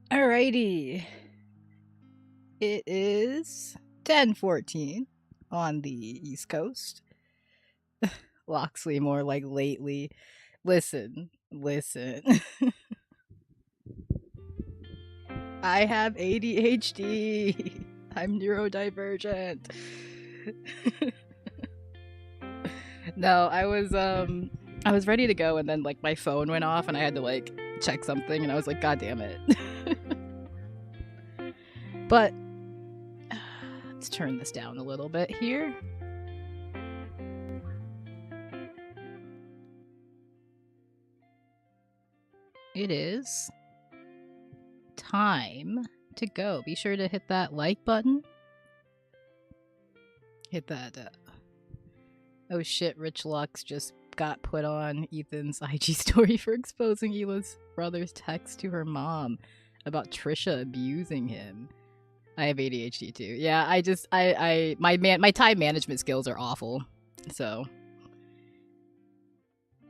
Alrighty. It is 10:14 on the East Coast. Loxley more like lately. Listen. I have ADHD. I'm neurodivergent. No, I was ready to go and then like my phone went off and I had to like check something and I was like, God damn it. But let's turn this down a little bit here. It is time to go. Be sure to hit that like button. Hit that. Oh shit, Rich Lux just got put on Ethan's IG story for exposing Hila's brother's text to her mom about Trisha abusing him. I have ADHD too. Yeah, my time management skills are awful. So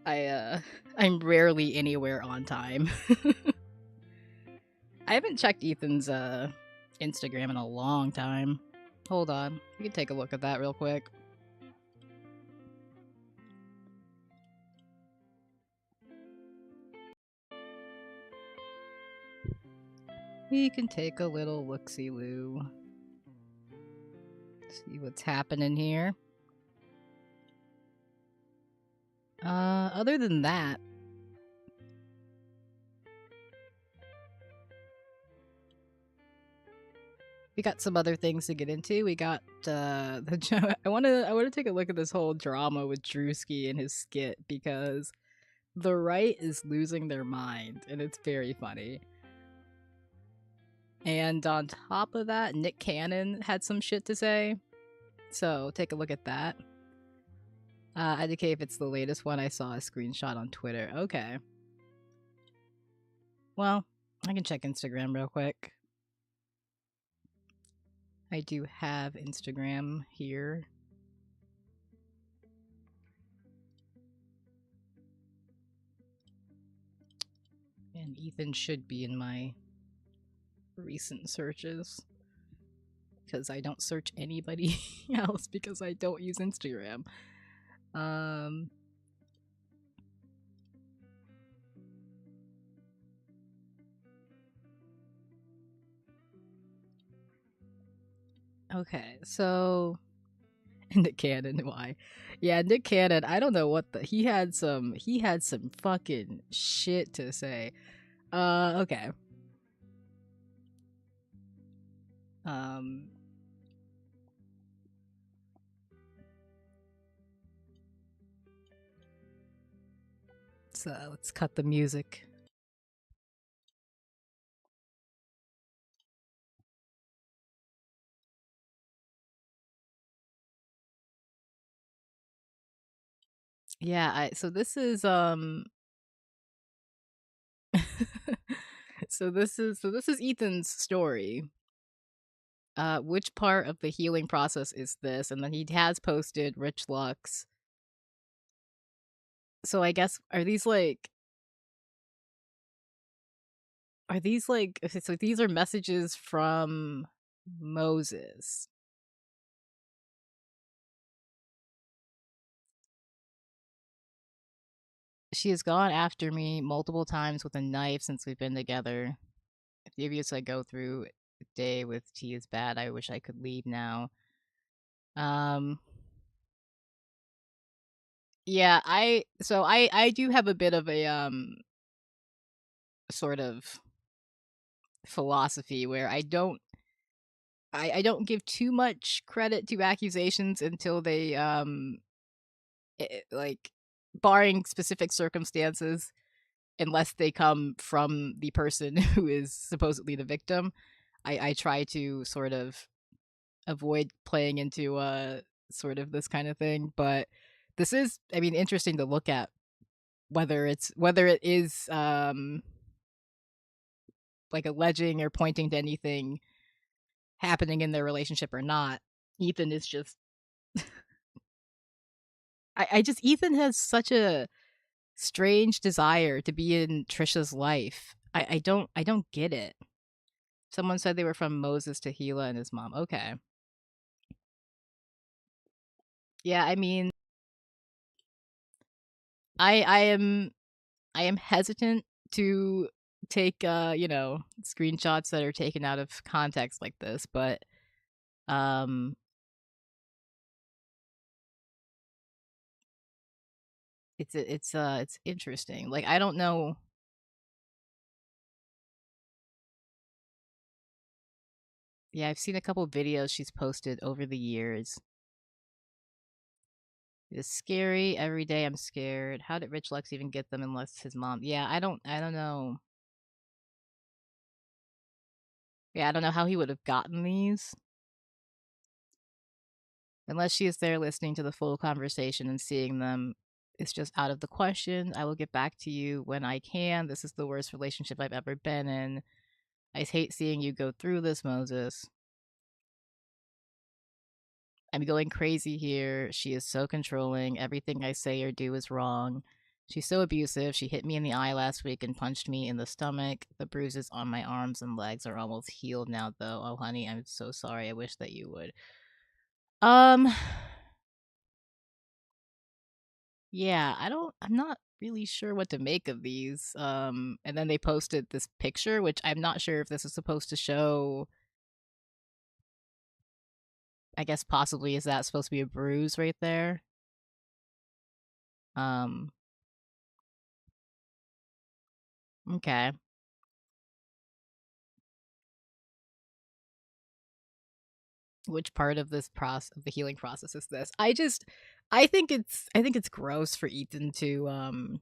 I'm rarely anywhere on time. I haven't checked Ethan's Instagram in a long time. Hold on. We can take a look at that real quick. We can take a little look-see-loo. See what's happening here. Other than that, we got some other things to get into. We got I want to take a look at this whole drama with Druski and his skit, because the right is losing their mind and it's very funny. And on top of that, Nick Cannon had some shit to say. So take a look at that. IDK, if it's the latest one, I saw a screenshot on Twitter. Okay. Well, I can check Instagram real quick. I do have Instagram here. And Ethan should be in my recent searches, because I don't search anybody else because I don't use Instagram. Okay, so Nick Cannon, why? Yeah, Nick Cannon, I don't know what he had some fucking shit to say. Okay. So let's cut the music. Yeah, so this is so this is Ethan's story. Which part of the healing process is this? And then he has posted Rich Lux. So I guess are these like so these are messages from Moses. She has gone after me multiple times with a knife since we've been together. If the abuse I go through a day with T is bad, I wish I could leave now. Yeah, I do have a bit of a sort of philosophy where I don't give too much credit to accusations until they like, barring specific circumstances, unless they come from the person who is supposedly the victim. I try to sort of avoid playing into sort of this kind of thing, but this is, I mean, interesting to look at whether it is like alleging or pointing to anything happening in their relationship or not. Ethan is just Ethan has such a strange desire to be in Trisha's life. I don't get it. Someone said they were from Moses to Gila and his mom. Okay. Yeah, I mean, I am hesitant to take screenshots that are taken out of context like this, but it's interesting. Like, I don't know. Yeah, I've seen a couple videos she's posted over the years. It's scary. Every day I'm scared. How did Rich Lux even get them unless his mom? Yeah, I don't know. Yeah, I don't know how he would have gotten these. Unless she is there listening to the full conversation and seeing them, it's just out of the question. I will get back to you when I can. This is the worst relationship I've ever been in. I hate seeing you go through this, Moses. I'm going crazy here. She is so controlling. Everything I say or do is wrong. She's so abusive. She hit me in the eye last week and punched me in the stomach. The bruises on my arms and legs are almost healed now, though. Oh, honey, I'm so sorry. I wish that you would. Um, yeah, I'm not really sure what to make of these. And then they posted this picture, which I'm not sure if this is supposed to show. I guess possibly is that supposed to be a bruise right there? Um, okay. Which part of this process of the healing process is this? I think it's gross for Ethan to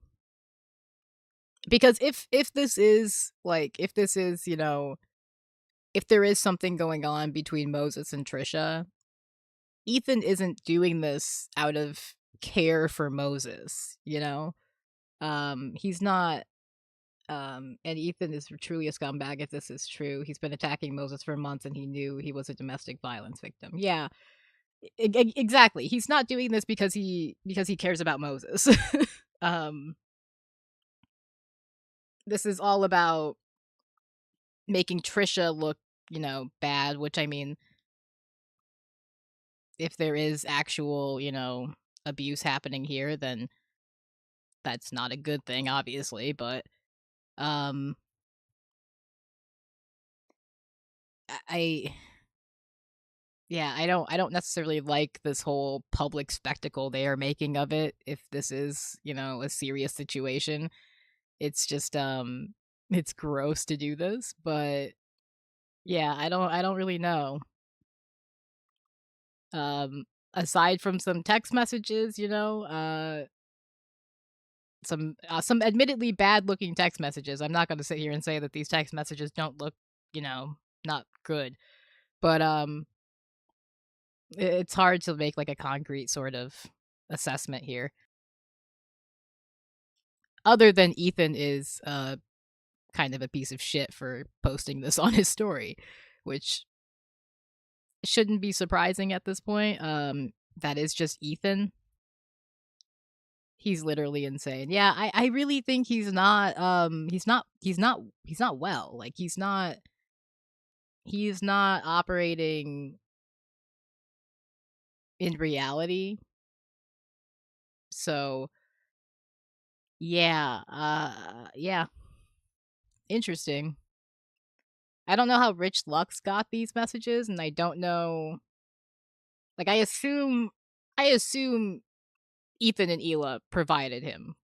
because if this is like if this is, if there is something going on between Moses and Trisha, Ethan isn't doing this out of care for Moses, you know? He's not and Ethan is truly a scumbag if this is true. He's been attacking Moses for months and he knew he was a domestic violence victim. Yeah. Exactly. He's not doing this because he cares about Moses. um this is all about making Trisha look, bad, which I mean, if there is actual, abuse happening here, then that's not a good thing, obviously, but um I yeah, I don't necessarily like this whole public spectacle they are making of it if this is, a serious situation. It's just it's gross to do this, but yeah, I don't really know. Aside from some text messages, some admittedly bad looking text messages. I'm not going to sit here and say that these text messages don't look, you know, not good. But it's hard to make like a concrete sort of assessment here. Other than Ethan is kind of a piece of shit for posting this on his story, which shouldn't be surprising at this point. That is just Ethan. He's literally insane. Yeah, I really think he's not well. Like he's not operating in reality. So yeah, yeah, interesting. I don't know how Rich Lux got these messages, and I don't know. Like I assume Ethan and Hila provided him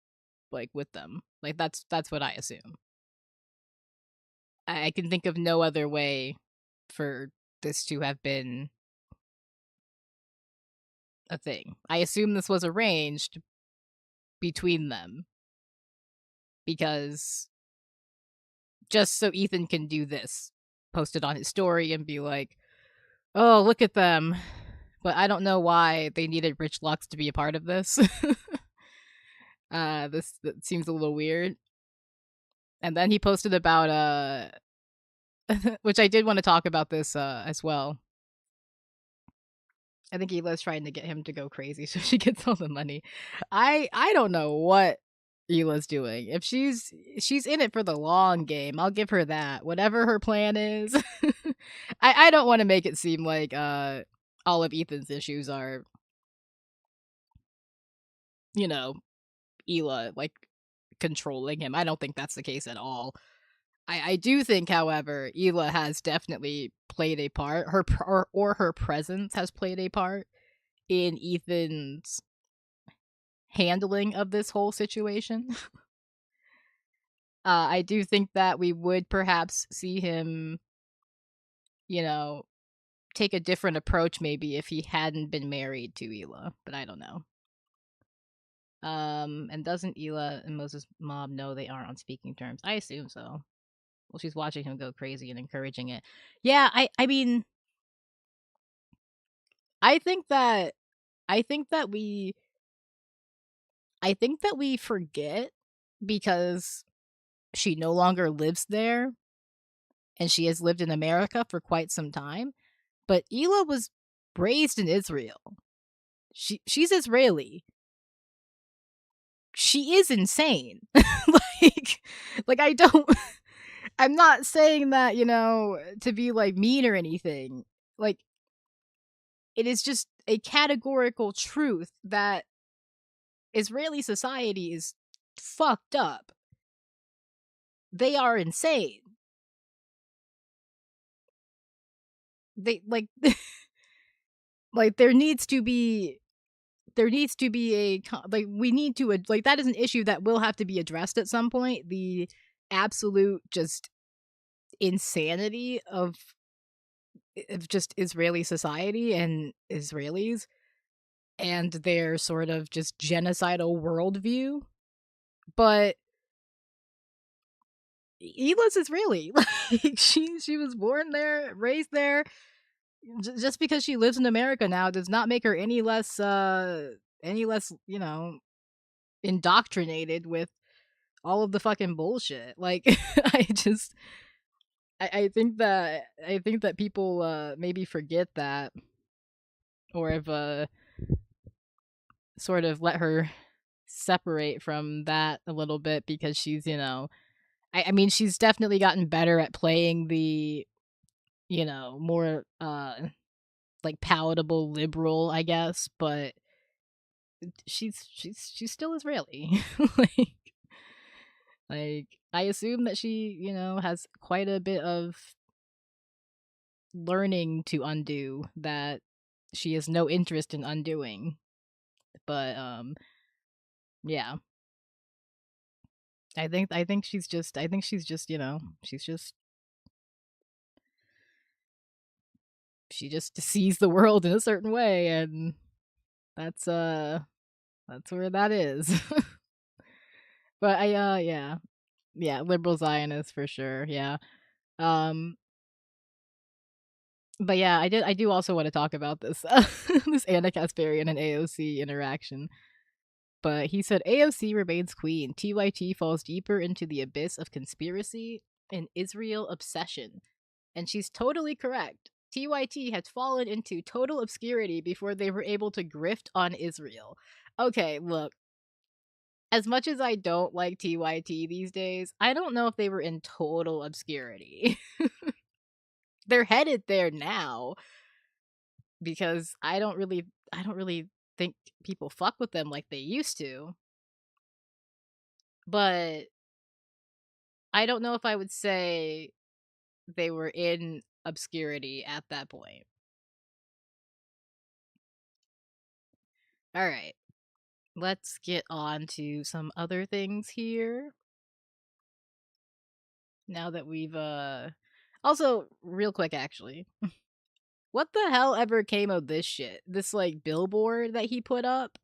like with them. Like that's what I assume. I can think of no other way for this to have been a thing. I assume this was arranged between them because just so Ethan can do this, post it on his story and be like, "Oh, look at them." But I don't know why they needed Rich Lux to be a part of this. This that seems a little weird. And then he posted about which I did want to talk about this as well. I think Hila's trying to get him to go crazy so she gets all the money. I don't know what Hila's doing. If she's in it for the long game, I'll give her that. Whatever her plan is. I don't want to make it seem like all of Ethan's issues are, you know, Hila like controlling him. I don't think that's the case at all. I do think, however, Hila has definitely played a part. Or her presence has played a part in Ethan's handling of this whole situation. I do think that we would perhaps see him, you know, take a different approach maybe if he hadn't been married to Hila, but I don't know. And doesn't Hila and Moses' mom know they aren't on speaking terms? I assume so. Well, she's watching him go crazy and encouraging it. Yeah, I mean, I think that I think that we I think that we forget because she no longer lives there and she has lived in America for quite some time. But Hila was raised in Israel. She's Israeli. She is insane. like I don't I'm not saying that, to be like mean or anything. Like it is just a categorical truth that Israeli society is fucked up. They are insane. They like like there needs to be like we need to like that is an issue that will have to be addressed at some point. The absolute just insanity of just Israeli society and Israelis and their sort of just genocidal worldview. But Hila's Israeli. Like she was born there, raised there. Just because she lives in America now does not make her any less, indoctrinated with all of the fucking bullshit. Like I just I think that people maybe forget that or have sort of let her separate from that a little bit because she's, I mean she's definitely gotten better at playing the, more like palatable liberal, I guess, but she's still Israeli. like like I assume that she, has quite a bit of learning to undo that she has no interest in undoing. But yeah. I think she's just, she just sees the world in a certain way and that's that's where that is. But I yeah. Yeah, liberal Zionist for sure. Yeah. Um but yeah, I do also want to talk about this this Anna Kasparian and AOC interaction. But he said AOC remains queen. TYT falls deeper into the abyss of conspiracy and Israel obsession. And she's totally correct. TYT had fallen into total obscurity before they were able to grift on Israel. Okay, look. As much as I don't like TYT these days, I don't know if they were in total obscurity. They're headed there now because I don't really think people fuck with them like they used to. But I don't know if I would say they were in obscurity at that point. All right. Let's get on to some other things here. Now that we've also real quick actually. What the hell ever came of this shit? This like billboard that he put up?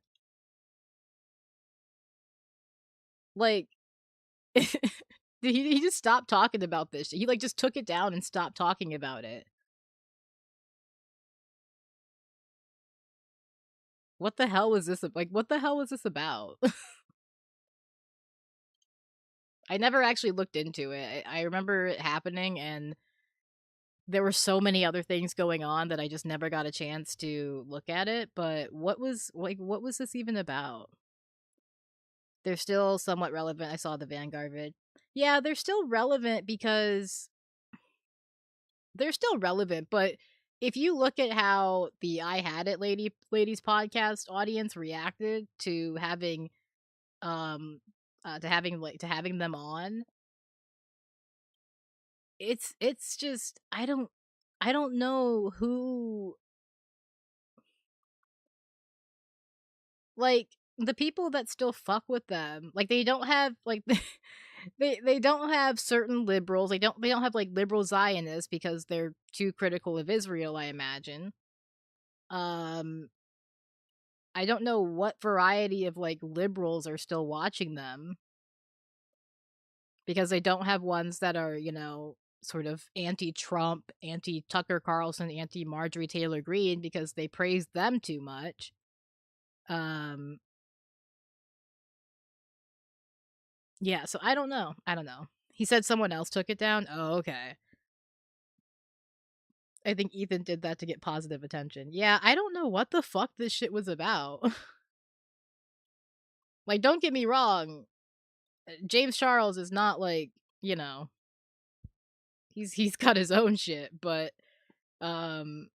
Like he just stopped talking about this shit. He like just took it down and stopped talking about it. What the hell was this like what the hell was this about? I never actually looked into it. I remember it happening and there were so many other things going on that I just never got a chance to look at it, but what was this even about? They're still somewhat relevant. I saw the Vanguard vid. Yeah, they're still relevant because they're still relevant, but if you look at how the I Had It ladies podcast audience reacted to having to having them on, it's just I don't know who like the people that still fuck with them. Like they don't have like they don't have certain liberals. They don't have like liberal Zionists because they're too critical of Israel, I imagine. Um I don't know what variety of like liberals are still watching them. because they don't have ones that are, sort of anti-Trump, anti-Tucker Carlson, anti-Marjorie Taylor Greene because they praise them too much. Um yeah, so I don't know. I don't know. He said someone else took it down. Oh, okay. I think Ethan did that to get positive attention. Yeah, I don't know what the fuck this shit was about. Like, don't get me wrong, James Charles is not like, you know, he's got his own shit, but um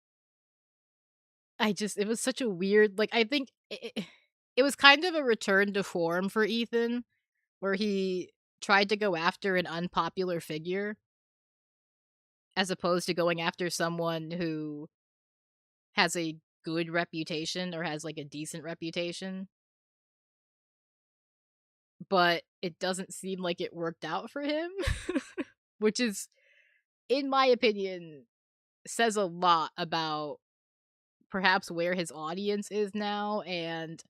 it was such a weird, like, I think it was kind of a return to form for Ethan where he tried to go after an unpopular figure as opposed to going after someone who has a good reputation or has like a decent reputation. But it doesn't seem like it worked out for him, which is, in my opinion, says a lot about perhaps where his audience is now and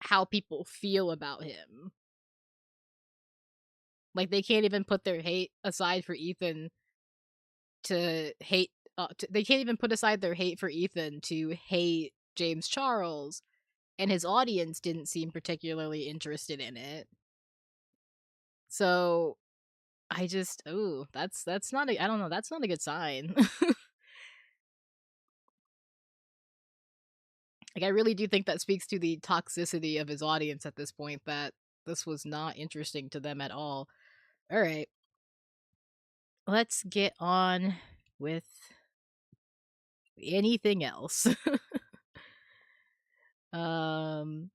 how people feel about him. Like, they can't even put their hate aside for Ethan to hate. They can't even put aside their hate for Ethan to hate James Charles, and his audience didn't seem particularly interested in it. So I just, oh, that's not a, I don't know, that's not a good sign. Like, I really do think that speaks to the toxicity of his audience at this point, that this was not interesting to them at all. All right, let's get on with anything else. um,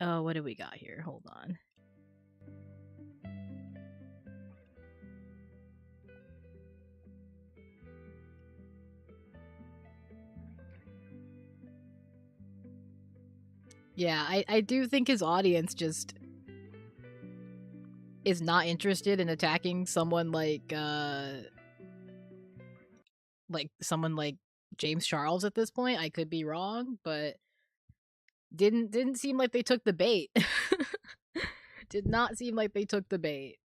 oh, what do we got here? Hold on. Yeah, I do think his audience just is not interested in attacking someone like someone like James Charles at this point. I could be wrong, but didn't seem like they took the bait. Did not seem like they took the bait.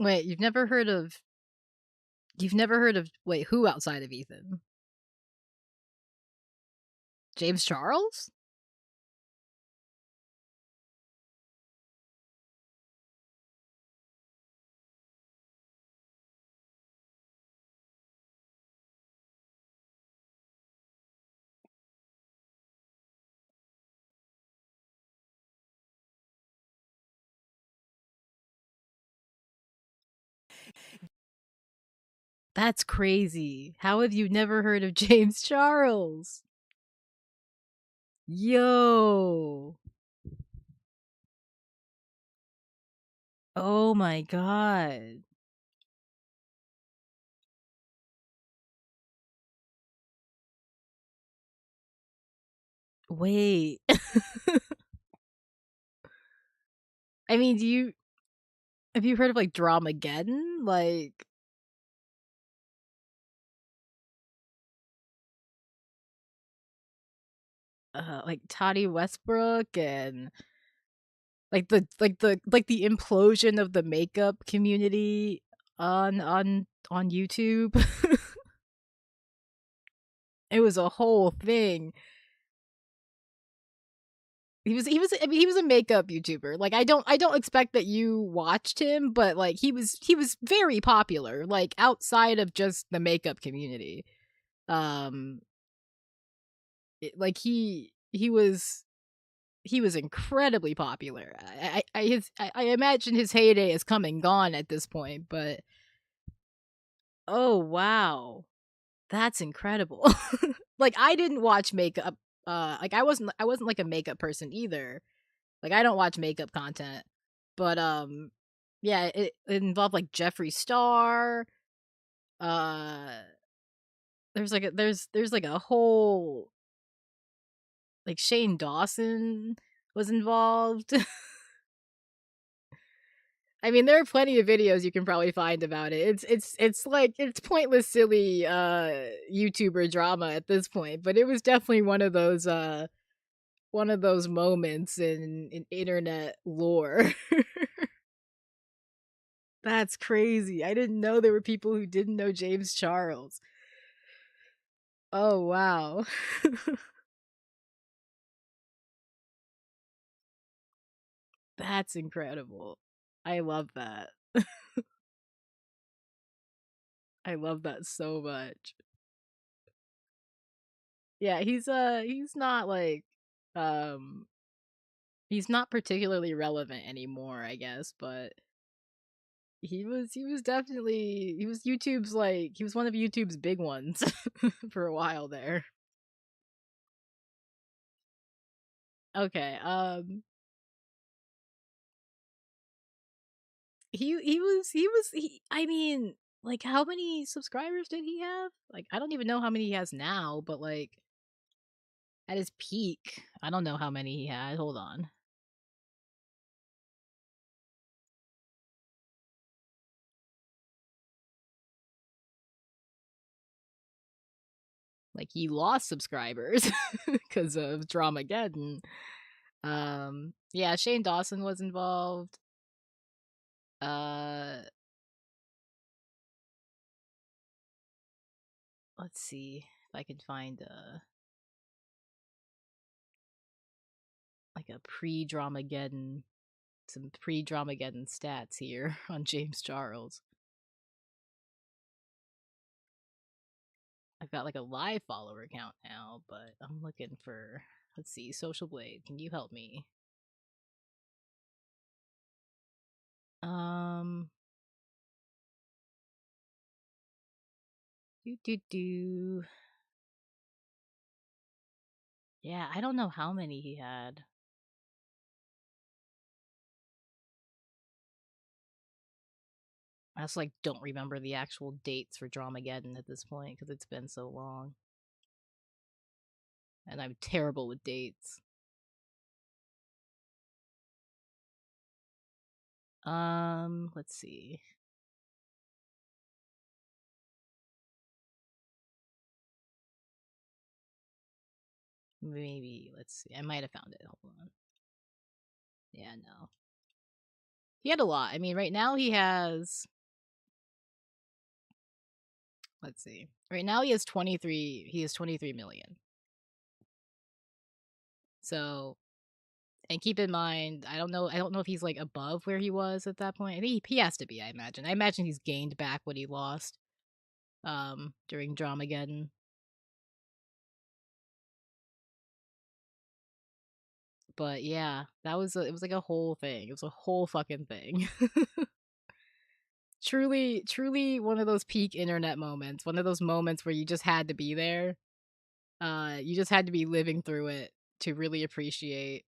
Wait, you've never heard of wait, who outside of Ethan? James Charles? That's crazy. How have you never heard of James Charles? Yo. Oh my god. Wait. I mean, have you heard of like Dramageddon? Like Toddy Westbrook and like the implosion of the makeup community on YouTube. It was a whole thing. I mean, he was a makeup YouTuber. Like I don't expect that you watched him, but like he was very popular, like outside of just the makeup community. Um like he was incredibly popular. I imagine his heyday is come and gone at this point, but oh wow. That's incredible. Like I didn't watch makeup like I wasn't like a makeup person either. Like I don't watch makeup content. But yeah, it involved like Jeffree Star. Uh there's like a whole like Shane Dawson was involved. I mean, there are plenty of videos you can probably find about it. It's like it's pointless, silly YouTuber drama at this point, but it was definitely one of those moments in internet lore. That's crazy. I didn't know there were people who didn't know James Charles. Oh wow. That's incredible. I love that. I love that so much. Yeah, he's not like um he's not particularly relevant anymore, I guess, but he was definitely he was YouTube's like he was one of YouTube's big ones for a while there. Okay, I mean, like how many subscribers did he have? Like I don't even know how many he has now, but like at his peak, I don't know how many he had. Hold on. Like he lost subscribers because of Dramageddon. Yeah, Shane Dawson was involved. Uh let's see if I can find like a pre-Dramageddon some pre-Dramageddon stats here on James Charles. I've got like a live follower count now, but I'm looking for let's see, Social Blade, can you help me? Um do. Yeah, I don't know how many he had. I also like don't remember the actual dates for Dramageddon at this point because it's been so long. And I'm terrible with dates. Let's see. Maybe let's see. I might have found it. Hold on. Yeah, no. He had a lot. I mean, right now he has let's see. Right now he has 23 million. So, and keep in mind, I don't know if he's like above where he was at that point. I think he has to be, I imagine. I imagine he's gained back what he lost during Dramageddon. But yeah, it was like a whole thing. It was a whole fucking thing. Truly one of those peak internet moments. One of those moments where you just had to be there. You just had to be living through it to really appreciate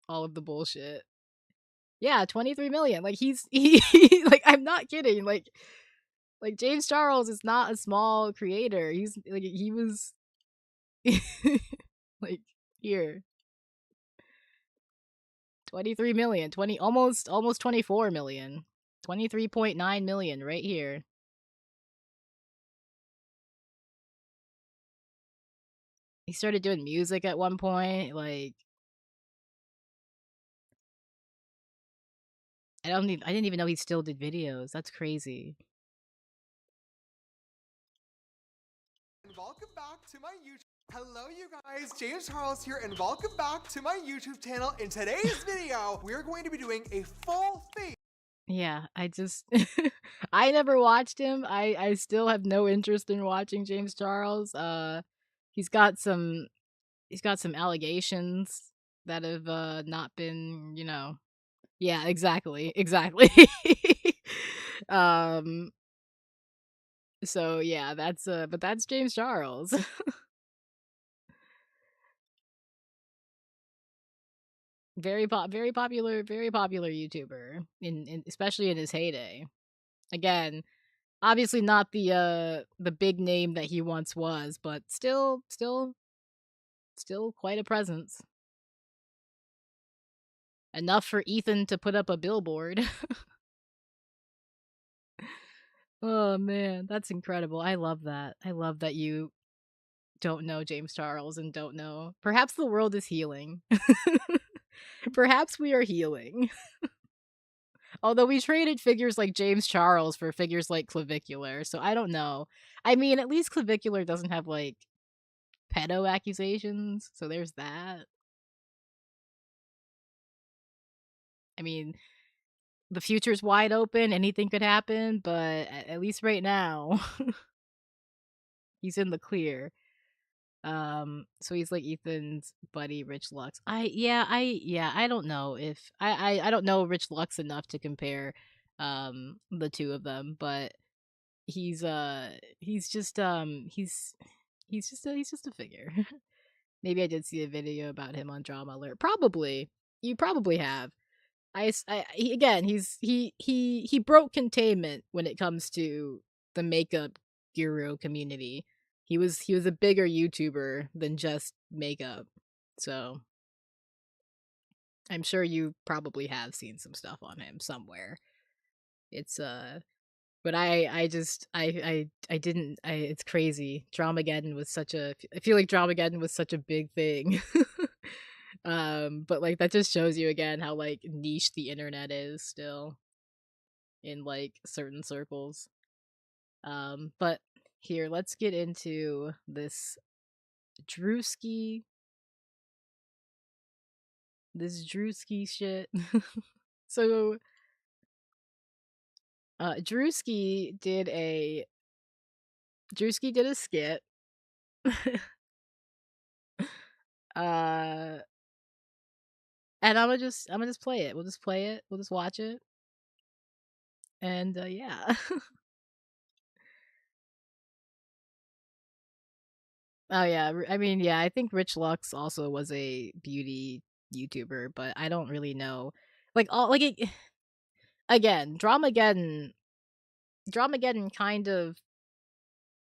all of the bullshit. Yeah, 23 million. Like like I'm not kidding. Like James Charles is not a small creator. He's like he was like here 23 million, 20 almost 24 million. 23.9 million right here. He started doing music at one point. Like I didn't even know he still did videos. That's crazy. Hello you guys, James Charles here and welcome back to my YouTube channel. In today's video, we're going to be doing a full face. Yeah, I just I never watched him. I still have no interest in watching James Charles. He's got some he's got some allegations that have not been, yeah, exactly. Exactly. um so yeah, but that's James Charles. Very popular YouTuber in especially in his heyday. Again, obviously not the big name that he once was, but still quite a presence. Enough for Ethan to put up a billboard. Oh man, that's incredible. I love that. I love that you don't know James Charles and don't know. Perhaps the world is healing. Perhaps we are healing. Although we traded figures like James Charles for figures like Clavicular, so I don't know. I mean, at least Clavicular doesn't have like pedo accusations, so there's that. I mean, the future's wide open, anything could happen, but at least right now, he's in the clear. So he's like Ethan's buddy, Rich Lux. I don't know if I don't know Rich Lux enough to compare the two of them, but he's just he's just a figure. Maybe I did see a video about him on Drama Alert. Probably. You probably have. Again, he broke containment when it comes to the makeup guru community. He was a bigger YouTuber than just makeup. So, I'm sure you probably have seen some stuff on him somewhere. It's but I didn't it's crazy. Dramageddon was such a I feel like Dramageddon was such a big thing. But like that just shows you again how like niche the internet is still in like certain circles. But here, let's get into druski this druski shit. So Drewski did a skit. uh and I'm gonna just play it. We'll just play it. We'll just watch it. And yeah. Oh yeah, I mean, yeah, I think Rich Lux also was a beauty YouTuber, but I don't really know. Like all like it, again, Dramageddon kind of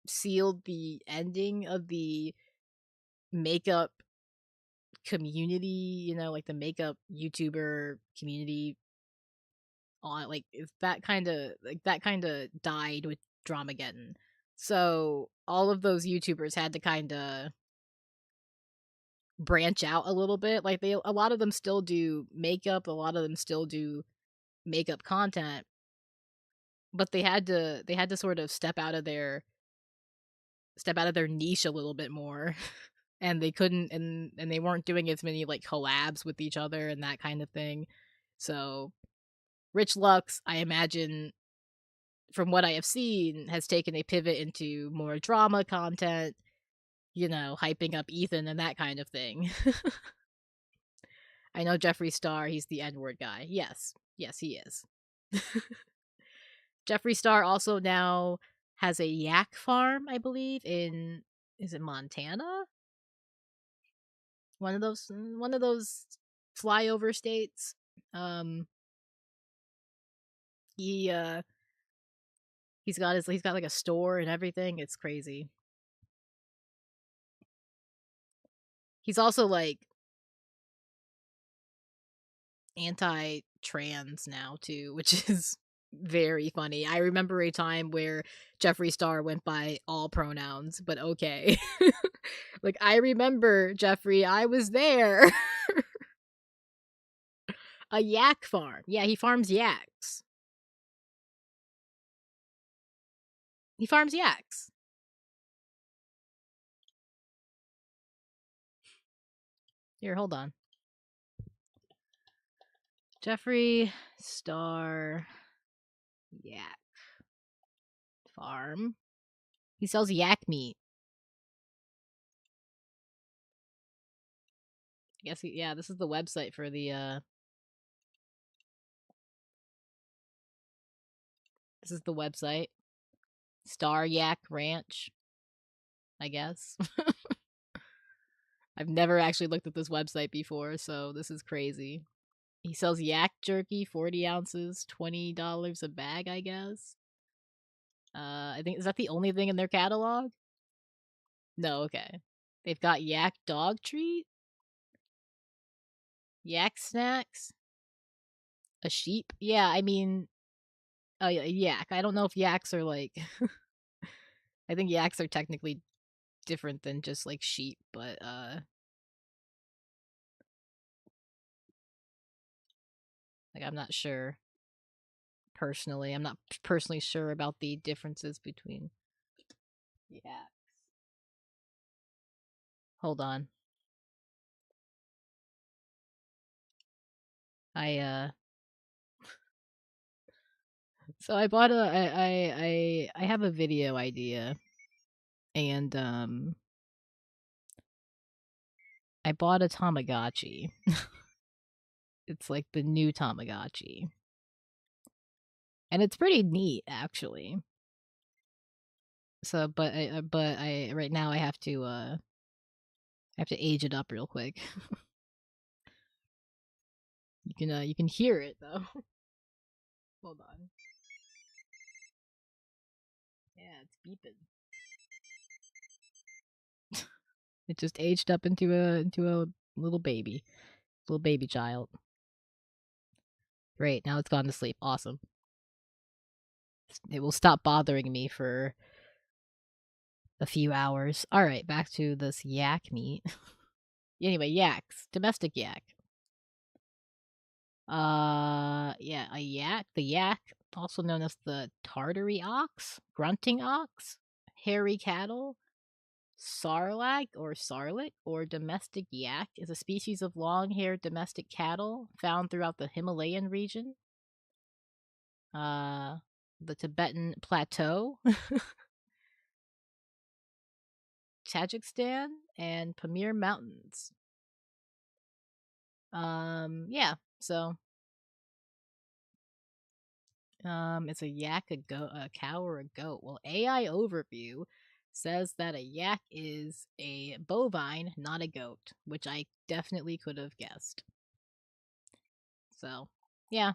sealed the ending of the makeup community, like the makeup YouTuber community on like if that kind of died with Dramageddon. So all of those YouTubers had to kind of branch out a little bit. Like a lot of them still do makeup, a lot of them still do makeup content, but they had to sort of step out of their niche a little bit more. And they couldn't and they weren't doing as many like collabs with each other and that kind of thing. So Rich Lux, I imagine from what I have seen, has taken a pivot into more drama content, hyping up Ethan and that kind of thing. I know Jeffree Star, he's the N-word guy. Yes. Yes, he is. Jeffree Star also now has a yak farm, I believe, in is it Montana? One of those flyover states. Um he he's got like a store and everything. It's crazy. He's also like anti-trans now too, which is very funny. I remember a time where Jeffree Star went by all pronouns, but okay. Like I remember Jeffree, I was there. A yak farm. Yeah, he farms yaks. He farms yaks. Here, hold on. Jeffree Star Yak Farm. He sells yak meat. I guess yeah, this is the website for the this is the website. Star Yak Ranch, I guess. I've never actually looked at this website before, so this is crazy. He sells yak jerky, 40 ounces, $20 a bag, I guess. I think, is that the only thing in their catalog? No, okay. They've got yak dog treat, yak snacks, a sheep. Yeah, I mean, oh yeah, yak. I don't know if yaks are like, I think yaks are technically different than just like sheep, but like I'm not sure personally. I'm not personally sure about the differences between yaks. Hold on. I so I bought I have a video idea, and I bought a Tamagotchi. It's like the new Tamagotchi, and it's pretty neat actually. So, but I right now I have to age it up real quick. You can hear it though. Hold on. Yeah, it's beeping. It just aged up into a little baby child. Great, now it's gone to sleep. Awesome. It will stop bothering me for a few hours. All right, back to this yak meat. Anyway, yaks, domestic yak. Yeah, a yak. The yak, also known as the Tartary ox, grunting ox, hairy cattle, sarlacc or sarlik, or domestic yak, is a species of long-haired domestic cattle found throughout the Himalayan region, the Tibetan Plateau, Tajikistan, and Pamir Mountains. Yeah, so it's a yak, a cow, or a goat. Well, AI overview says that a yak is a bovine, not a goat, which I definitely could have guessed. So, yeah,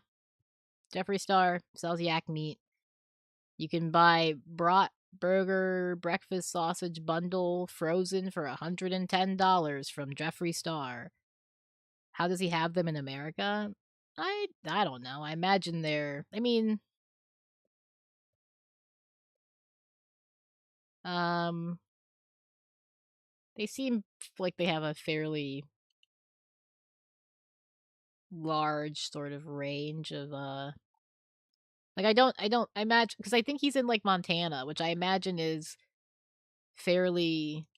Jeffree Star sells yak meat. You can buy brat burger breakfast sausage bundle frozen for $110 from Jeffree Star. How does he have them in America? I don't know. I imagine I mean, um they seem like they have a fairly large sort of range of like I imagine, because I think he's in like Montana, which I imagine is fairly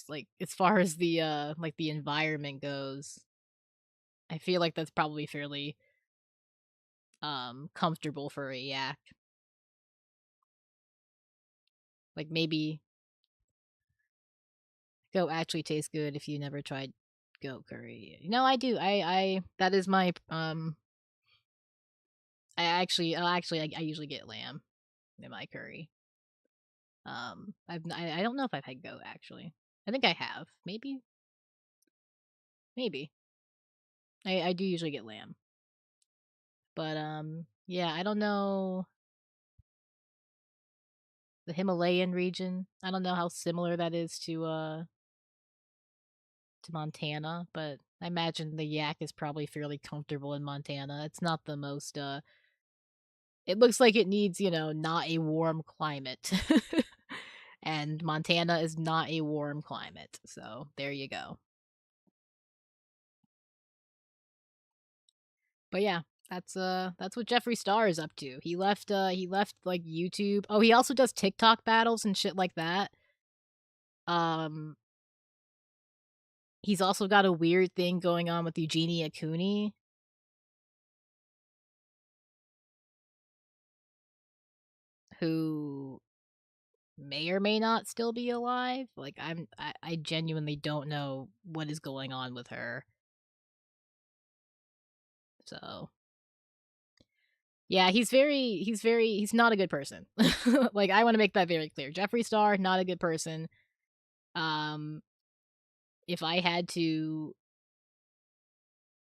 like, as far as the like the environment goes, I feel like that's probably fairly comfortable for a yak. Like maybe goat actually tastes good if you never tried goat curry. No, I do. I that is my I usually get lamb in my curry. I don't know if I've had goat actually. I think I have. Maybe. Maybe. I do usually get lamb. But yeah, I don't know the Himalayan region. I don't know how similar that is to Montana, but I imagine the yak is probably fairly comfortable in Montana. It's not the most it looks like it needs, not a warm climate. And Montana is not a warm climate. So, there you go. But yeah, that's what Jeffree Star is up to. He left like YouTube. Oh, he also does TikTok battles and shit like that. Um He's also got a weird thing going on with Eugenia Cooney, who may or may not still be alive. Like I genuinely don't know what is going on with her. So yeah, he's not a good person. Like I want to make that very clear. Jeffree Star, not a good person. Um if I had to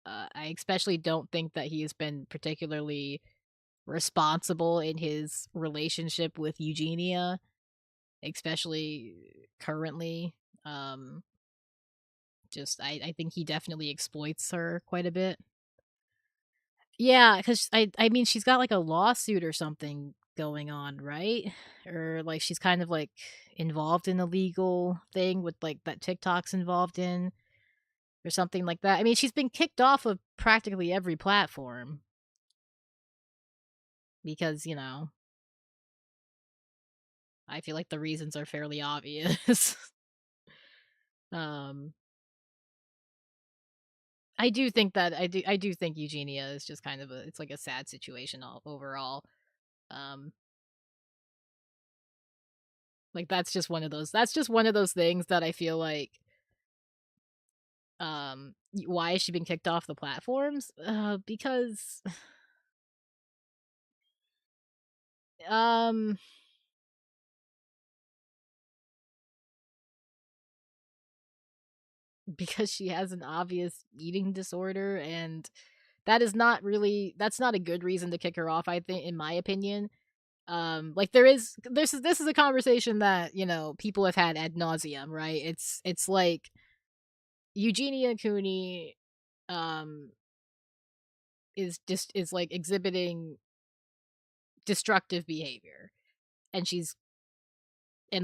I especially don't think that he has been particularly responsible in his relationship with Eugenia, especially currently. Um just I think he definitely exploits her quite a bit. Yeah, because I mean, she's got, like, a lawsuit or something going on, right? Or, like, she's kind of, like, involved in a legal thing with, like, that TikTok's involved in or something like that. I mean, she's been kicked off of practically every platform because, I feel like the reasons are fairly obvious. Um, I do think Eugenia is just kind of it's, like, a sad situation all overall. Um Like, that's just one of those things that I feel like, why has she been kicked off the platforms? Because, um, because she has an obvious eating disorder, and that's not a good reason to kick her off, I think, in my opinion. Like, this is a conversation that, people have had ad nauseum, right? It's like Eugenia Cooney, um, is, like, exhibiting destructive behavior, and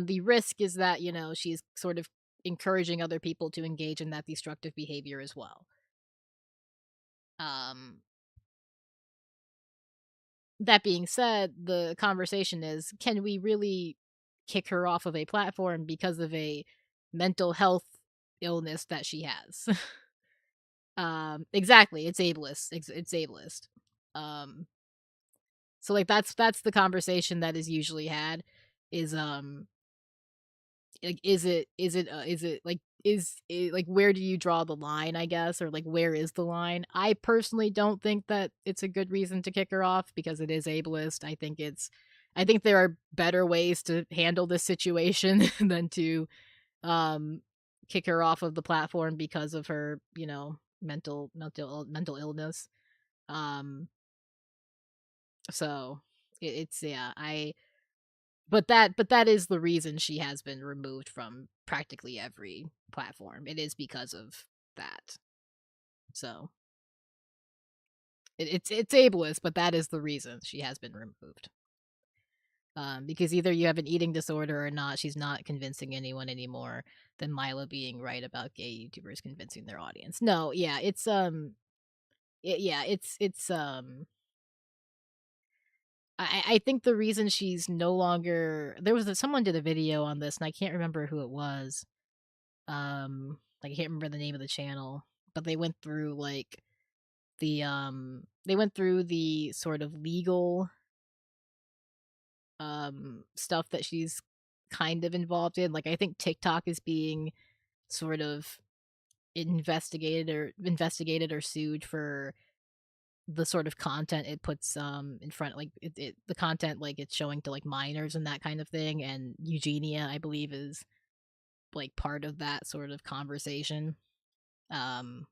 the risk is that, she's sort of encouraging other people to engage in that destructive behavior as well. Um, that being said, the conversation is, can we really kick her off of a platform because of a mental health illness that she has? Exactly, it's ableist. It's ableist. Um, so like that's the conversation that is usually had is like, is it like is it like where do you draw the line, I guess, or like where is the line? I personally don't think that it's a good reason to kick her off because it is ableist. I think there are better ways to handle this situation than to um kick her off of the platform because of her, mental illness. Um so it's yeah, I but that is the reason she has been removed from practically every platform. It is because of that. So it's ableist, but that is the reason she has been removed. Because either you have an eating disorder or not, she's not convincing anyone anymore than Mila being right about gay YouTubers convincing their audience. No, yeah, yeah, it's I think the reason she's no longer someone did a video on this and I can't remember who it was. Like I can't remember the name of the channel, but they went through like they went through the sort of legal stuff that she's kind of involved in. Like I think TikTok is being sort of investigated or sued for the sort of content it puts in front, like the content like it's showing to like minors and that kind of thing, and Eugenia I believe is like part of that sort of conversation. um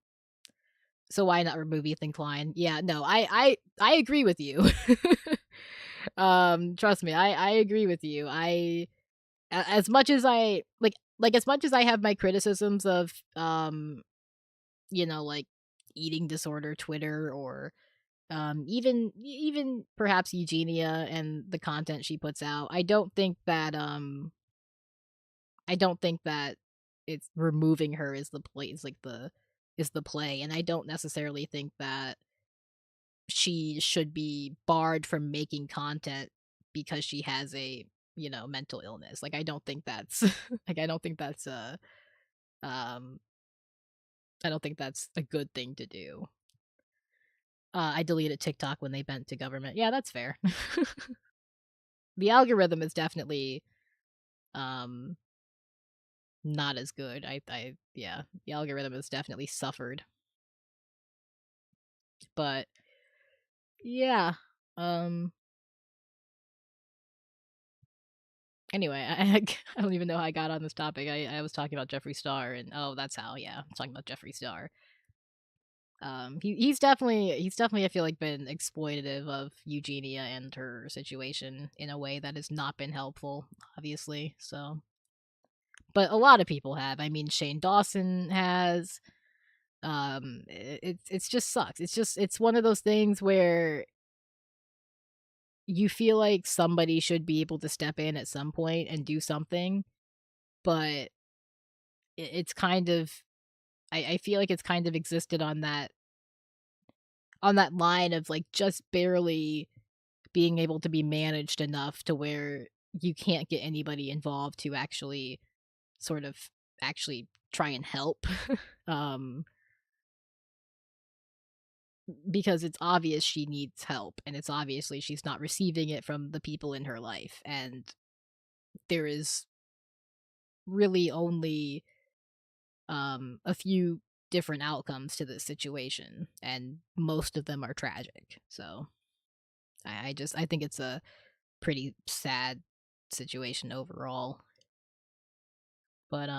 So why not remove Ethan Klein? Yeah, no, I agree with you. Trust me, I agree with you. As much as I as much as I have my criticisms of like eating disorder Twitter or even perhaps Eugenia and the content she puts out, I don't think that it's removing her is the play is the play, and I don't necessarily think that she should be barred from making content because she has a, mental illness. Like I don't think that's like I don't think that's I don't think that's a good thing to do. I deleted TikTok when they bent to government. Yeah, that's fair. The algorithm is definitely um not as good. Yeah, the algorithm has definitely suffered. But yeah. Um anyway, I don't even know how I got on this topic. I was talking about Jeffree Star and oh, that's how. Yeah, I'm talking about Jeffree Star. He's definitely I feel like been exploitative of Eugenia and her situation in a way that has not been helpful, obviously. So, but a lot of people have. I mean, Shane Dawson has. It's just sucks. It's one of those things where you feel like somebody should be able to step in at some point and do something, but it's kind of I feel like it's kind of existed on that line of like just barely being able to be managed enough to where you can't get anybody involved to actually sort of actually try and help. um because it's obvious she needs help and it's obviously she's not receiving it from the people in her life, and there is really only a few different outcomes to this situation and most of them are tragic. So I think it's a pretty sad situation overall. But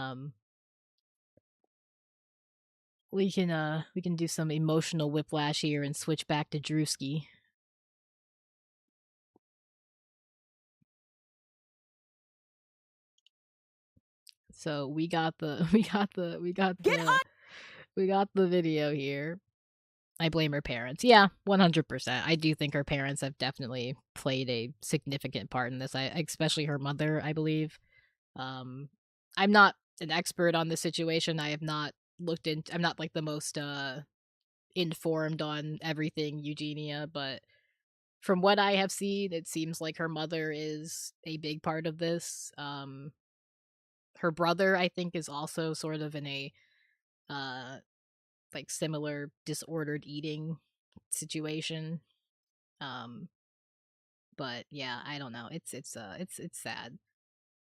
we can do some emotional whiplash here and switch back to Druski. So we got the we got the video here. I blame her parents. Yeah, 100%. I do think her parents have definitely played a significant part in this. I especially her mother, I believe. Um I'm not an expert on this situation. I have not looked into I'm not like the most informed on everything Eugenia, but from what I have seen, it seems like her mother is a big part of this. Her brother, I think, is also sort of in a uh like similar disordered eating situation. Um, but yeah, I don't know. It's sad.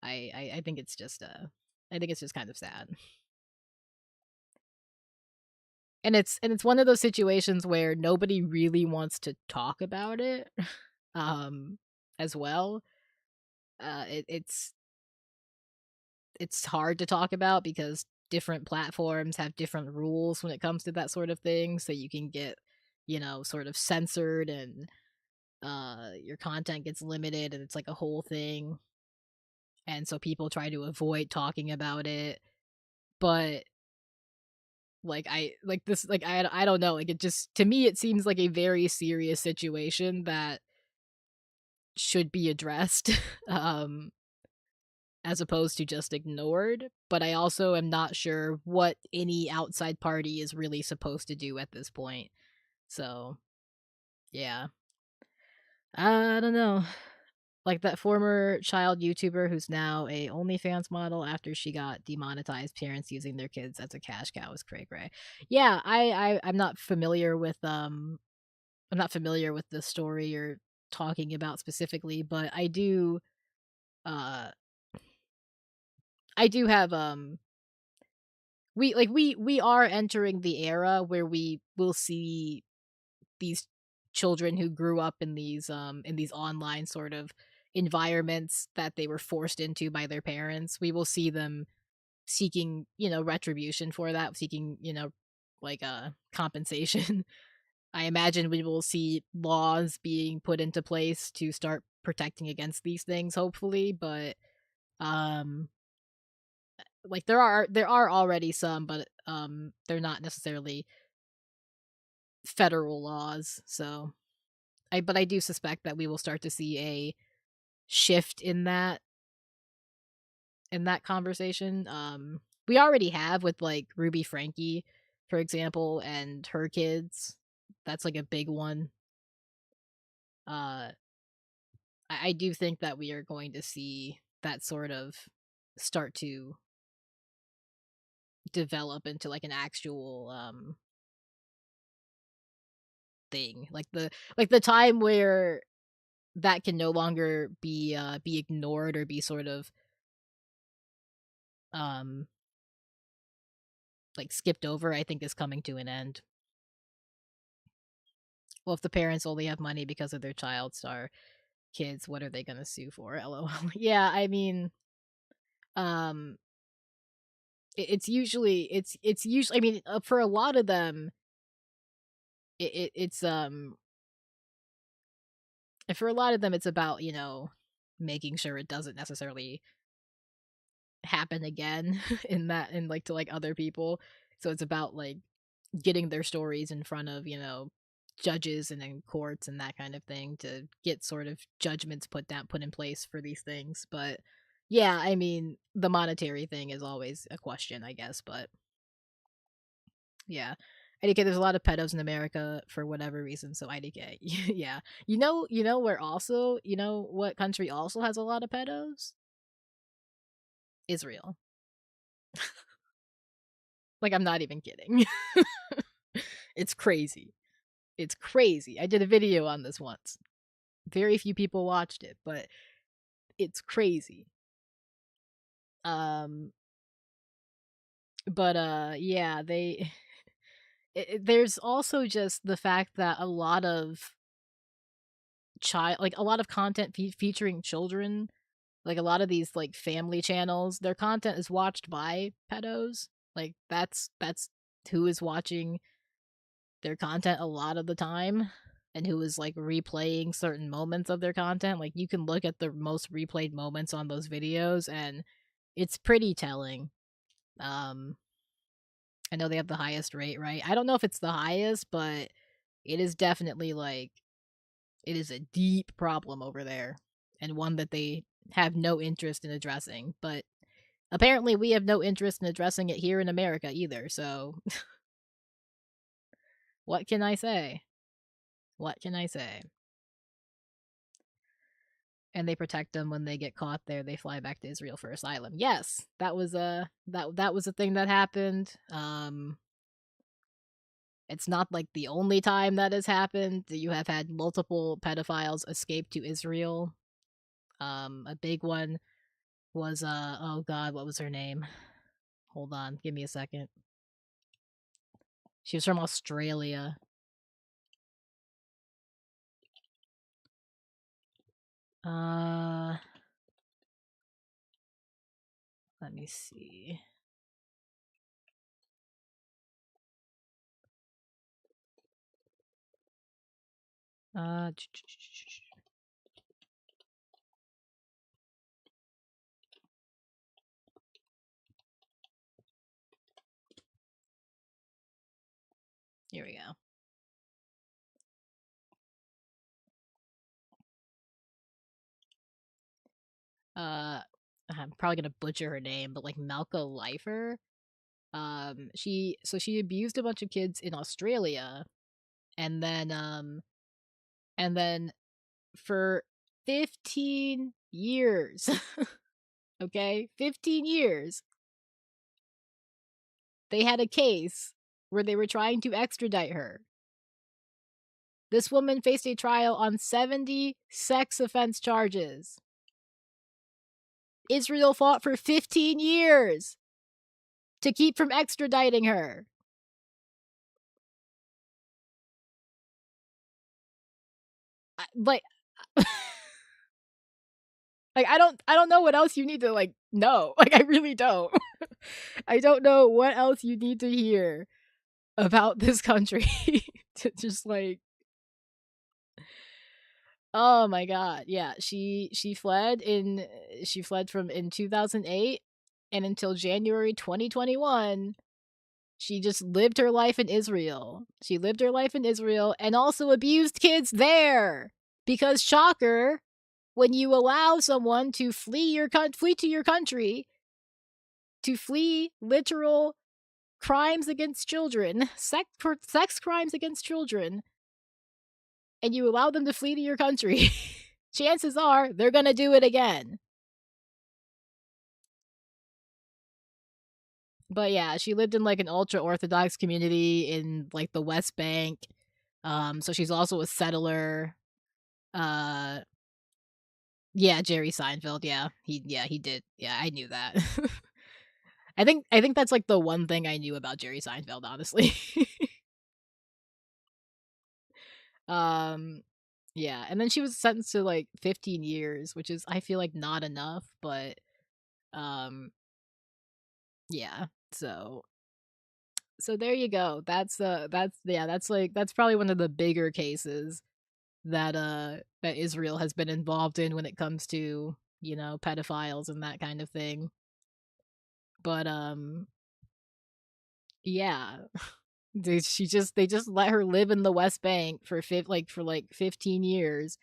I think it's just I think it's just kind of sad. And it's one of those situations where nobody really wants to talk about it. um as well. It's hard to talk about because different platforms have different rules when it comes to that sort of thing, so you can get, sort of censored and your content gets limited and it's like a whole thing. And so people try to avoid talking about it. But like I like this like I don't know, like it just to me it seems like a very serious situation that should be addressed. um as opposed to just ignored, but I also am not sure what any outside party is really supposed to do at this point. So, yeah. I don't know. Like that former child YouTuber who's now a OnlyFans model after she got demonetized, parents using their kids as a cash cow is cray cray. Yeah, I'm not familiar with the story you're talking about specifically, but uh I do have we are entering the era where we will see these children who grew up in these online sort of environments that they were forced into by their parents. We will see them seeking, retribution for that, seeking, like compensation. I imagine we will see laws being put into place to start protecting against these things, hopefully, but um like there are already some, but they're not necessarily federal laws. So I do suspect that we will start to see a shift in that conversation. We already have with like Ruby Frankie, for example, and her kids. That's like a big one. uh I do think that we are going to see that sort of start to develop into like an actual thing. Like the time where that can no longer be ignored or be sort of um like skipped over, I think is coming to an end. Well, if the parents only have money because of their child star kids, what are they gonna sue for? LOL. Yeah, I mean, um, it's usually, I mean, for a lot of them, it's for a lot of them, it's about, you know, making sure it doesn't necessarily happen again in that, and like to like other people. So it's about like getting their stories in front of, you know, judges and in courts and that kind of thing to get sort of judgments put in place for these things. But yeah, I mean, the monetary thing is always a question, I guess, but yeah. IDK, there's a lot of pedos in America for whatever reason, so IDK. Yeah. You know where also, you know what country also has a lot of pedos? Israel. Like, I'm not even kidding. It's crazy. It's crazy. I did a video on this once. Very few people watched it, but it's crazy. Um but yeah, they there's also just the fact that a lot of a lot of content featuring children, like a lot of these like family channels, their content is watched by pedos. Like that's who is watching their content a lot of the time and who is like replaying certain moments of their content. Like you can look at the most replayed moments on those videos and it's pretty telling. Um I know they have the highest rate, right? I don't know if it's the highest, but it is definitely like it is a deep problem over there and one that they have no interest in addressing. But apparently we have no interest in addressing it here in America either. So what can I say? What can I say? And they protect them when they get caught there. They fly back to Israel for asylum. Yes, that was a that was a thing that happened. It's not like the only time that has happened. You have had multiple pedophiles escape to Israel. A big one was oh god, what was her name? Hold on, give me a second. She was from Australia. Uh Let me see. Uh Here we go. I'm probably gonna butcher her name, but like Malka Leifer. She abused a bunch of kids in Australia, and then for 15 years, okay, 15 years, they had a case where they were trying to extradite her. This woman faced a trial on 70 sex offense charges. Israel fought for 15 years to keep from extraditing her. Like like I don't know what else you need to like know. Like I really don't. I don't know what else you need to hear about this country to just like oh my god. Yeah, she fled from in 2008 and until January 2021 she just lived her life in Israel. She lived her life in Israel and also abused kids there. Because shocker, when you allow someone to flee to your country, to flee literal crimes against children, sex crimes against children, and you allow them to flee to your country, chances are they're going to do it again. But yeah, she lived in like an ultra orthodox community in like the West Bank. So she's also a settler. Uh yeah, Jerry Seinfeld, he did. Yeah, I knew that. I think that's like the one thing I knew about Jerry Seinfeld, honestly. um yeah, and then she was sentenced to like 15 years, which is I feel like not enough, but um yeah. So there you go. That's probably one of the bigger cases that Israel has been involved in when it comes to, pedophiles and that kind of thing. But yeah. They just let her live in the West Bank for like 15 years,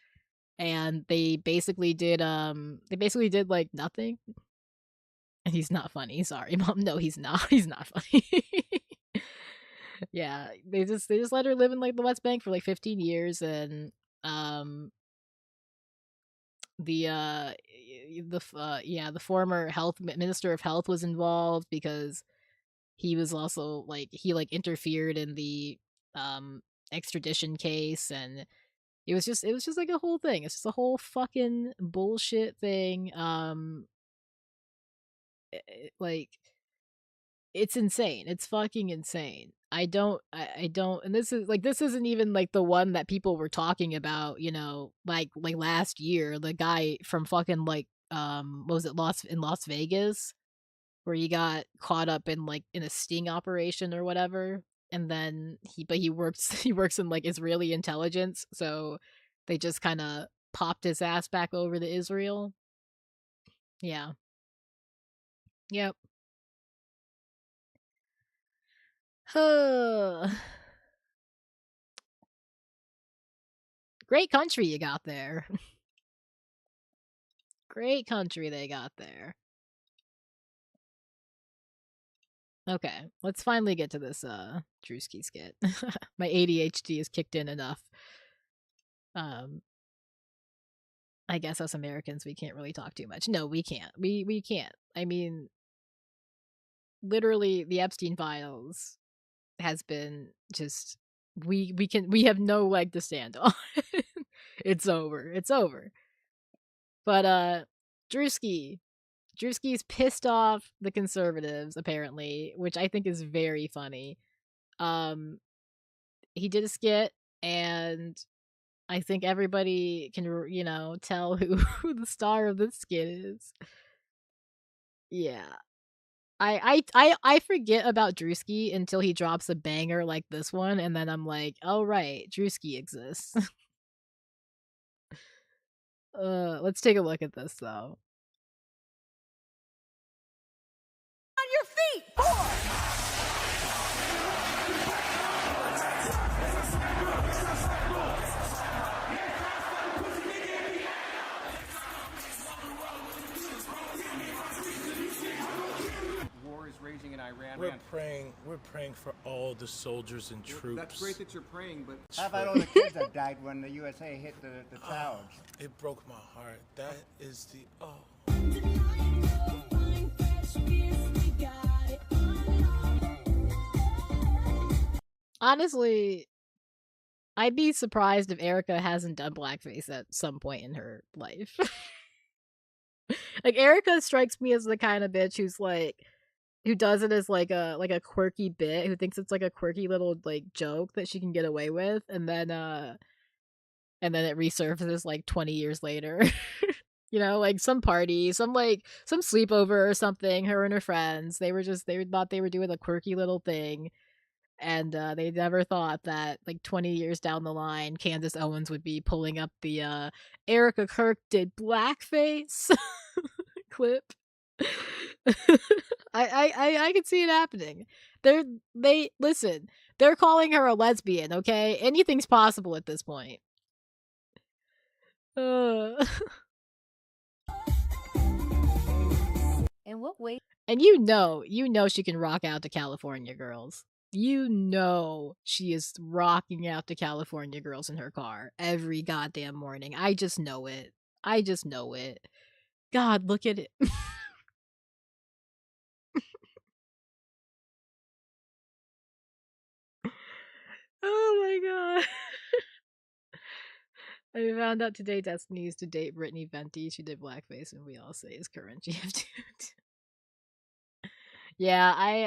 and they basically did like nothing. And he's not funny. Sorry, mom. No, he's not. He's not funny. Yeah, they just let her live in like the West Bank for like 15 years, and um the former minister of health was involved because he was also like he like interfered in the um extradition case, and it was just like a whole thing. It's just a whole fucking bullshit thing. Like it's insane. It's fucking insane. I don't, and this isn't even like the one that people were talking about, like last year, the guy from fucking like what was it, Las Vegas, where he got caught up in like in a sting operation or whatever. And then he works he works in like Israeli intelligence, so they just kind of popped his ass back over to Israel. Yeah. Yep. Great country you got there. Great country they got there. Okay, let's finally get to this Drewski skit. My ADHD is kicked in enough. Um I guess us Americans we can't really talk too much. No, we can't. We can't. I mean, literally the Epstein files has been just we have no leg to stand on. It's over. It's over. But Drewski Drewski's pissed off the conservatives apparently, which I think is very funny. Um he did a skit, and I think everybody can, tell who, who the star of this skit is. Yeah. I forget about Drewski until he drops a banger like this one, and then I'm like, oh right, Drewski exists. Let's take a look at this though. On your feet, boy! War is raging in Iran. We're praying for all the soldiers and troops. That's great that you're praying, but How about all the kids that died when the USA hit the towers? It broke my heart. That is the Honestly, I'd be surprised if Erika hasn't done blackface at some point in her life. Like Erika strikes me as the kind of bitch who does it as like a quirky bit, who thinks it's like a quirky little like joke that she can get away with, and then it resurfaces like 20 years later. Like some party, some sleepover or something, her and her friends, they thought they were doing a quirky little thing, and they never thought that like 20 years down the line Candace Owens would be pulling up the Erika Kirk did blackface clip. I could see it happening. They listen, they're calling her a lesbian, okay? Anything's possible at this point. In what way? And you know she can rock out to California girls. You know she is rocking out to California girls in her car every goddamn morning. I just know it. I just know it. God, look at it. Oh my god. I found out today Destiny used to date Brittany Venti. She did blackface, and we all say is current GF2. Yeah,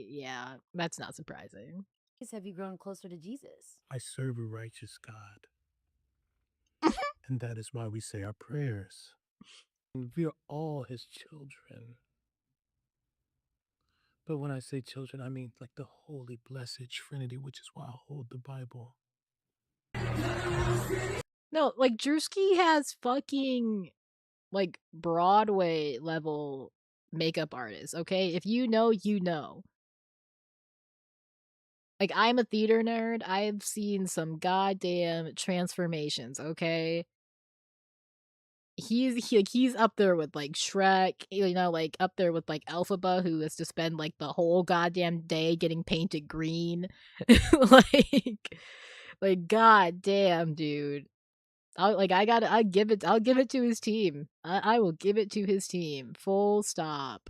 yeah, that's not surprising. Have you grown closer to Jesus? I serve a righteous God. And that is why we say our prayers. And we are all his children. But when I say children, I mean like the holy, blessed Trinity, which is why I hold the Bible. No, like Druski has fucking like Broadway level makeup artists, okay? If you know, you know. Like, I'm a theater nerd. I've seen some goddamn transformations, okay? He's up there with like Shrek, you know, like up there with like Elphaba, who has to spend like the whole goddamn day getting painted green. like goddamn, dude. I'll give it to his team. I will give it to his team. Full stop.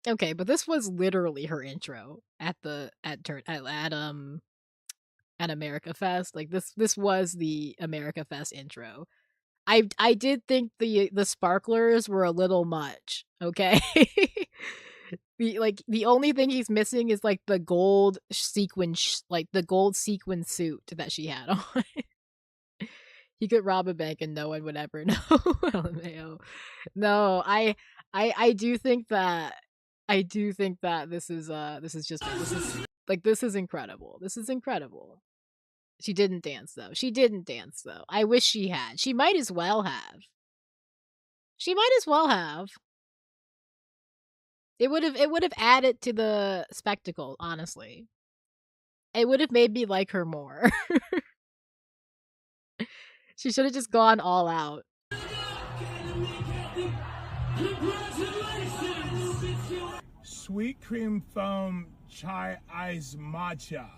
Okay, but this was literally her intro at America Fest. Like this was the America Fest intro. I did think the sparklers were a little much, okay? The only thing he's missing is like the gold sequin the gold sequin suit that she had on. He could rob a bank and no one would ever know. LMAO. No, I do think that this is incredible. This is incredible. She didn't dance though. I wish she had. She might as well have. It would have added to the spectacle, honestly. It would have made me like her more. She should have just gone all out. Sweet cream foam chai ice matcha.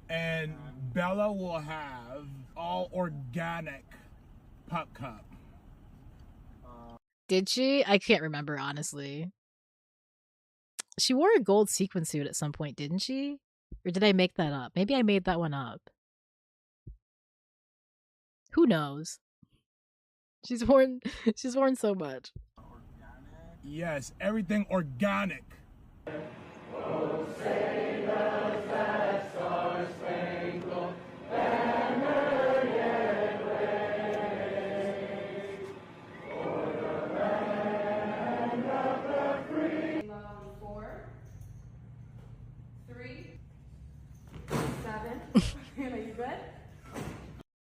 And Bella will have all organic pup cup. Did she? I can't remember, honestly. She wore a gold sequin suit at some point, didn't she? Or did I make that up? Maybe I made that one up. Who knows? She's worn so much. Yes, everything organic.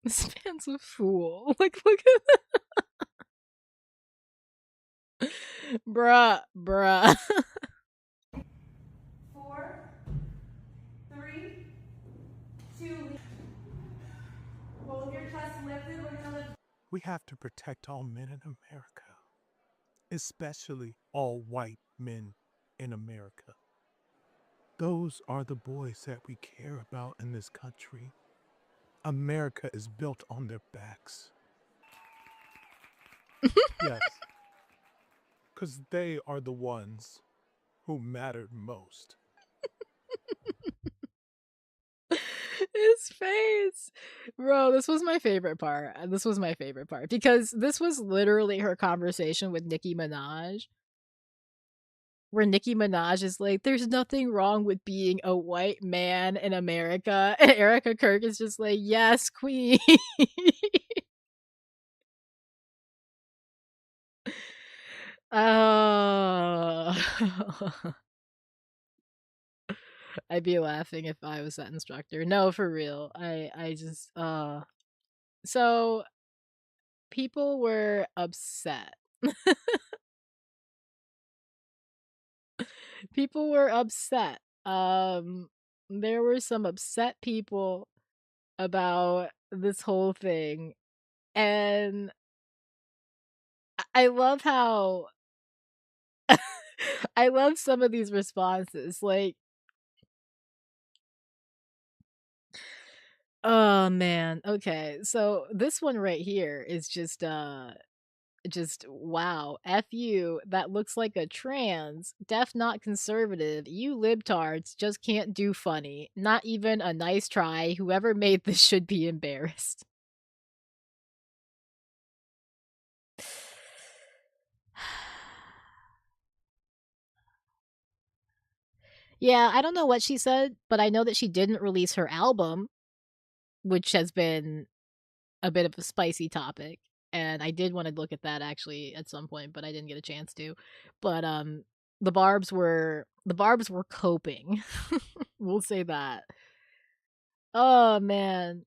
This man's a fool. Like, look at that. Bruh. 4, 3, 2. Hold your chest lifted. We're gonna lift. We have to protect all men in America, especially all white men in America. Those are the boys that we care about in this country. America is built on their backs. Yes, because they are the ones who mattered most. his face. Bro, this was my favorite part. Because this was literally her conversation with Nicki Minaj. Where Nicki Minaj is like, there's nothing wrong with being a white man in America. And Erika Kirk is just like, yes, queen. Oh. I'd be laughing if I was that instructor. No, for real. I just so people were upset. People were upset. There were some upset people about this whole thing. And I love how I love some of these responses. Like Oh man. Okay. So this one right here is just wow. F you. That looks like a trans. Deaf not conservative. You libtards just can't do funny. Not even a nice try. Whoever made this should be embarrassed. Yeah, I don't know what she said, but I know that she didn't release her album, which has been a bit of a spicy topic. And I did want to look at that actually at some point, but I didn't get a chance to. But the Barb's were coping. We'll say that. Oh man.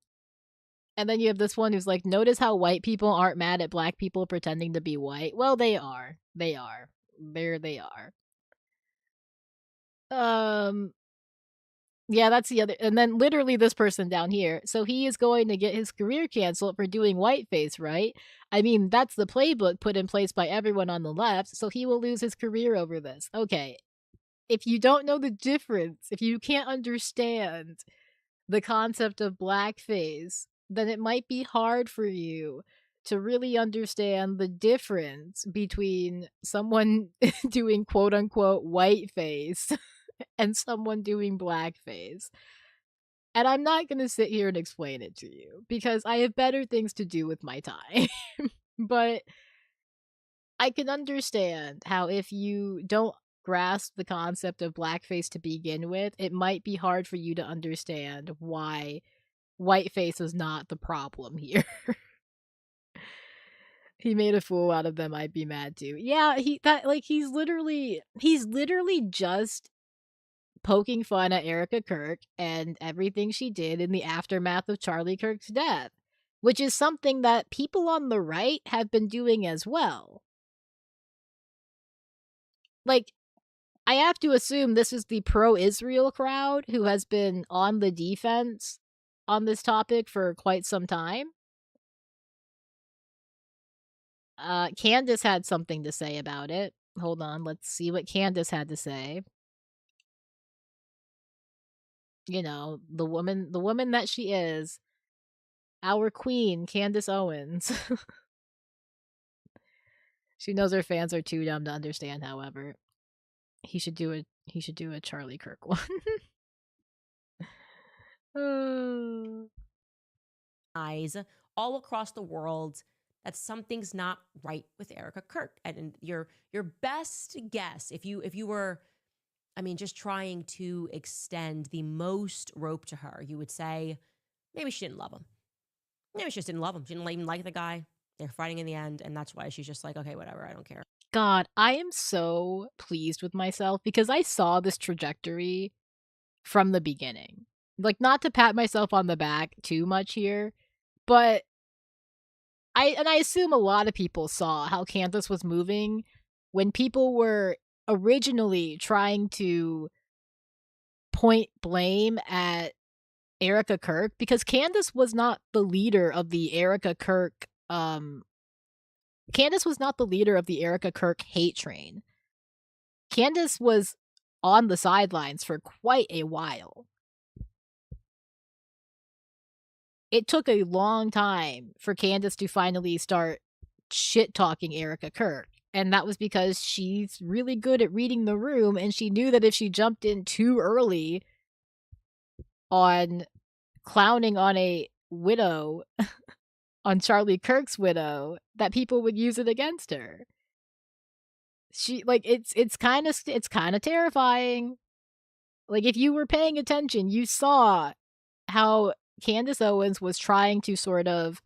And then you have this one who's like, notice how white people aren't mad at black people pretending to be white. Well, they are. They are. There they are. Um Yeah, that's the other, and then literally this person down here. So he is going to get his career canceled for doing whiteface, right? I mean, that's the playbook put in place by everyone on the left, so he will lose his career over this. Okay. If you don't know the difference, if you can't understand the concept of blackface, then it might be hard for you to really understand the difference between someone doing quote unquote whiteface and someone doing blackface. And I'm not going to sit here and explain it to you because I have better things to do with my time. But I can understand how if you don't grasp the concept of blackface to begin with, it might be hard for you to understand why whiteface is not the problem here. He made a fool out of them, I'd be mad too. Yeah, he's literally just poking fun at Erika Kirk and everything she did in the aftermath of Charlie Kirk's death, which is something that people on the right have been doing as well. Like, I have to assume this is the pro-Israel crowd who has been on the defense on this topic for quite some time. Candace had something to say about it. Hold on, let's see what Candace had to say. You know, the woman that she is, our queen, Candace Owens. She knows her fans are too dumb to understand, however. He should do a Charlie Kirk one. Uh, eyes all across the world that something's not right with Erika Kirk. And your best guess, if you were, I mean, just trying to extend the most rope to her, you would say maybe she didn't love him. Maybe she just didn't love him. She didn't even like the guy. They're fighting in the end, and that's why she's just like, okay, whatever, I don't care. God, I am so pleased with myself because I saw this trajectory from the beginning. Like, not to pat myself on the back too much here, but I assume a lot of people saw how Candace was moving when people were originally trying to point blame at Erika Kirk, because Candace was not the leader of the Erika Kirk Candace was not the leader of the Erika Kirk hate train. Candace was on the sidelines for quite a while. It took a long time for Candace to finally start shit-talking Erika Kirk. And that was because she's really good at reading the room, and she knew that if she jumped in too early on clowning on a widow, on Charlie Kirk's widow, that people would use it against her. She, like, it's kind of terrifying. Like, if you were paying attention, you saw how Candace Owens was trying to sort of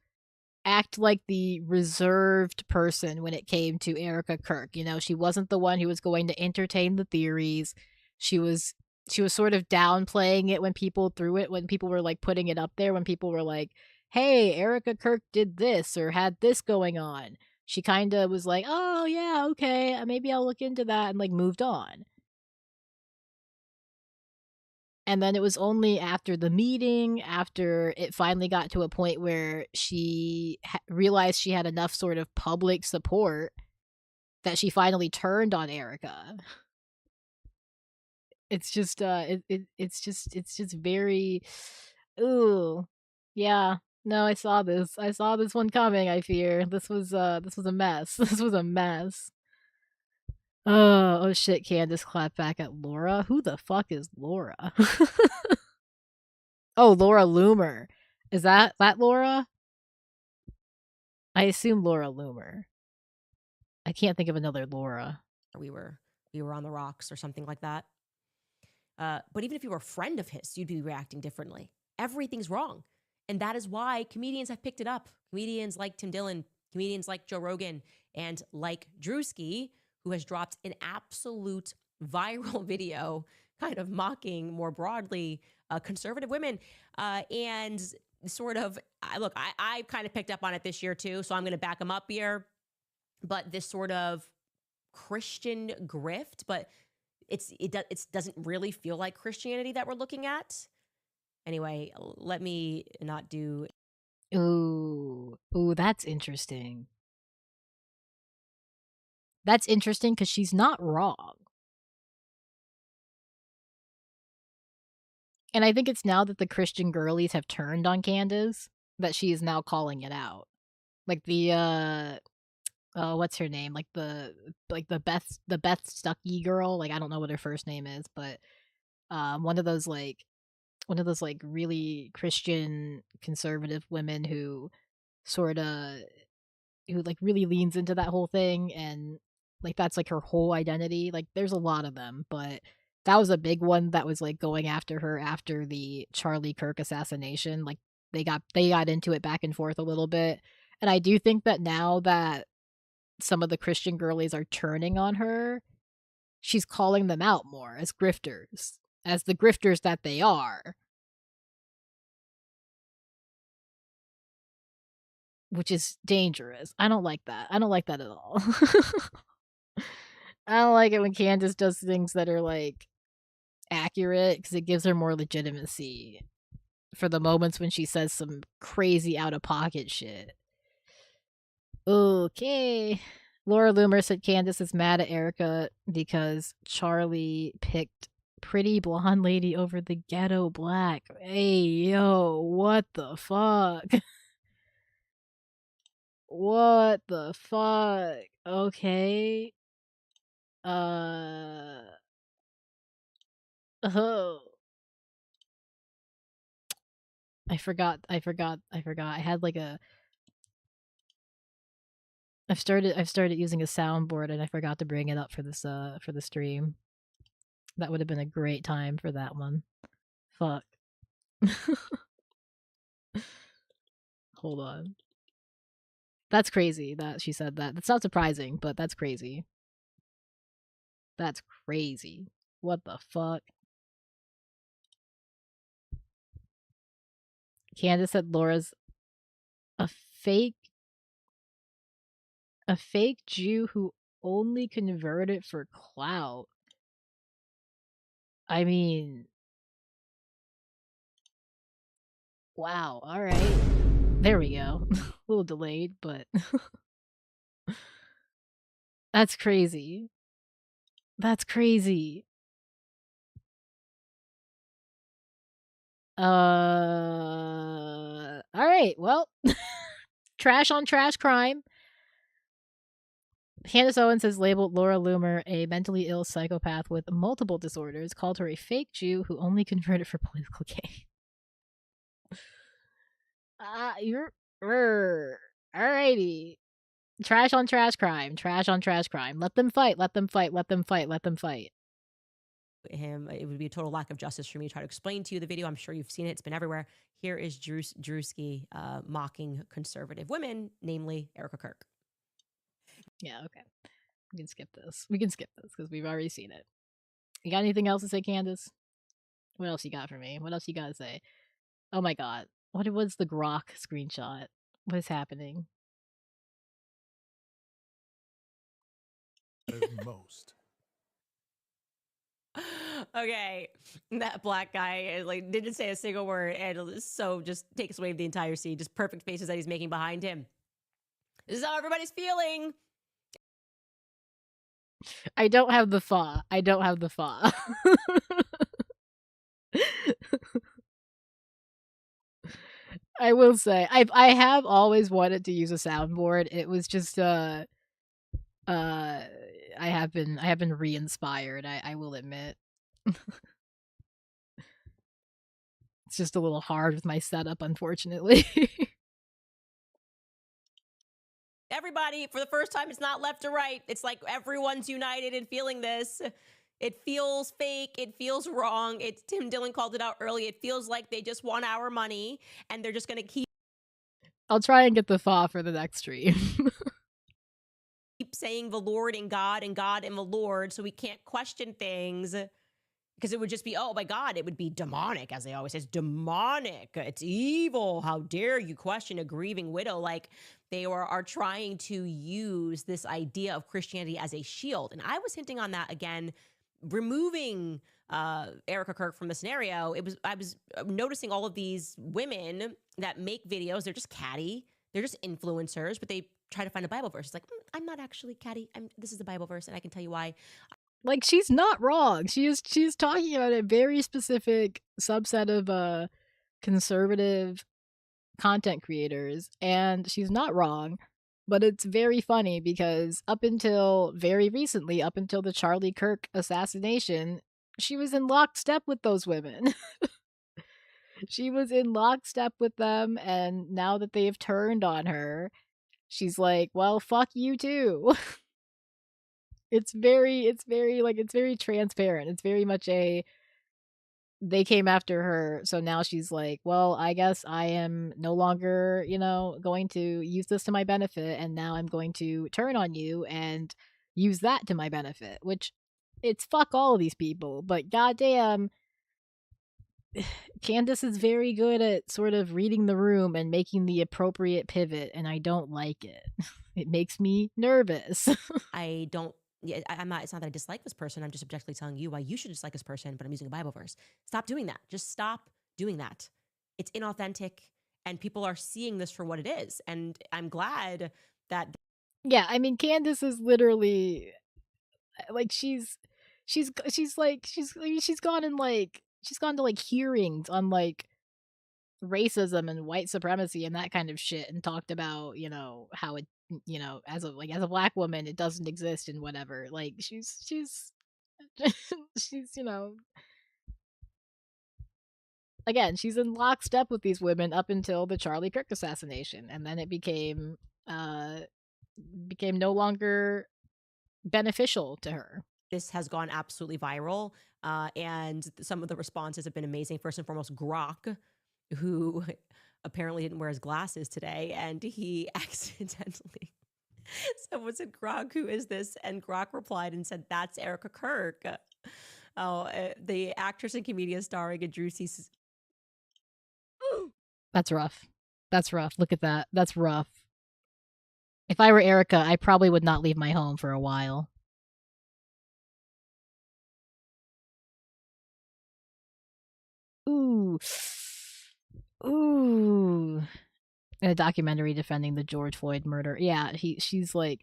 act like the reserved person when it came to Erika Kirk. You know, she wasn't the one who was going to entertain the theories. She was sort of downplaying it when people threw it, when people were like putting it up there, when people were like, hey, Erika Kirk did this or had this going on. She kind of was like, oh yeah, okay, maybe I'll look into that, and like moved on. And then it was only after the meeting, after it finally got to a point where she realized she had enough sort of public support, that she finally turned on Erika. It's just it's just very, ooh. Yeah. No, I saw this. I saw this one coming, I fear. This was a mess. This was a mess. Oh shit, Candace clapped back at Laura. Who the fuck is Laura? Oh, Laura Loomer. Is that Laura? I assume Laura Loomer. I can't think of another Laura. We were on the rocks or something like that. But even if you were a friend of his, you'd be reacting differently. Everything's wrong. And that is why comedians have picked it up. Comedians like Tim Dillon, comedians like Joe Rogan, and like Druski, who has dropped an absolute viral video kind of mocking more broadly conservative women. And sort of, look, I kind of picked up on it this year too, so I'm going to back him up here. But this sort of Christian grift, but it doesn't really feel like Christianity that we're looking at. Anyway, let me not do. Ooh, that's interesting. That's interesting because she's not wrong. And I think it's now that the Christian girlies have turned on Candace that she is now calling it out. Like the what's her name? Like the Beth Stuckey girl. Like I don't know what her first name is, but one of those like really Christian conservative women who like really leans into that whole thing, and like that's like her whole identity. Like there's a lot of them, but that was a big one that was like going after her after the Charlie Kirk assassination. Like they got into it back and forth a little bit. And I do think that now that some of the Christian girlies are turning on her, she's calling them out more as grifters, as the grifters that they are. Which is dangerous. I don't like that. I don't like that at all. I don't like it when Candace does things that are like accurate because it gives her more legitimacy for the moments when she says some crazy out of pocket shit. Okay. Laura Loomer said Candace is mad at Erika because Charlie picked pretty blonde lady over the ghetto black. Hey, yo, what the fuck? What the fuck? Okay. Oh. I forgot. I had like I've started using a soundboard and I forgot to bring it up for this for the stream. That would have been a great time for that one. Fuck. Hold on. That's crazy that she said that. That's not surprising, but that's crazy. That's crazy. What the fuck? Candace said Laura's a fake Jew who only converted for clout. I mean, wow, alright. There we go. A little delayed, but that's crazy. That's crazy. Alright, well. Trash on trash crime. Candace Owens has labeled Laura Loomer a mentally ill psychopath with multiple disorders, called her a fake Jew who only converted for political gain. Alrighty. Trash on trash crime. Trash on trash crime. Let them fight. Let them fight. Let them fight. Let them fight. Him, it would be a total lack of justice for me to try to explain to you the video. I'm sure you've seen it. It's been everywhere. Here is Druski mocking conservative women, namely Erika Kirk. Yeah, okay. We can skip this. We can skip this because we've already seen it. You got anything else to say, Candace? What else you got for me? What else you got to say? Oh my god. What was the Grok screenshot? What is happening? Most. Okay, that black guy like didn't say a single word, and so just takes away the entire scene. Just perfect faces that he's making behind him. This is how everybody's feeling. I don't have the fa. I don't have the fa. I will say I have always wanted to use a soundboard. It was just I have been re-inspired. I will admit. It's just a little hard with my setup, unfortunately. Everybody, for the first time, it's not left or right. It's like everyone's united in feeling this. It feels fake. It feels wrong. It's Tim Dillon called it out early. It feels like they just want our money and they're just going to keep I'll try and get the thaw for the next stream. saying the Lord and God and God and the Lord, so we can't question things. Because it would just be, oh my God, it would be demonic, as they always say. It's demonic. It's evil. How dare you question a grieving widow? Like they are trying to use this idea of Christianity as a shield. And I was hinting on that again, removing Erika Kirk from the scenario. I was noticing all of these women that make videos. They're just catty. They're just influencers, but they try to find a Bible verse. It's like, I'm not actually catty. This is the Bible verse, and I can tell you why. Like, she's not wrong. She's talking about a very specific subset of conservative content creators, and she's not wrong. But it's very funny because up until very recently, up until the Charlie Kirk assassination, she was in lockstep with those women. She was in lockstep with them, and now that they have turned on her, she's like, well, fuck you too. It's very transparent. It's very much they came after her, so now she's like, well, I guess I am no longer, going to use this to my benefit, and now I'm going to turn on you and use that to my benefit, which it's fuck all of these people, but goddamn, Candace is very good at sort of reading the room and making the appropriate pivot, and I don't like it. It makes me nervous. I don't. Yeah, I'm not. It's not that I dislike this person. I'm just objectively telling you why you should dislike this person. But I'm using a Bible verse. Stop doing that. Just stop doing that. It's inauthentic, and people are seeing this for what it is. And I'm glad that. Yeah, I mean, Candace is literally like she's gone to like hearings on like racism and white supremacy and that kind of shit, and talked about how it as a black woman it doesn't exist and whatever. Like she's she's again, she's in lockstep with these women up until the Charlie Kirk assassination, and then it became no longer beneficial to her. This has gone absolutely viral, and some of the responses have been amazing. First and foremost, Grok, who apparently didn't wear his glasses today, and he accidentally. Someone said, Grok, who is this? And Grok replied and said, that's Erika Kirk. The actress and comedian starring in druski. That's rough. That's rough. Look at that. That's rough. If I were Erika, I probably would not leave my home for a while. Ooh. In a documentary defending the George Floyd murder. Yeah, she's like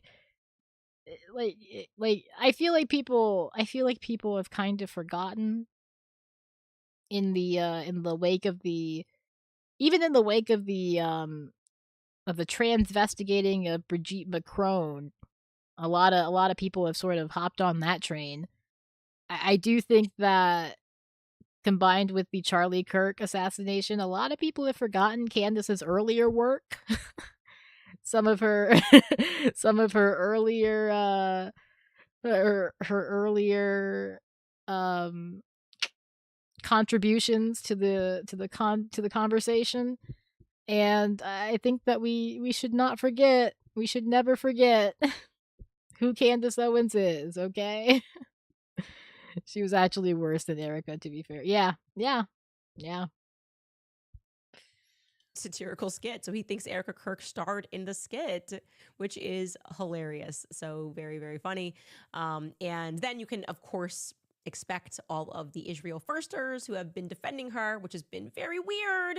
I feel like people have kind of forgotten in the wake of the transvestigating of Brigitte Macron. A lot of people have sort of hopped on that train. I do think that combined with the Charlie Kirk assassination, a lot of people have forgotten Candace's earlier work. some of her earlier her earlier contributions to the conversation, and I think that we should not forget. We should never forget who Candace Owens is. Okay. She was actually worse than Erika, to be fair. Yeah. Satirical skit. So he thinks Erika Kirk starred in the skit, which is hilarious. So very, very funny. And then you can, of course, expect all of the Israel firsters who have been defending her, which has been very weird.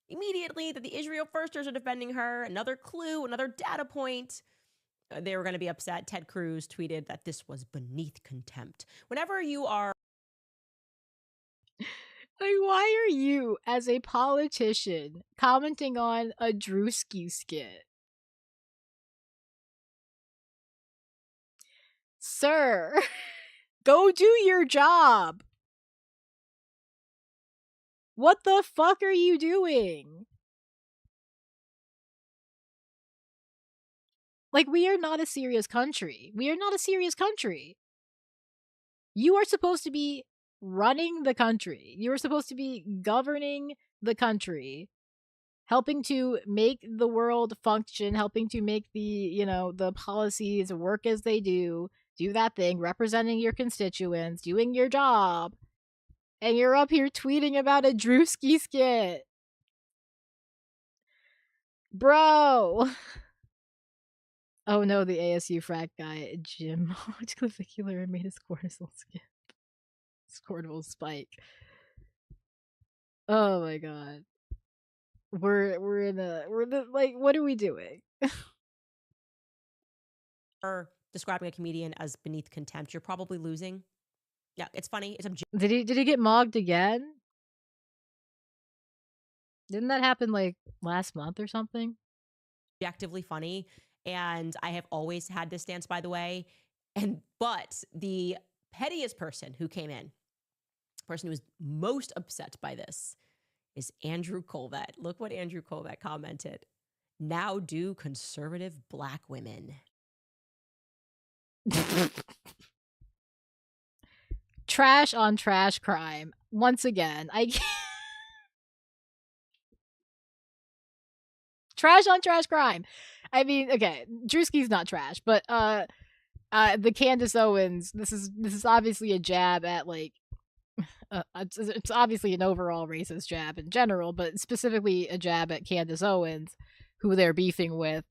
Immediately that the Israel firsters are defending her. Another clue, another data point. They were going to be upset. Ted Cruz tweeted that this was beneath contempt. Whenever you are... Like, why are you, as a politician, commenting on a druski skit? Sir, go do your job. What the fuck are you doing? Like, we are not a serious country. We are not a serious country. You are supposed to be running the country. You are supposed to be governing the country, helping to make the world function, helping to make the policies work as they do that thing, representing your constituents, doing your job. And you're up here tweeting about a druski skit. Bro. Oh no, the ASU frat guy, Jim, clavicular and made his cortisol skip. His cortisol spike. Oh my god. Like, what are we doing? Or describing a comedian as beneath contempt, you're probably losing. Yeah, it's funny. It's Did he get mogged again? Didn't that happen like last month or something? objectively funny, and I have always had this stance, by the way. But the pettiest person who came in, the person who was most upset by this, is Andrew Colvett. Look what Andrew Colvett commented. Now do conservative black women. Trash on trash crime. Once again, I can't. Trash on trash crime. I mean, okay, Drewski's not trash, but the Candace Owens, this is obviously a jab at like it's obviously an overall racist jab in general, but specifically a jab at Candace Owens, who they're beefing with.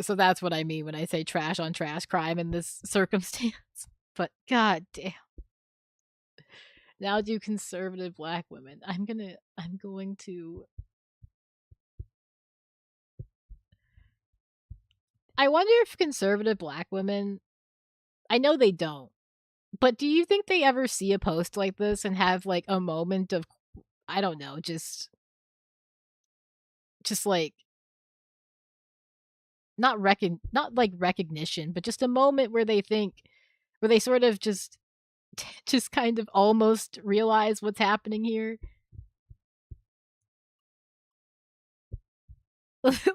So that's what I mean when I say trash on trash crime in this circumstance. But god damn. Now do conservative black women. I'm going to I wonder if conservative black women, I know they don't, but do you think they ever see a post like this and have like a moment of, I don't know, just like not like recognition, but just a moment where they sort of just kind of almost realize what's happening here?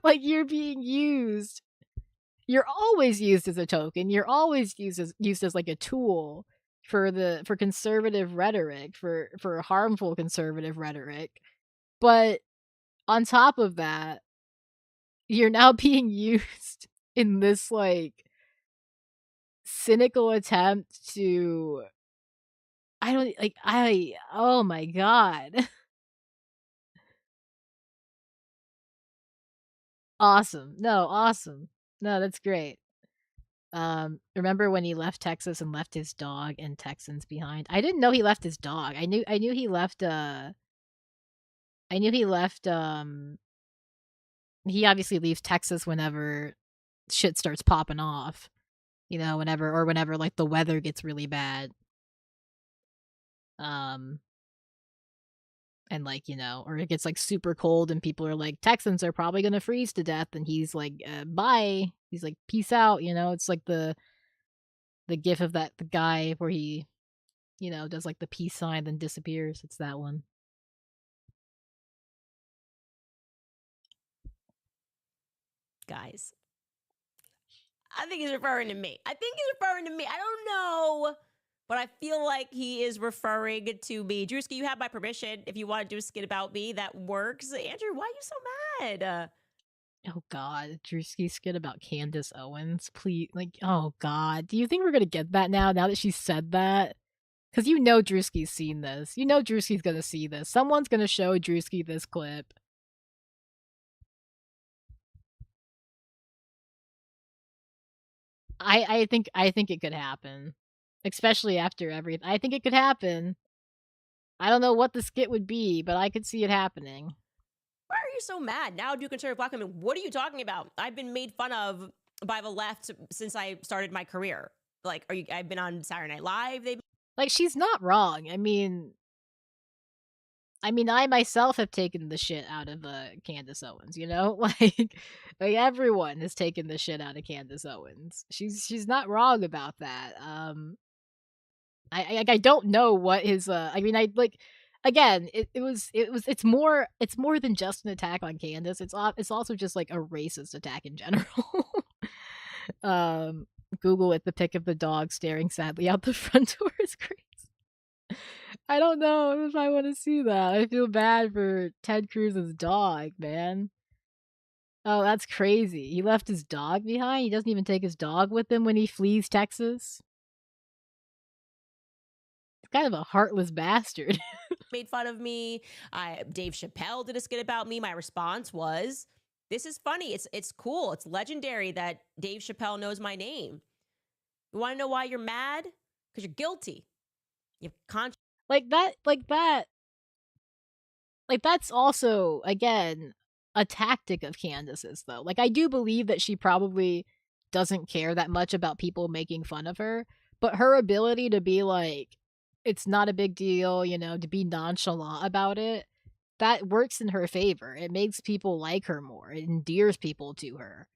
Like, you're being used. You're always used as a token. You're always used as like a tool for conservative rhetoric, for harmful conservative rhetoric. But on top of that, you're now being used in this like cynical attempt to oh my god. Awesome. No, that's great. Remember when he left Texas and left his dog and Texans behind? I didn't know he left his dog. I knew he left he obviously leaves Texas whenever shit starts popping off. Whenever like the weather gets really bad. And like, or it gets like super cold and people are like, Texans are probably gonna freeze to death, and he's like, bye. He's like, peace out. It's like the gif of the guy where he does like the peace sign then disappears. It's that one. Guys, I think he's referring to me. I don't know, but I feel like he is referring to me. Drewski, you have my permission. If you want to do a skit about me, that works. Andrew, why are you so mad? Oh god, Drewski skit about Candace Owens. Please, like, oh god. Do you think we're gonna get that now that she said that? Because Drewski's seen this. Drewski's gonna see this. Someone's gonna show Drewski this clip. I think it could happen. Especially after everything. I think it could happen. I don't know what the skit would be, but I could see it happening. Why are you so mad? Now do conservative black women. What are you talking about? I've been made fun of by the left since I started my career. Like, I've been on Saturday Night Live. Like, she's not wrong. I mean, I mean, I myself have taken the shit out of Candace Owens, you know? Like everyone has taken the shit out of Candace Owens. She's not wrong about that. I don't know what his I mean, I like again, it's more than just an attack on Candace. It's also just like a racist attack in general. um Google it, the pic of the dog staring sadly out the front door is crazy. I don't know if I want to see that. I feel bad for Ted Cruz's dog, man. Oh, that's crazy. He left his dog behind? He doesn't even take his dog with him when he flees Texas? He's kind of a heartless bastard. Made fun of me. Dave Chappelle did a skit about me. My response was, "This is funny. It's cool. It's legendary that Dave Chappelle knows my name. You want to know why you're mad? Because you're guilty. You have conscience." That's also, again, a tactic of Candace's, though. Like, I do believe that she probably doesn't care that much about people making fun of her, but her ability to be like, it's not a big deal, you know, to be nonchalant about it, that works in her favor. It makes people like her more. It endears people to her.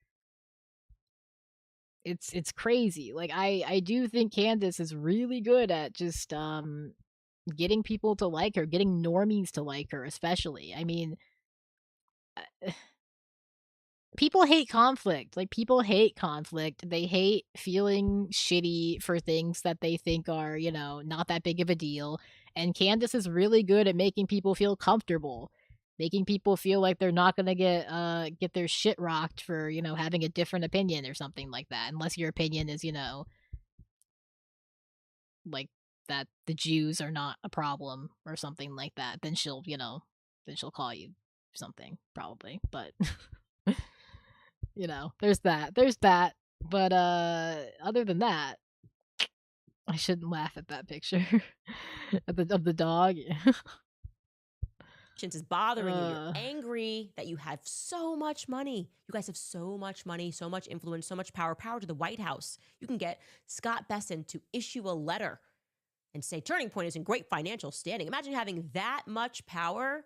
It's crazy. Like, I do think Candace is really good at just getting people to like her, getting normies to like her, especially. I mean, people hate conflict. Like, people hate conflict. They hate feeling shitty for things that they think are, you know, not that big of a deal. And Candace is really good at making people feel comfortable, making people feel like they're not gonna get their shit rocked for, you know, having a different opinion or something like that. Unless your opinion is, you know, like that the Jews are not a problem or something like that, then she'll, you know, then she'll call you something probably. But you know, there's that. There's that. But other than that, I shouldn't laugh at that picture of the dog. Is bothering you. You're angry that you have so much money. You guys have so much money, so much influence, so much power to the White House. You can get Scott Besson to issue a letter and say Turning Point is in great financial standing. Imagine having that much power,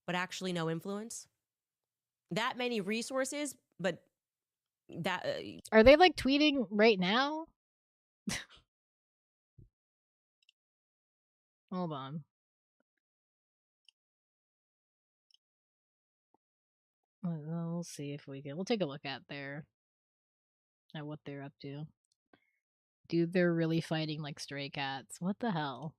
but actually no influence. That many resources, but that... Are they like tweeting right now? Hold on. We'll see if we can. We'll take a look at what they're up to. Dude, they're really fighting like stray cats. What the hell?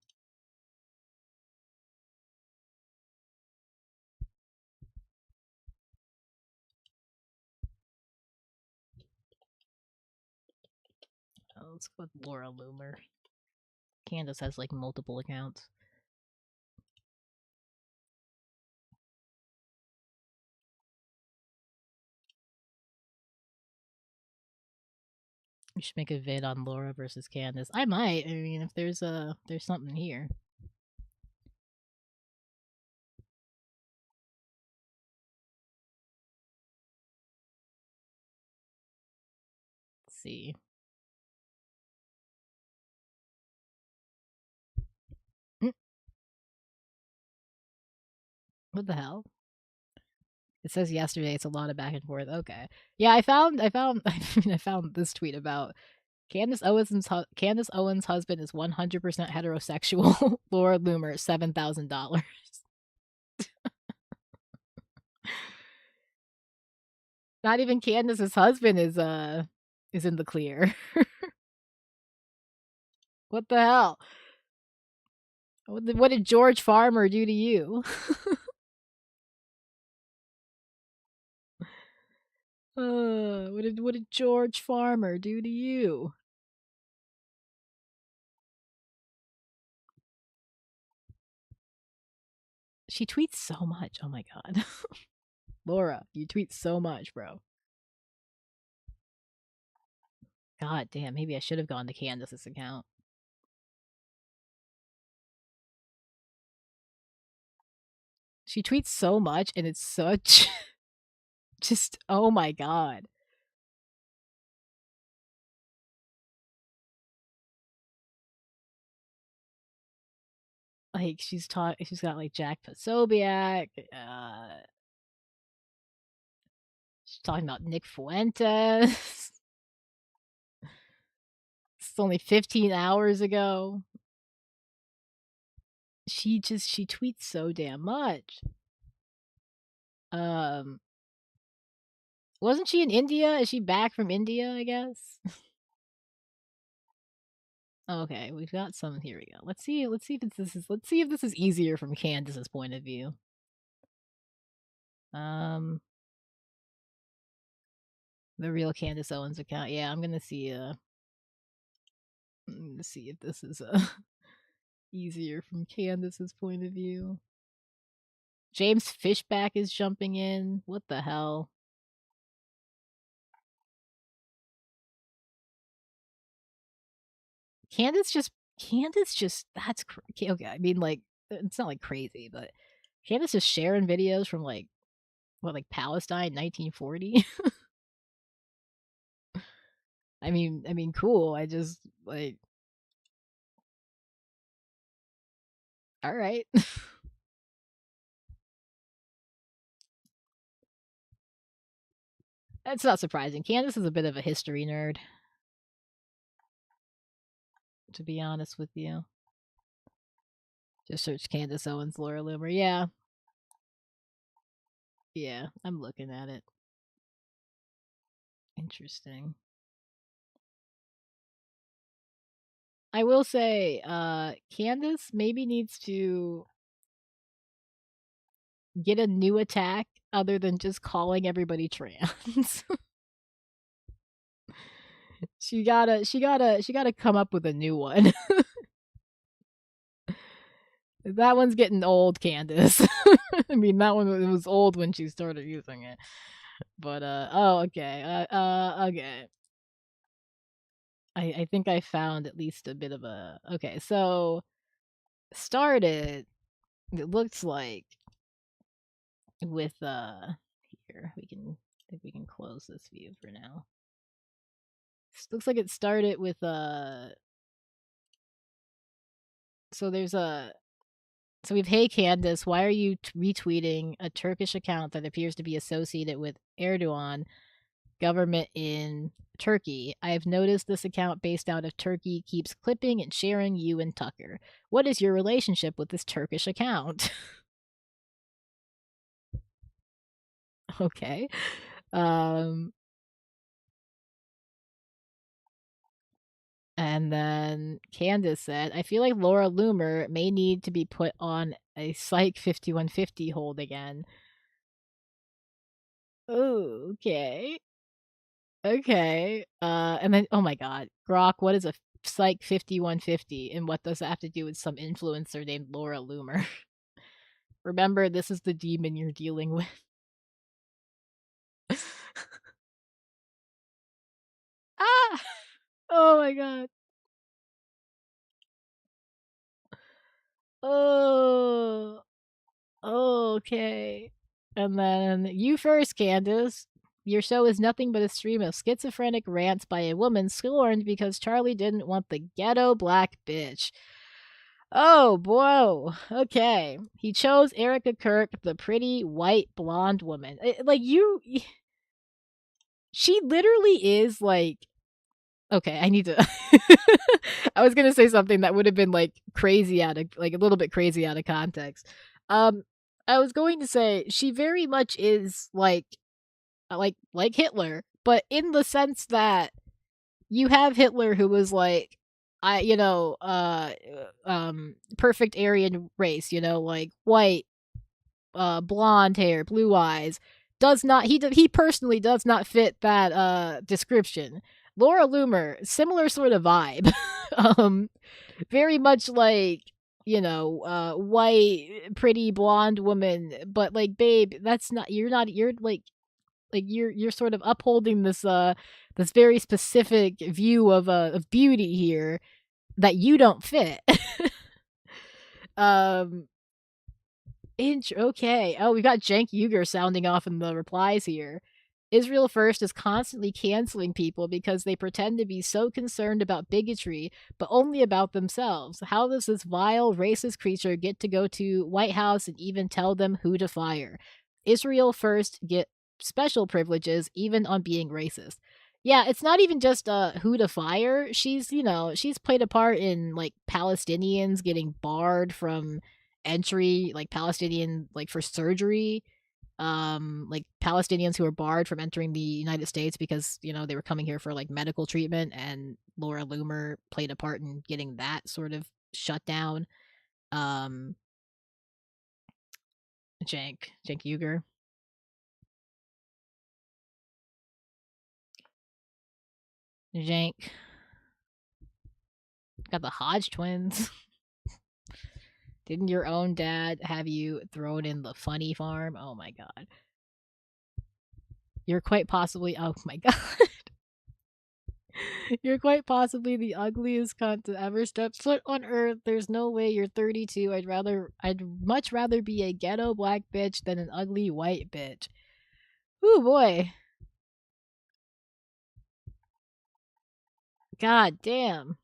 Oh, let's go with Laura Loomer. Candace has like multiple accounts. We should make a vid on Laura versus Candace. I might. I mean, if there's something here. Let's see. What the hell? It says yesterday. It's a lot of back and forth. Okay. Yeah, I found I found this tweet about Candace Owens' husband is 100% heterosexual. Laura Loomer, $7,000. Not even Candace's husband is in the clear. What the hell? What did George Farmer do to you? What did George Farmer do to you? She tweets so much. Oh my god. Laura, you tweet so much, bro. God damn, maybe I should have gone to Candace's account. She tweets so much and it's such just oh my god. like she's got like Jack Posobiec. She's talking about Nick Fuentes. It's only 15 hours ago. She tweets so damn much. Wasn't she in India? Is she back from India, I guess? Okay, we've got some. Here we go. Let's see if this is easier from Candace's point of view. The real Candace Owens account. Yeah, I'm gonna see if this is easier from Candace's point of view. James Fishback is jumping in. What the hell? Candace just that's okay. I mean, like, it's not like crazy, but Candace is sharing videos from like Palestine 1940. I mean, cool. I just like, all right. That's not surprising. Candace is a bit of a history nerd, to be honest with you. Just search Candace Owens, Laura Loomer. Yeah. Yeah, I'm looking at it. Interesting. I will say, Candace maybe needs to get a new attack other than just calling everybody trans. she gotta come up with a new one. That one's getting old, Candace. I mean, that one was old when she started using it. But oh, okay. Okay. I think I found at least a bit of a okay. So started. It looks like with here I think we can close this view for now. Looks like it started with so there's a so we've hey Candace, why are you retweeting a Turkish account that appears to be associated with Erdogan government in Turkey? I have noticed this account based out of Turkey keeps clipping and sharing you and Tucker. What is your relationship with this Turkish account? Okay. And then Candace said, I feel like Laura Loomer may need to be put on a Psych 5150 hold again. Oh, okay. Okay. And then, oh my god. Grok, what is a Psych 5150? And what does that have to do with some influencer named Laura Loomer? Remember, this is the demon you're dealing with. Ah! Oh my god. Oh. Okay. And then you first, Candace. Your show is nothing but a stream of schizophrenic rants by a woman scorned because Charlie didn't want the ghetto black bitch. Oh, whoa. Okay. He chose Erika Kirk, the pretty white blonde woman. Like, she literally is like, okay, I need to. I was gonna say something that would have been like crazy out of like a little bit crazy out of context. I was going to say she very much is like Hitler, but in the sense that you have Hitler who was like, perfect Aryan race, like white, blonde hair, blue eyes. He personally does not fit that description. Laura Loomer, similar sort of vibe. Very much like, white, pretty blonde woman, but like, babe, you're you're sort of upholding this this very specific view of beauty here that you don't fit. Okay. Oh, we got Jank Uger sounding off in the replies here. Israel First is constantly canceling people because they pretend to be so concerned about bigotry, but only about themselves. How does this vile, racist creature get to go to White House and even tell them who to fire? Israel First get special privileges even on being racist. Yeah, it's not even just who to fire. She's, she's played a part in like Palestinians getting barred from entry, like Palestinian like for surgery, like Palestinians who were barred from entering the United States because, they were coming here for like medical treatment, and Laura Loomer played a part in getting that sort of shut down. Cenk Uygur. Cenk. Got the Hodge twins. Didn't your own dad have you thrown in the funny farm? Oh my god. You're quite possibly, oh my god. You're quite possibly the ugliest cunt to ever step foot on earth. There's no way you're 32. I'd much rather be a ghetto black bitch than an ugly white bitch. Ooh boy. God damn.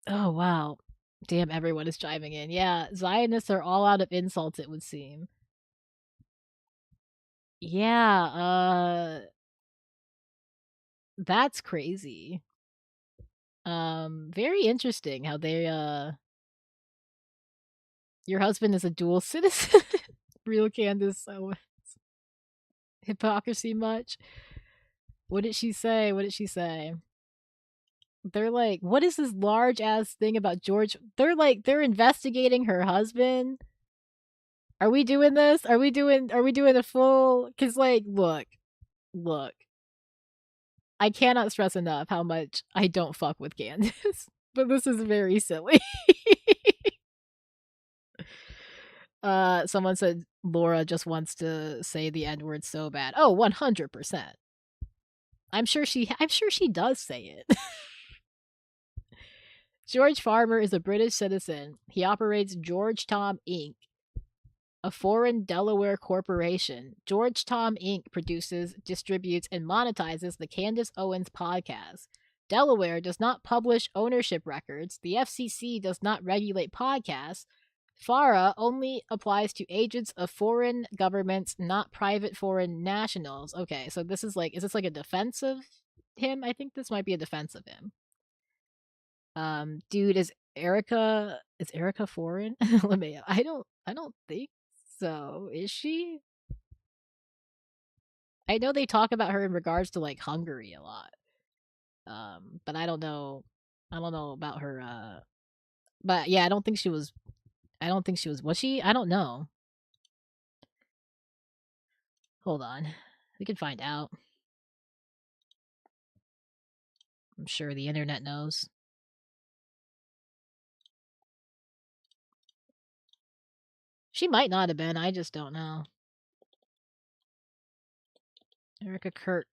Oh wow. Damn, everyone is chiming in. Yeah, Zionists are all out of insults, it would seem. Yeah, that's crazy. Very interesting how they, your husband is a dual citizen. Real Candace Owens. Hypocrisy much? What did she say? They're like, what is this large ass thing about George? They're investigating her husband. Are we doing this? Are we doing a full? Cause like, look. I cannot stress enough how much I don't fuck with Candace, but this is very silly. Someone said Laura just wants to say the N-word so bad. Oh, 100%. I'm sure she does say it. George Farmer is a British citizen. He operates George Tom Inc., a foreign Delaware corporation. George Tom Inc. produces, distributes, and monetizes the Candace Owens podcast. Delaware does not publish ownership records. The FCC does not regulate podcasts. FARA only applies to agents of foreign governments, not private foreign nationals. Okay, so this is like, is this like a defense of him? I think this might be a defense of him. Dude, is Erika foreign? I don't think so. Is she? I know they talk about her in regards to like Hungary a lot. But I don't know about her, but yeah, I don't think she was, was she? I don't know. Hold on. We can find out. I'm sure the internet knows. She might not have been, I just don't know. Erika Kirk.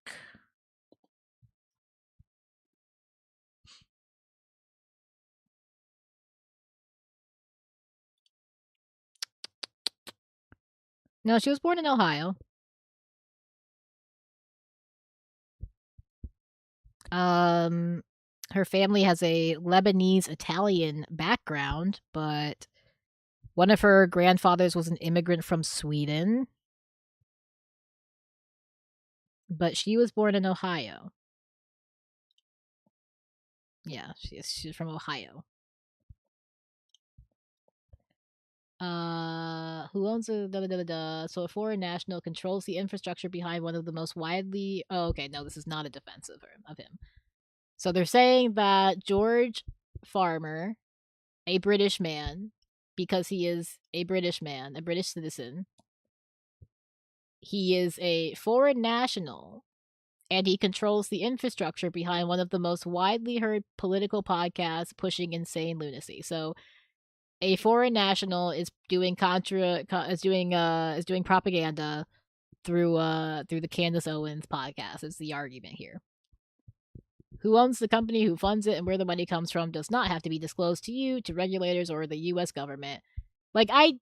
No, she was born in Ohio. Her family has a Lebanese Italian background, but one of her grandfathers was an immigrant from Sweden. But she was born in Ohio. Yeah, she's from Ohio. Who owns a so a foreign national controls the infrastructure behind one of the most widely. Oh, okay, no, this is not a defense of him. So they're saying that George Farmer, a British man, because he is a British man, a British citizen, he is a foreign national, and he controls the infrastructure behind one of the most widely heard political podcasts pushing insane lunacy. So a foreign national is doing doing propaganda through the Candace Owens podcast. Is the argument here. Who owns the company, who funds it, and where the money comes from does not have to be disclosed to you, to regulators, or the U.S. government. Like, I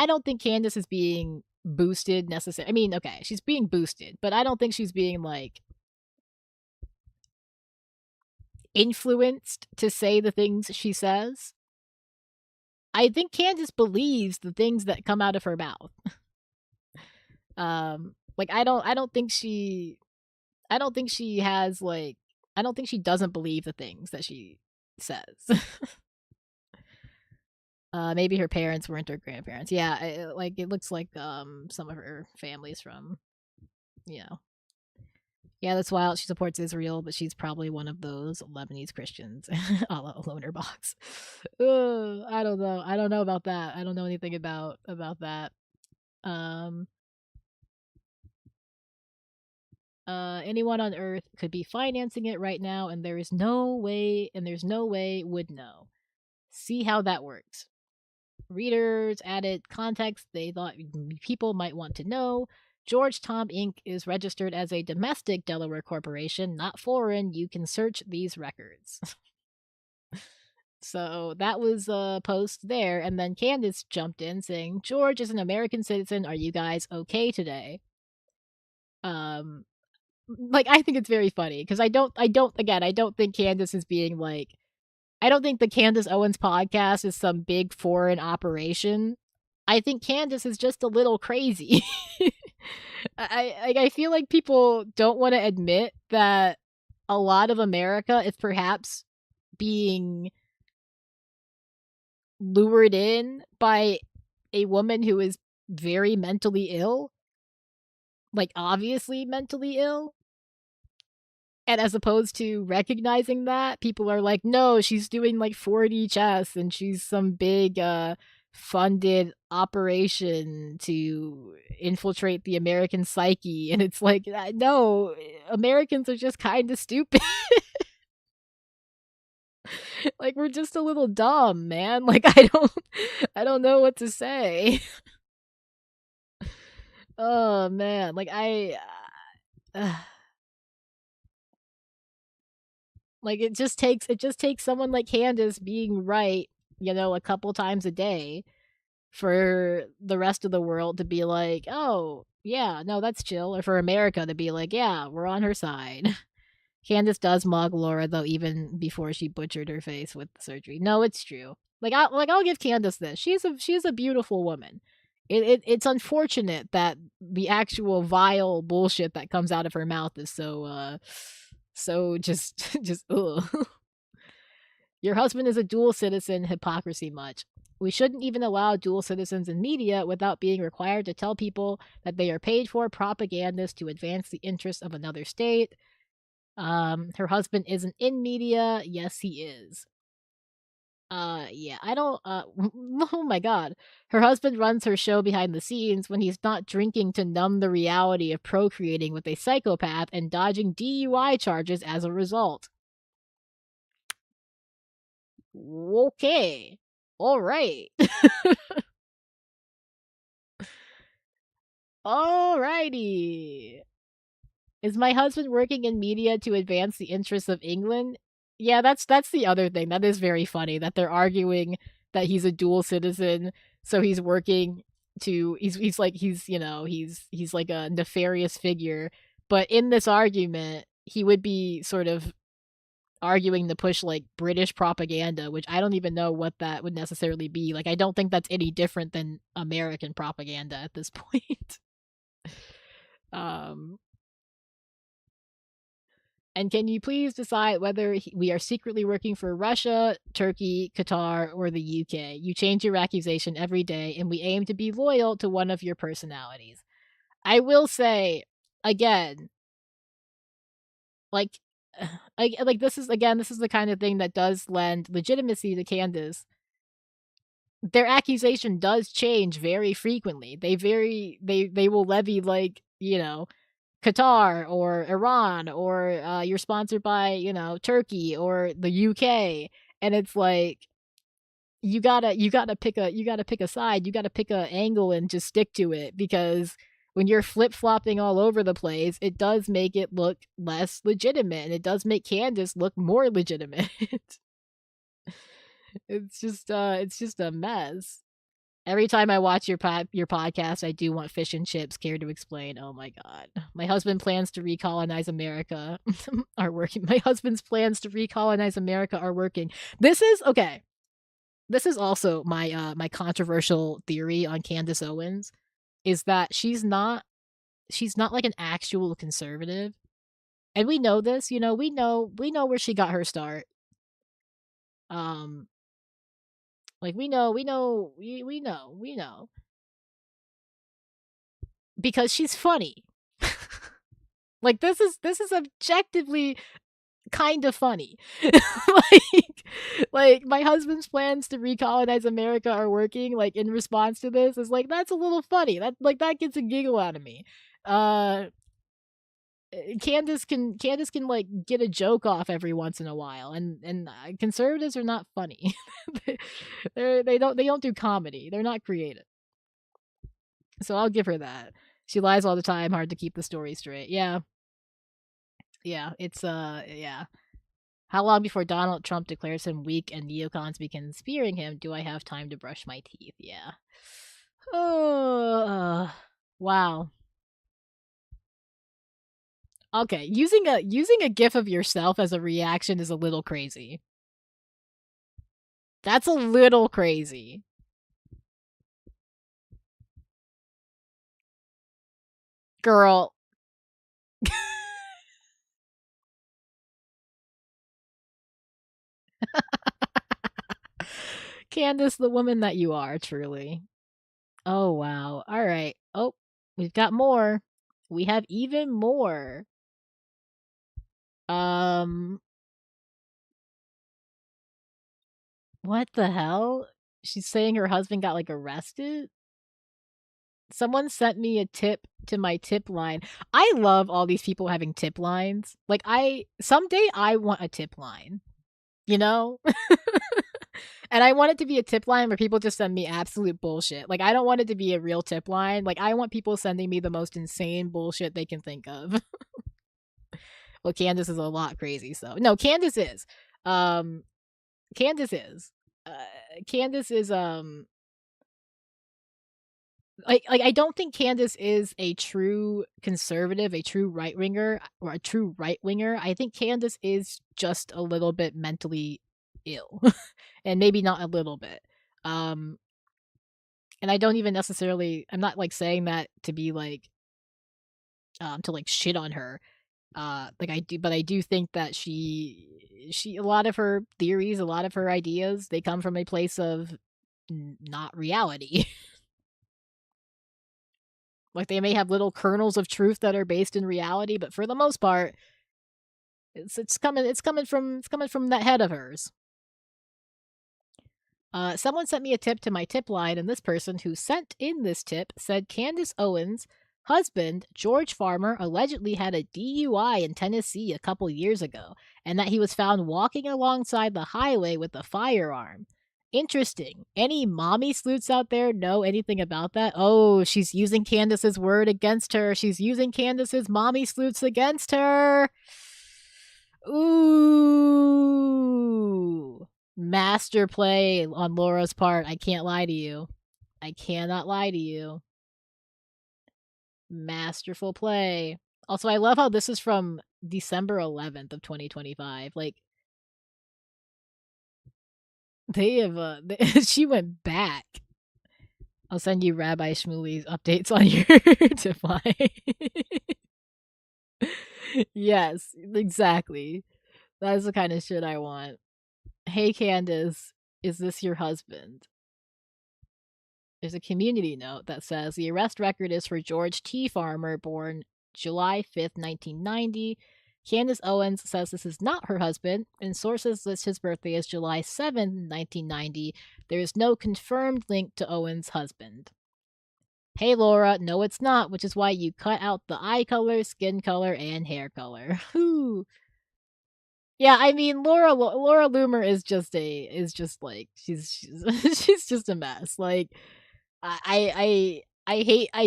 don't think Candace is being boosted necessarily. I mean, okay, she's being boosted, but I don't think she's being, like, influenced to say the things she says. I think Candace believes the things that come out of her mouth. Like, I don't think she has, like, I don't think she doesn't believe the things that she says. Maybe her parents weren't her grandparents. Yeah, it looks like some of her family's from, you know. Yeah, that's wild. She supports Israel, but she's probably one of those Lebanese Christians. A la Loner Box. Ugh, I don't know. I don't know about that. I don't know anything about that. Anyone on Earth could be financing it right now, and there's no way would know. See how that works. Readers added context they thought people might want to know. George Tom Inc. is registered as a domestic Delaware corporation, not foreign. You can search these records. So that was a post there, and then Candace jumped in saying, George is an American citizen. Are you guys okay today? Like, I think it's very funny, because I don't think Candace is being, like, I don't think the Candace Owens podcast is some big foreign operation. I think Candace is just a little crazy. I feel like people don't want to admit that a lot of America is perhaps being lured in by a woman who is very mentally ill. Like, obviously mentally ill. And as opposed to recognizing that, people are like, no, she's doing like 4D chess and she's some big funded operation to infiltrate the American psyche. And it's like, no, Americans are just kind of stupid. Like, we're just a little dumb, man. Like, I don't know what to say. Oh, man. Like, like, it just takes someone like Candace being right, a couple times a day for the rest of the world to be like, oh, yeah, no, that's chill. Or for America to be like, yeah, we're on her side. Candace does mug Laura, though, even before she butchered her face with the surgery. No, it's true. I'll give Candace this. She's a beautiful woman. It's unfortunate that the actual vile bullshit that comes out of her mouth is so just ugh. Your husband is a dual citizen, hypocrisy much. We shouldn't even allow dual citizens in media without being required to tell people that they are paid for propagandists to advance the interests of another state. Her husband isn't in media. Yes, he is. Yeah, I don't, oh my god. Her husband runs her show behind the scenes when he's not drinking to numb the reality of procreating with a psychopath and dodging DUI charges as a result. Okay. Alright. Alrighty. Is my husband working in media to advance the interests of England? Yeah, that's the other thing. That is very funny that they're arguing that he's a dual citizen, so he's working to he's like he's like a nefarious figure, but in this argument, he would be sort of arguing to push like British propaganda, which I don't even know what that would necessarily be. Like, I don't think that's any different than American propaganda at this point. And can you please decide whether we are secretly working for Russia, Turkey, Qatar, or the UK? You change your accusation every day, and we aim to be loyal to one of your personalities. I will say, again, like this is the kind of thing that does lend legitimacy to Candace. Their accusation does change very frequently. They will levy, like, Qatar or Iran or you're sponsored by, Turkey or the UK, and it's like you gotta pick a side, you gotta pick a angle and just stick to it, because when you're flip-flopping all over the place, it does make it look less legitimate, and it does make Candace look more legitimate. It's just a mess. Every time I watch your podcast, I do want fish and chips. Care to explain? Oh my god. My husband plans to recolonize America are working. My husband's plans to recolonize America are working. This is okay. This is also my my controversial theory on Candace Owens is that she's not like an actual conservative. And we know this, you know, we know where she got her start. Um like we know because she's funny. Like this is objectively kind of funny. like my husband's plans to recolonize America are working, like in response to this is like that's a little funny. That gets a giggle out of me. Candace can like get a joke off every once in a while, and conservatives are not funny. they don't do comedy. They're not creative. So I'll give her that. She lies all the time. Hard to keep the story straight. Yeah, it's yeah. How long before Donald Trump declares him weak and neocons begin spearing him? Do I have time to brush my teeth? Yeah. Oh, wow. Okay, using a gif of yourself as a reaction is a little crazy. That's a little crazy. Girl. Candace, the woman that you are, truly. Oh, wow. All right. Oh, we've got more. We have even more. What the hell? She's saying her husband got like arrested? Someone sent me a tip to my tip line. I love all these people having tip lines. Like someday I want a tip line. You know? And I want it to be a tip line where people just send me absolute bullshit. Like I don't want it to be a real tip line. Like I want people sending me the most insane bullshit they can think of. Well, Candace is a lot crazy, so no, Candace is. Candace is. Candace is like I don't think Candace is a true conservative, a true right winger, or a true right winger. I think Candace is just a little bit mentally ill, and maybe not a little bit. And I don't even necessarily. I'm not like saying that to be like, to like shit on her. Like I do, but I do think that she a lot of her theories, a lot of her ideas, they come from a place of not reality. Like they may have little kernels of truth that are based in reality, but for the most part, it's coming from that head of hers. Someone sent me a tip to my tip line, and this person who sent in this tip said Candace Owens' husband, George Farmer, allegedly had a DUI in Tennessee a couple years ago, and that he was found walking alongside the highway with a firearm. Interesting. Any mommy sleuths out there know anything about that? Oh, she's using Candace's word against her. She's using Candace's mommy sleuths against her. Ooh. Master play on Laura's part. I can't lie to you. I cannot lie to you. Masterful play. Also, I love how this is from December 11th of 2025. Like, they have she went back. I'll send you Rabbi Shmuley's updates on your tip line. Yes, exactly. That's the kind of shit I want. Hey Candace, is this your husband? There's a community note that says the arrest record is for George T. Farmer, born July 5th, 1990. Candace Owens says this is not her husband, and sources list his birthday as July 7th, 1990. There is no confirmed link to Owens' husband. Hey Laura, no it's not, which is why you cut out the eye color, skin color, and hair color. Whew. Yeah, I mean Laura Loomer is just like she's she's just a mess. Like I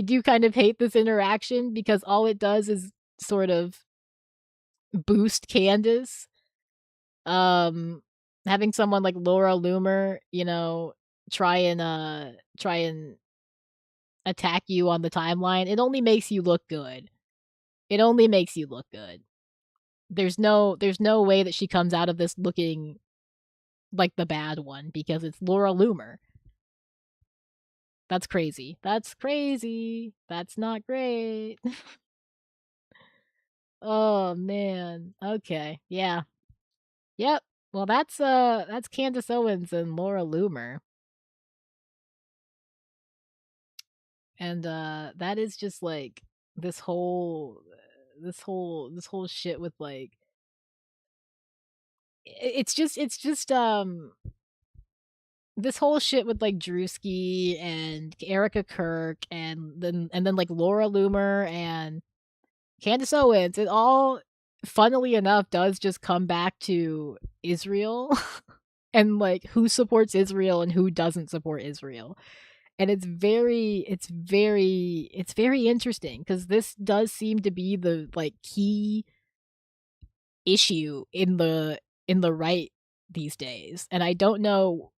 do kind of hate this interaction because all it does is sort of boost Candace. Having someone like Laura Loomer, you know, try and attack you on the timeline, it only makes you look good. It only makes you look good. There's no way that she comes out of this looking like the bad one because it's Laura Loomer. That's crazy. That's crazy. That's not great. Oh man. Okay. Yeah. Yep. Well, that's Candace Owens and Laura Loomer. And that is just like this whole shit with like it's just this whole shit with like Druski and Erika Kirk and then like Laura Loomer and Candace Owens, it all funnily enough does just come back to Israel and like who supports Israel and who doesn't support Israel. And it's very interesting because this does seem to be the like key issue in the right these days. And I don't know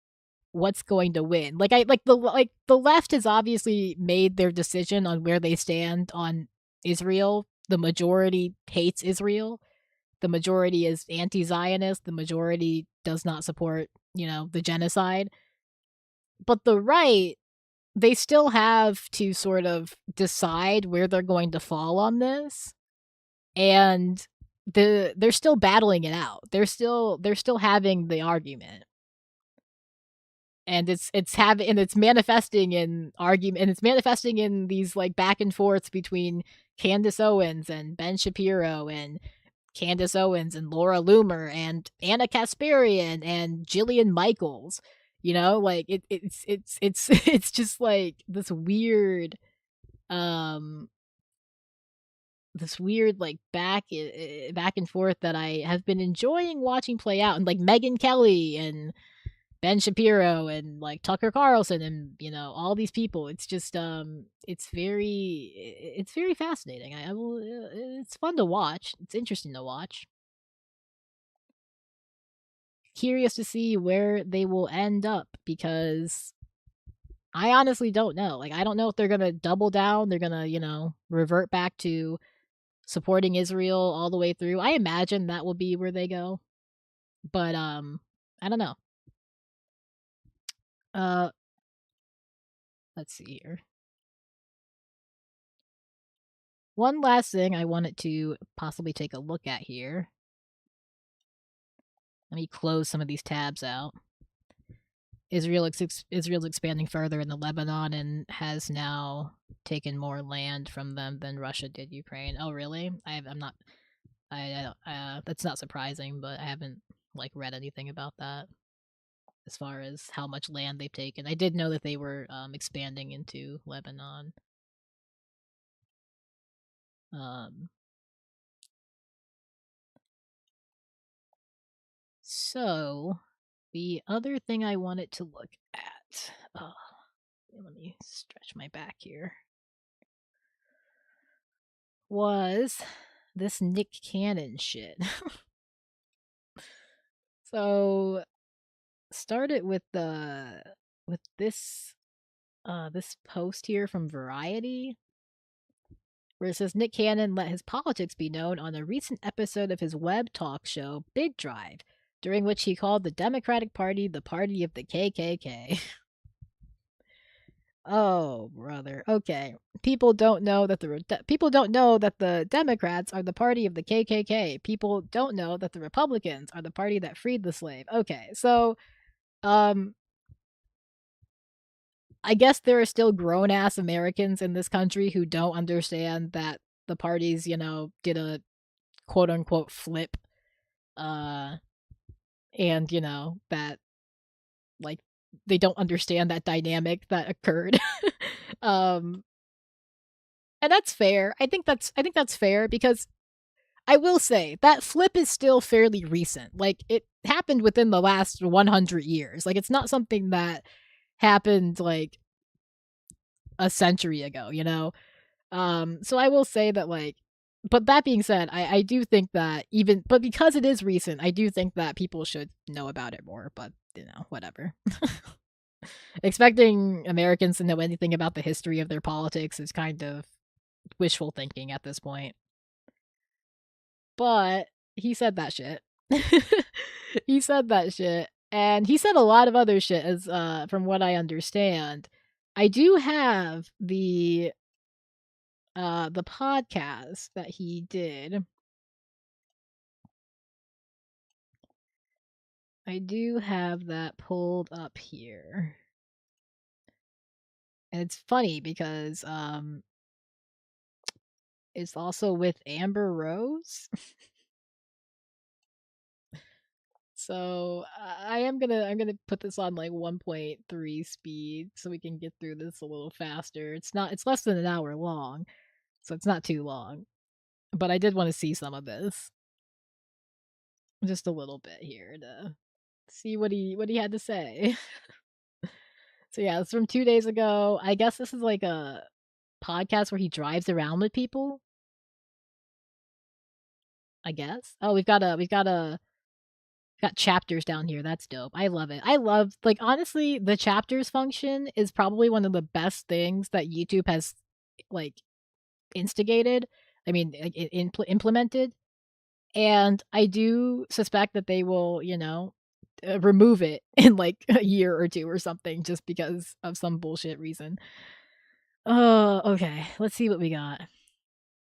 what's going to win. Like the left has obviously made their decision on where they stand on Israel. The majority hates Israel. The majority is anti-Zionist. The majority does not support, the genocide. But the right, they still have to sort of decide where they're going to fall on this. And they're still battling it out. They're still having the argument. And it's manifesting in argument, and it's manifesting in these like back and forths between Candace Owens and Ben Shapiro and Candace Owens and Laura Loomer and Anna Kasparian and Jillian Michaels. Like it's just like this weird like back and forth that I have been enjoying watching play out, and like Megyn Kelly and Ben Shapiro and like Tucker Carlson and all these people. It's just it's very fascinating. I will it's fun to watch. It's interesting to watch. Curious to see where they will end up because I honestly don't know. Like I don't know if they're going to double down, they're going to, revert back to supporting Israel all the way through. I imagine that will be where they go. But I don't know. Let's see here. One last thing I wanted to possibly take a look at here. Let me close some of these tabs out. Israel's expanding further in the Lebanon and has now taken more land from them than Russia did Ukraine. Oh, really? I'm not. That's not surprising, but I haven't like read anything about that as far as how much land they've taken. I did know that they were expanding into Lebanon. So the other thing I wanted to look at, let me stretch my back here, was this Nick Cannon shit. So started with this post here from Variety, where it says Nick Cannon let his politics be known on a recent episode of his web talk show Big Drive, during which he called the Democratic Party the party of the KKK. Oh, brother. Okay. People don't know that the Democrats are the party of the KKK. People don't know that the Republicans are the party that freed the slave. Okay. So, I guess there are still grown-ass Americans in this country who don't understand that the parties, did a quote-unquote flip. And, that, like, they don't understand that dynamic that occurred. And that's fair. I think that's fair because I will say that flip is still fairly recent. Like, it happened within the last 100 years. Like, it's not something that happened like a century ago, so I will say that, like, but that being said, I do think that but because it is recent, I do think that people should know about it more, but whatever. Expecting Americans to know anything about the history of their politics is kind of wishful thinking at this point. But he said that shit. He said that shit. And he said a lot of other shit, as from what I understand. I do have the podcast that he did. I do have that pulled up here. And it's funny because it's also with Amber Rose. So I'm gonna put this on like 1.3 speed so we can get through this a little faster. It's less than an hour long, so it's not too long. But I did want to see some of this. Just a little bit here to see what he had to say. So yeah, it's from 2 days ago. I guess this is like a podcast where he drives around with people. I guess. Oh, we've got chapters down here. That's dope. I love it. I love, like, honestly, the chapters function is probably one of the best things that YouTube has, like, instigated. I mean, implemented. And I do suspect that they will, remove it in like a year or two or something just because of some bullshit reason. Oh, okay. Let's see what we got.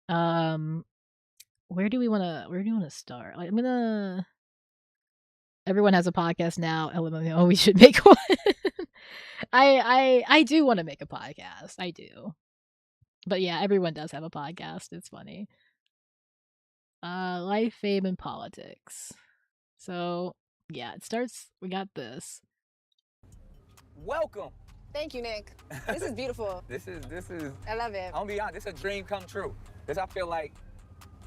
Where do we want to start? Like, everyone has a podcast now. Oh, we should make one. I do want to make a podcast. I do. But yeah, everyone does have a podcast. It's funny. Life, fame, and politics. So yeah, it starts. We got this. Welcome. Thank you, Nick. This is beautiful. This is. I love it. I'm gonna be honest. This is a dream come true. This I feel like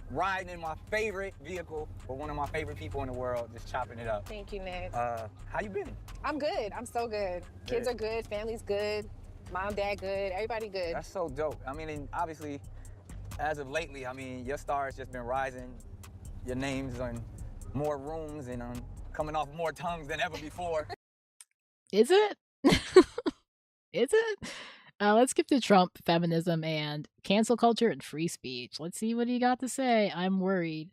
riding in my favorite vehicle with one of my favorite people in the world, just chopping it up. Thank you, Nick. How you been? I'm good. I'm so good. Kids are good. Family's good. Mom, dad good. Everybody good. That's so dope. I mean, and obviously, as of lately, I mean, your star has just been rising. Your name's on more rooms and coming off more tongues than ever before. Is it? Is it? Let's skip to Trump, feminism, and cancel culture and free speech. Let's see what he got to say. I'm worried.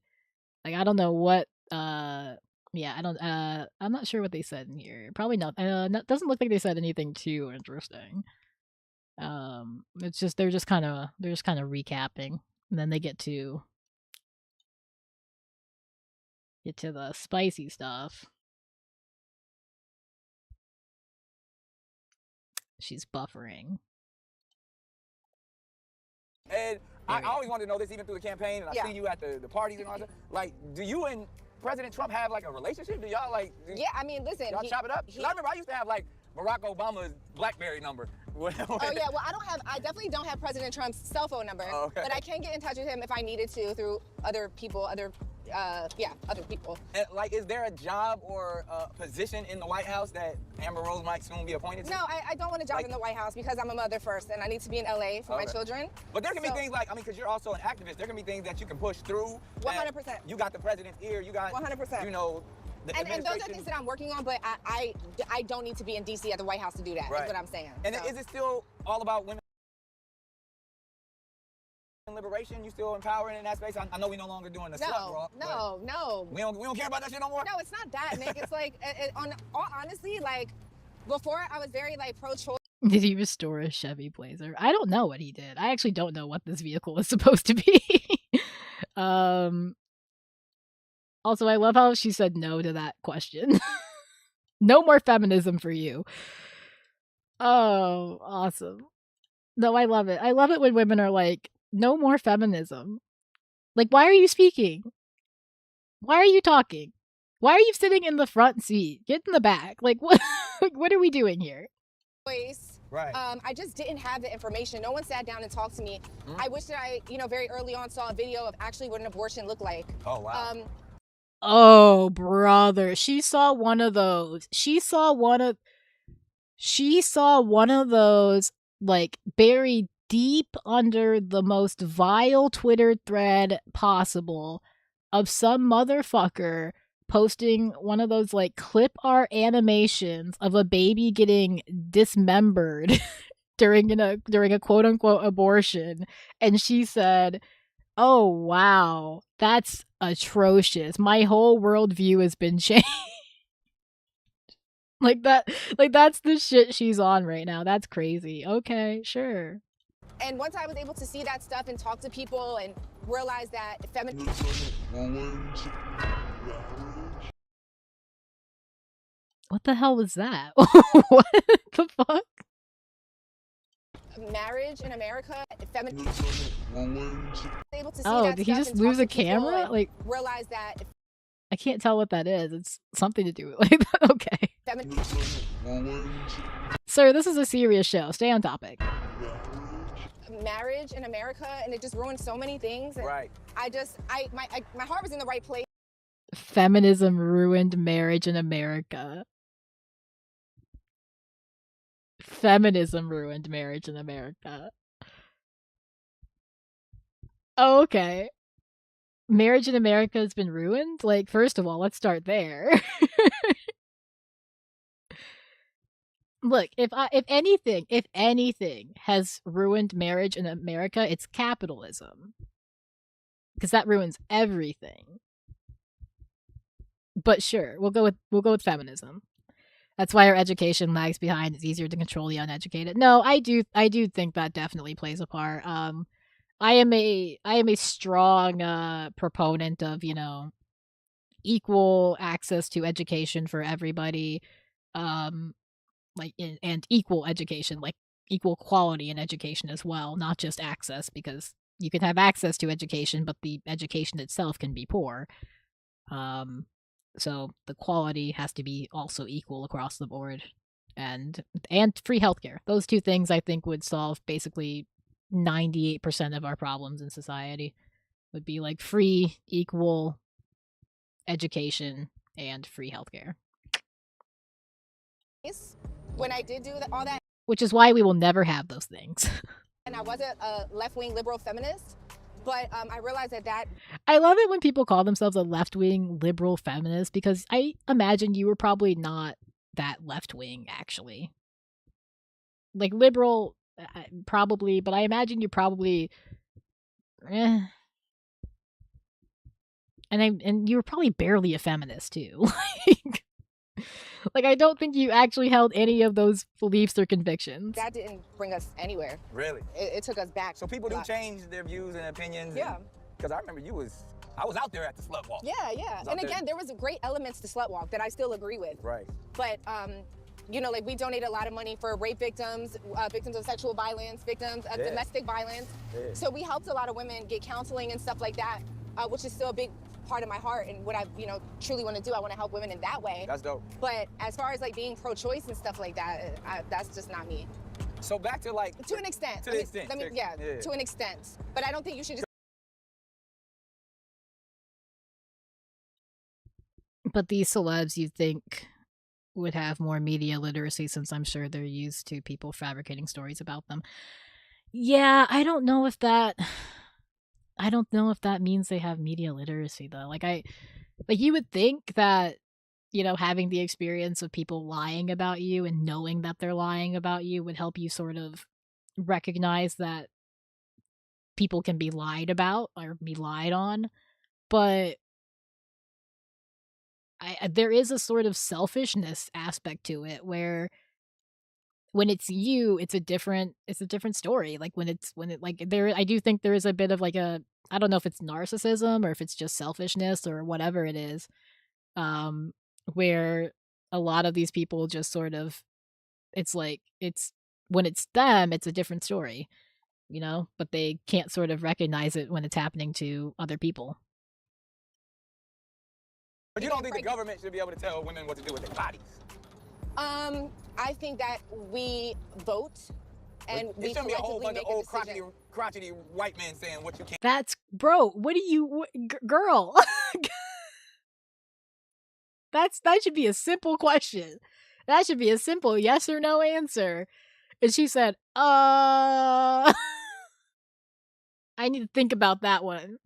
Like, I don't know what. Yeah, I don't. I'm not sure what they said in here. Probably not. Doesn't look like they said anything too interesting. It's just they're just kind of recapping, and then they get to the spicy stuff. She's buffering. And I always wanted to know this even through the campaign, and I see you at the parties and all that. Like, do you and President Trump have like a relationship? Do y'all like? Yeah, I mean, listen. Y'all chop it up? I remember I used to have like Barack Obama's BlackBerry number. Oh yeah, well I definitely don't have President Trump's cell phone number, but I can get in touch with him if I needed to through other people, other people. And, like, is there a job or a position in the White House that Amber Rose might soon be appointed to? No, I don't want a job in the White House because I'm a mother first, and I need to be in LA for my children. But there can be things like, I mean, because you're also an activist, there can be things that you can push through. 100%. You got the president's ear, you got, 100%. you know, and those are things that I'm working on, but I don't need to be in D.C. at the White House to do that, is what I'm saying. And is it still all about women liberation? You still empowering in that space? I know we no longer doing the slut walk. No. We don't care about that shit no more? No, it's not that, Nick. It's like, honestly, like, before I was very, like, pro-choice. Did he restore a Chevy Blazer? I don't know what he did. I actually don't know what this vehicle is supposed to be. Also, I love how she said no to that question. No more feminism for you. Oh, awesome. No, I love it. I love it when women are like, no more feminism. Like, why are you speaking? Why are you talking? Why are you sitting in the front seat? Get in the back. Like, what? What are we doing here? Right. I just didn't have the information. No one sat down and talked to me. I wish that I, very early on saw a video of actually what an abortion looked like. Oh, wow. Oh, brother. She saw one of those. She saw one of those, like, buried deep under the most vile Twitter thread possible of some motherfucker posting one of those like clip art animations of a baby getting dismembered during a quote unquote abortion, and she said, "Oh wow, that's atrocious. My whole worldview has been changed." Like that's the shit she's on right now. That's crazy. Okay, sure. And once I was able to see that stuff and talk to people and realize that What the hell was that? What the fuck? marriage in America, able to see Oh, that did he stuff just and lose talk a to people camera? and Like, realize that I can't tell what that is. It's something to do with like okay. Sir, this is a serious show. Stay on topic. marriage in America, and it just ruined so many things. And Right. my heart was in the right place. Feminism ruined marriage in America. Feminism ruined marriage in America. Oh, okay. Marriage in America has been ruined? Like, first of all, let's start there. Look, if anything has ruined marriage in America, it's capitalism. Because that ruins everything. But sure, we'll go with feminism. That's why our education lags behind. It's easier to control the uneducated. No, I do think that definitely plays a part. I am a strong proponent of, equal access to education for everybody. And equal education, like equal quality in education as well, not just access, because you can have access to education, but the education itself can be poor. So the quality has to be also equal across the board, and free healthcare. Those two things I think would solve basically 98% of our problems in society. Would be like free, equal education and free healthcare. When I did do all that, which is why we will never have those things. and I wasn't a left-wing liberal feminist, but I realized that I love it when people call themselves a left-wing liberal feminist, because I imagine you were probably not that left-wing, actually. Like, liberal, probably, but I imagine you probably... And you were probably barely a feminist, too. Like, I don't think you actually held any of those beliefs or convictions. that didn't bring us anywhere. Really? It took us back. So people do change their views and opinions. Yeah. Because I remember I was out there at the slut walk. Yeah. And again, there was great elements to slut walk that I still agree with. Right. But like we donate a lot of money for rape victims, victims of sexual violence, victims of domestic violence. Yeah. So we helped a lot of women get counseling and stuff like that, which is still a big part of my heart and what I, truly want to do. I want to help women in that way. That's dope. But as far as like being pro-choice and stuff like that, that's just not me. So back to like... To an extent. To an extent. To an extent. But I don't think you should just... But these celebs, you'd think, would have more media literacy, since I'm sure they're used to people fabricating stories about them. Yeah, I don't know if that means they have media literacy, though. Like you would think that, having the experience of people lying about you and knowing that they're lying about you would help you sort of recognize that people can be lied about or be lied on. But there is a sort of selfishness aspect to it, where when it's you, it's a different story. Like I do think there is a bit of like I don't know if it's narcissism or if it's just selfishness or whatever it is, where a lot of these people just sort of, when it's them, it's a different story, but they can't sort of recognize it when it's happening to other people. But you don't think the government should be able to tell women what to do with their bodies? I think that we vote and we shouldn't be a whole bunch of old decision. crotchety white men saying what you can't. That's, bro, girl. That should be a simple question. That should be a simple yes or no answer. And she said, I need to think about that one.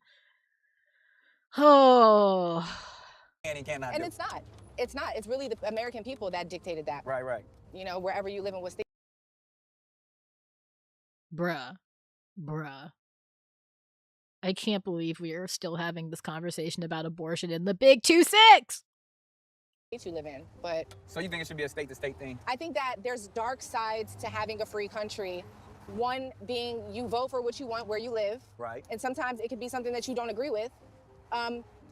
Oh. and cannot And do. it's not. It's not. It's really the American people that dictated that. Right. You know, wherever you live in what state. Bruh. I can't believe we are still having this conversation about abortion in the big 2-6! You live in, but So you think it should be a state-to-state thing? I think that there's dark sides to having a free country. One being you vote for what you want where you live. Right. And sometimes it could be something that you don't agree with.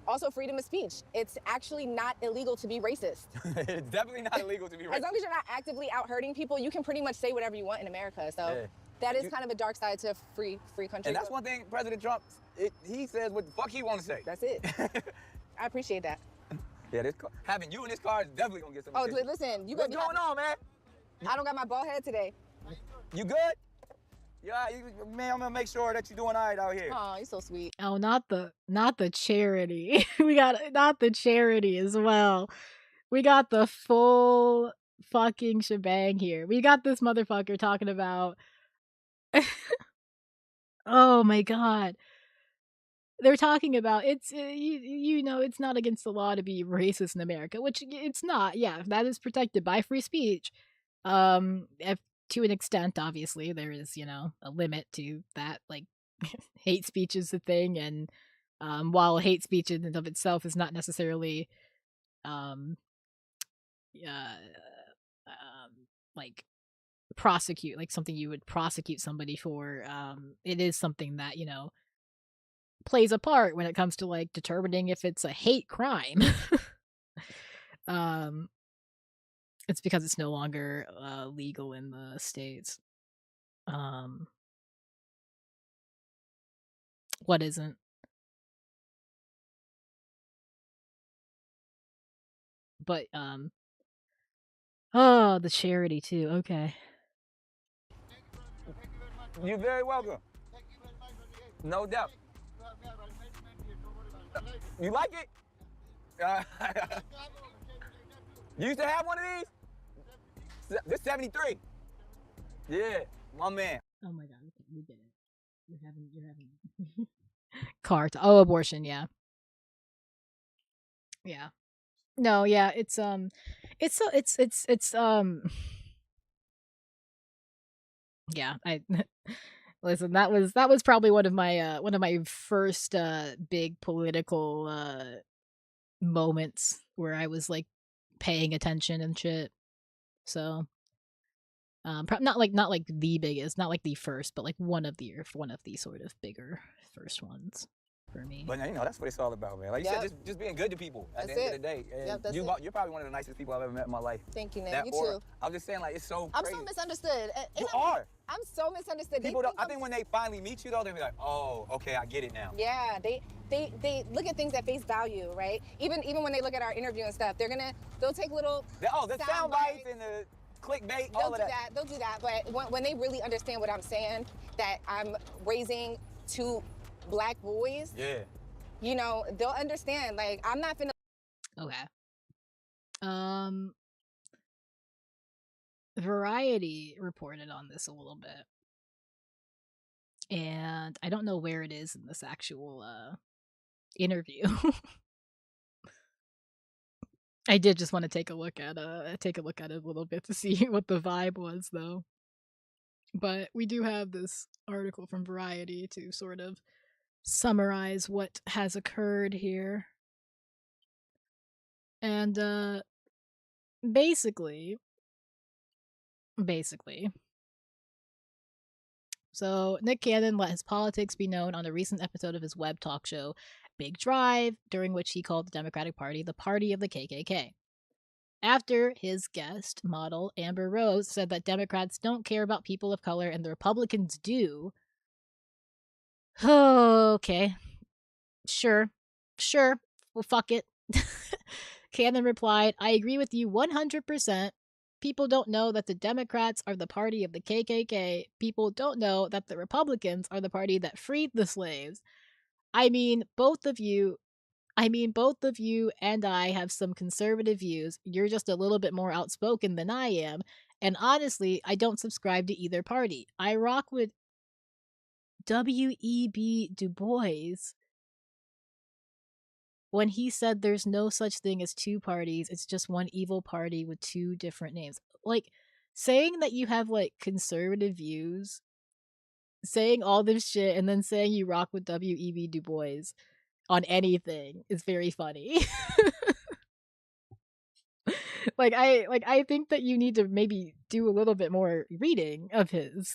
Also, freedom of speech. It's actually not illegal to be racist. It's definitely not illegal to be racist. As long as you're not actively out hurting people, you can pretty much say whatever you want in America. So that is kind of a dark side to a free country. And that's one thing President Trump, he says what the fuck he want to say. That's it. I appreciate that. Yeah, having you in this car is definitely gonna get some Oh, attention. listen, you What's going on, man? I don't got my bald head today. You good? Yeah, man, I'm gonna make sure that you're doing all right out here. Oh, you're so sweet. Oh, not the charity. We got not the charity as well. We got the full fucking shebang here. We got this motherfucker talking about oh my god. They're talking about it's you know, it's not against the law to be racist in America, which it's not. Yeah, that is protected by free speech. If, to an extent, obviously, there is, you know, a limit to that. Like, hate speech is a thing, and while hate speech in and of itself is not necessarily like prosecute, like something you would prosecute somebody for, it is something that, you know, plays a part when it comes to like determining if it's a hate crime. It's because it's no longer legal in the states. What isn't? But oh, the charity too. Okay. You're very welcome. No doubt. You like it? You used to have one of these? This 73. Yeah, my man. Oh my god, okay, we get it. You're having oh, abortion, yeah. Yeah. No, yeah, it's yeah, I listen, that was probably one of my first big political moments where I was like paying attention and shit. So not like the biggest, not like the first, but like one of the sort of bigger first ones for me. But you know, that's what it's all about, man. Like you said, just being good to people at the end of the day. And you're probably one of the nicest people I've ever met in my life. Thank you, Nick. You too. I'm just saying, like, it's so I'm crazy. so misunderstood. You are. I'm so misunderstood. People I think when they finally meet you, though, they'll be like, oh, okay, I get it now. Yeah, they look at things at face value, right? Even when they look at our interview and stuff, they'll take little the sound bites and the clickbait, all of that. They'll do that, but when they really understand what I'm saying, that I'm raising 2 black boys, yeah, you know, they'll understand. Like, I'm not finna. Okay. Variety reported on this a little bit, and I don't know where it is in this actual interview. I did just want to take a look at it a little bit to see what the vibe was, though. But we do have this article from Variety to sort of summarize what has occurred here. And basically, so Nick Cannon let his politics be known on a recent episode of his web talk show, Big Drive, during which he called the Democratic Party the party of the KKK. After his guest model, Amber Rose, said that Democrats don't care about people of color and the Republicans do. Okay. Sure. Well, fuck it. Cannon replied, I agree with you 100%. People don't know that the Democrats are the party of the KKK. People don't know that the Republicans are the party that freed the slaves. I mean, both of you and I have some conservative views. You're just a little bit more outspoken than I am. And honestly, I don't subscribe to either party. I rock with W.E.B. Du Bois. when he said there's no such thing as two parties, it's just one evil party with two different names. Like, saying that you have, like, conservative views, saying all this shit, and then saying you rock with W.E.B. Du Bois on anything is very funny. I think that you need to maybe do a little bit more reading of his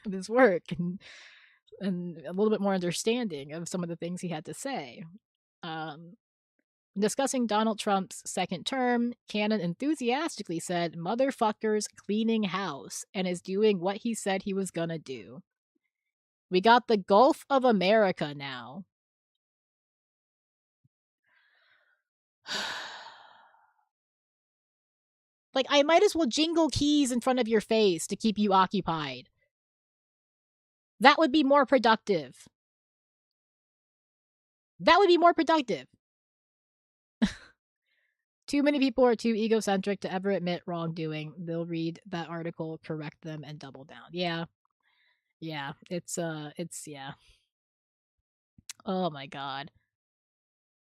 of his work and a little bit more understanding of some of the things he had to say. Discussing Donald Trump's second term, Cannon enthusiastically said, "Motherfucker's cleaning house and is doing what he said he was gonna do. We got the Gulf of America now." Like, I might as well jingle keys in front of your face to keep you occupied. That would be more productive. That would be more productive. Too many people are too egocentric to ever admit wrongdoing. They'll read that article, correct them, and double down. Yeah. Yeah. It's yeah. Oh my god.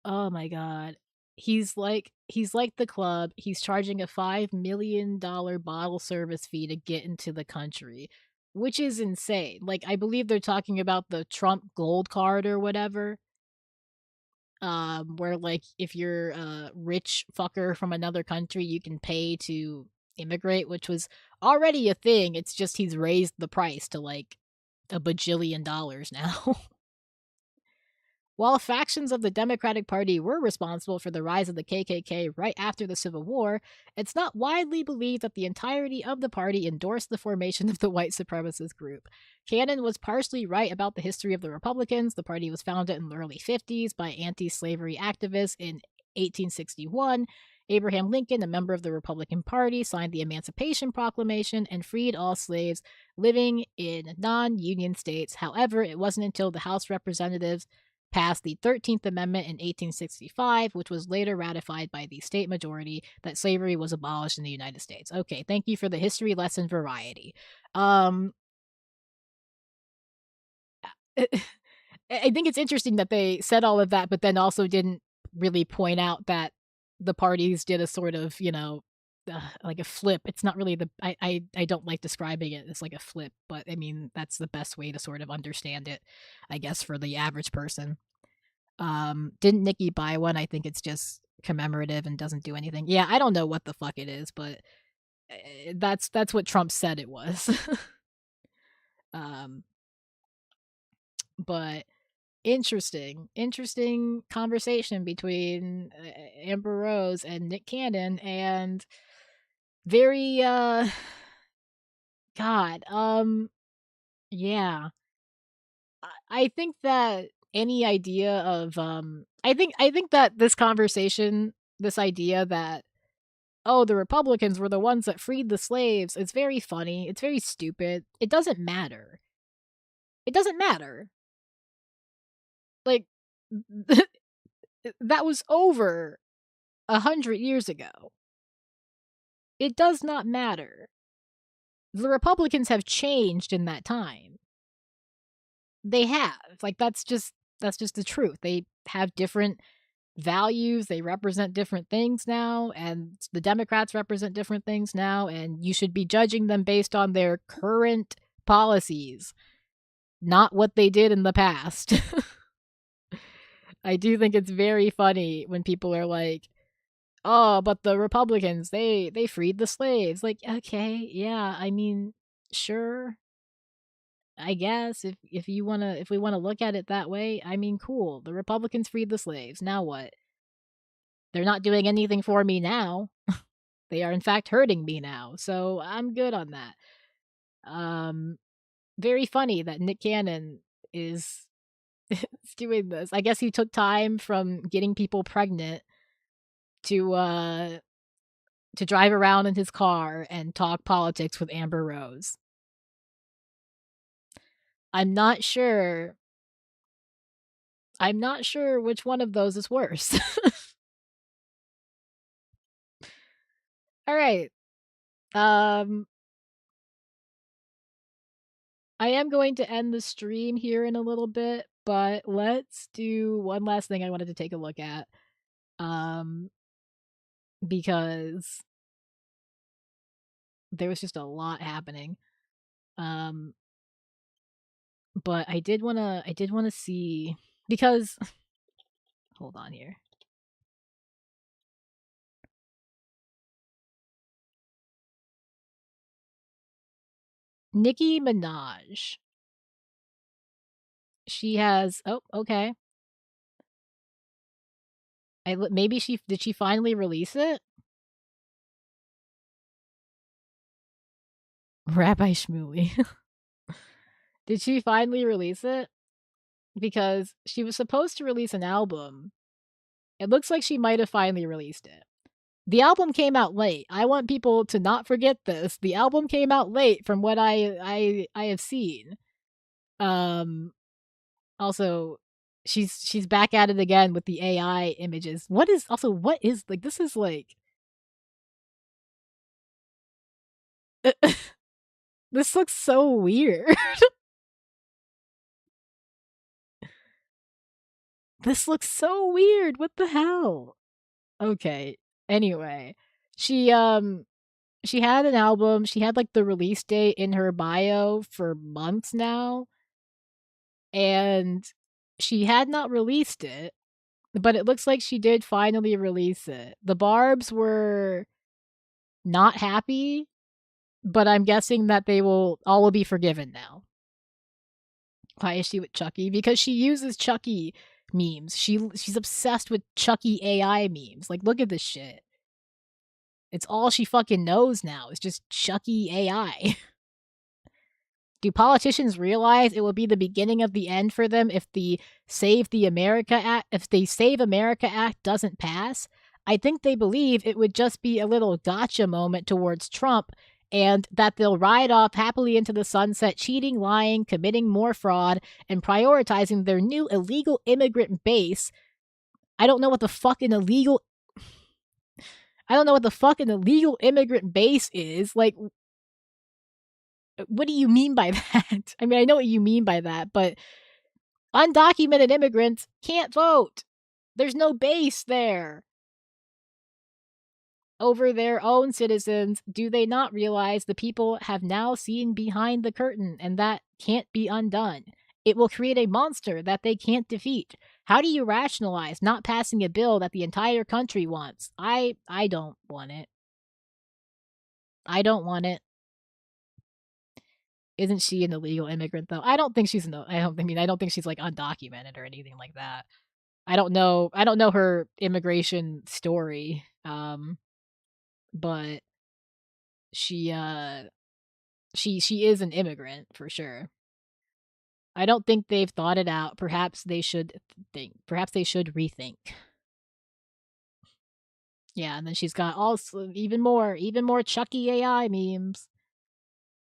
Oh my god. He's like the club. He's charging a $5 million bottle service fee to get into the country, which is insane. Like, I believe they're talking about the Trump Gold Card or whatever. Where, like, if you're a rich fucker from another country, you can pay to immigrate, which was already a thing. It's just he's raised the price to, like, $1 bajillion now. While factions of the Democratic Party were responsible for the rise of the KKK right after the Civil War, it's not widely believed that the entirety of the party endorsed the formation of the white supremacist group. Cannon was partially right about the history of the Republicans. The party was founded in the early 50s by anti-slavery activists in 1861. Abraham Lincoln, a member of the Republican Party, signed the Emancipation Proclamation and freed all slaves living in non-Union states. However, it wasn't until the House Representatives passed the 13th Amendment in 1865, which was later ratified by the state majority, that slavery was abolished in the United States. Okay, thank you for the history lesson variety. I think it's interesting that they said all of that, but then also didn't really point out that the parties did a sort of, like a flip. It's not really I don't like describing it as like a flip, but I mean, that's the best way to sort of understand it, I guess, for the average person. Didn't Nikki buy one? I think it's just commemorative and doesn't do anything. Yeah, I don't know what the fuck it is, but that's what Trump said it was. But interesting conversation between Amber Rose and Nick Cannon, and very god, yeah. I think that any idea of I think that this conversation, this idea that, oh, the Republicans were the ones that freed the slaves, it's very funny, it's very stupid. It doesn't matter. It doesn't matter. Like, that was over 100 years ago. It does not matter. The Republicans have changed in that time. They have. Like, that's just the truth. They have different values, they represent different things now, and the Democrats represent different things now, and you should be judging them based on their current policies, not what they did in the past. I do think it's very funny when people are like, "Oh, but the Republicans, they freed the slaves." Like, okay, yeah, I mean, sure. I guess if we want to look at it that way, I mean, cool. The Republicans freed the slaves. Now what? They're not doing anything for me now. They are in fact hurting me now. So I'm good on that. Very funny that Nick Cannon is doing this. I guess he took time from getting people pregnant to drive around in his car and talk politics with Amber Rose. I'm not sure which one of those is worse. All right. I am going to end the stream here in a little bit, but let's do one last thing I wanted to take a look at. because there was just a lot happening. But I did wanna see, because hold on here. Nicki Minaj. She has, oh, okay. Maybe did she finally release it? Rabbi Shmuley. Did she finally release it? Because she was supposed to release an album. It looks like she might have finally released it. The album came out late. I want people to not forget this. The album came out late from what I have seen. Also, she's back at it again with the AI images. What is like, this is like this looks so weird. This looks so weird. What the hell? Okay. Anyway, she had an album. She had like the release date in her bio for months now. And she had not released it, but it looks like she did finally release it. The Barbs were not happy, but I'm guessing that all will be forgiven now. Why is she with Chucky? Because she uses Chucky memes. She's obsessed with Chucky AI memes. Like, look at this shit. It's all she fucking knows now. It's just Chucky AI. Do politicians realize it will be the beginning of the end for them if the Save America Act doesn't pass? I think they believe it would just be a little gotcha moment towards Trump, and that they'll ride off happily into the sunset, cheating, lying, committing more fraud, and prioritizing their new illegal immigrant base. I don't know what the fuck an illegal immigrant base is. Like, what do you mean by that? I mean, I know what you mean by that, but undocumented immigrants can't vote. There's no base there over their own citizens. Do they not realize the people have now seen behind the curtain, and that can't be undone? It will create a monster that they can't defeat. How do you rationalize not passing a bill that the entire country wants? I don't want it. I don't want it. Isn't she an illegal immigrant though? I don't think she's I don't think she's like undocumented or anything like that. I don't know her immigration story. But she is an immigrant for sure. I don't think they've thought it out. Perhaps they should rethink. Yeah, and then she's got also even more Chucky AI memes.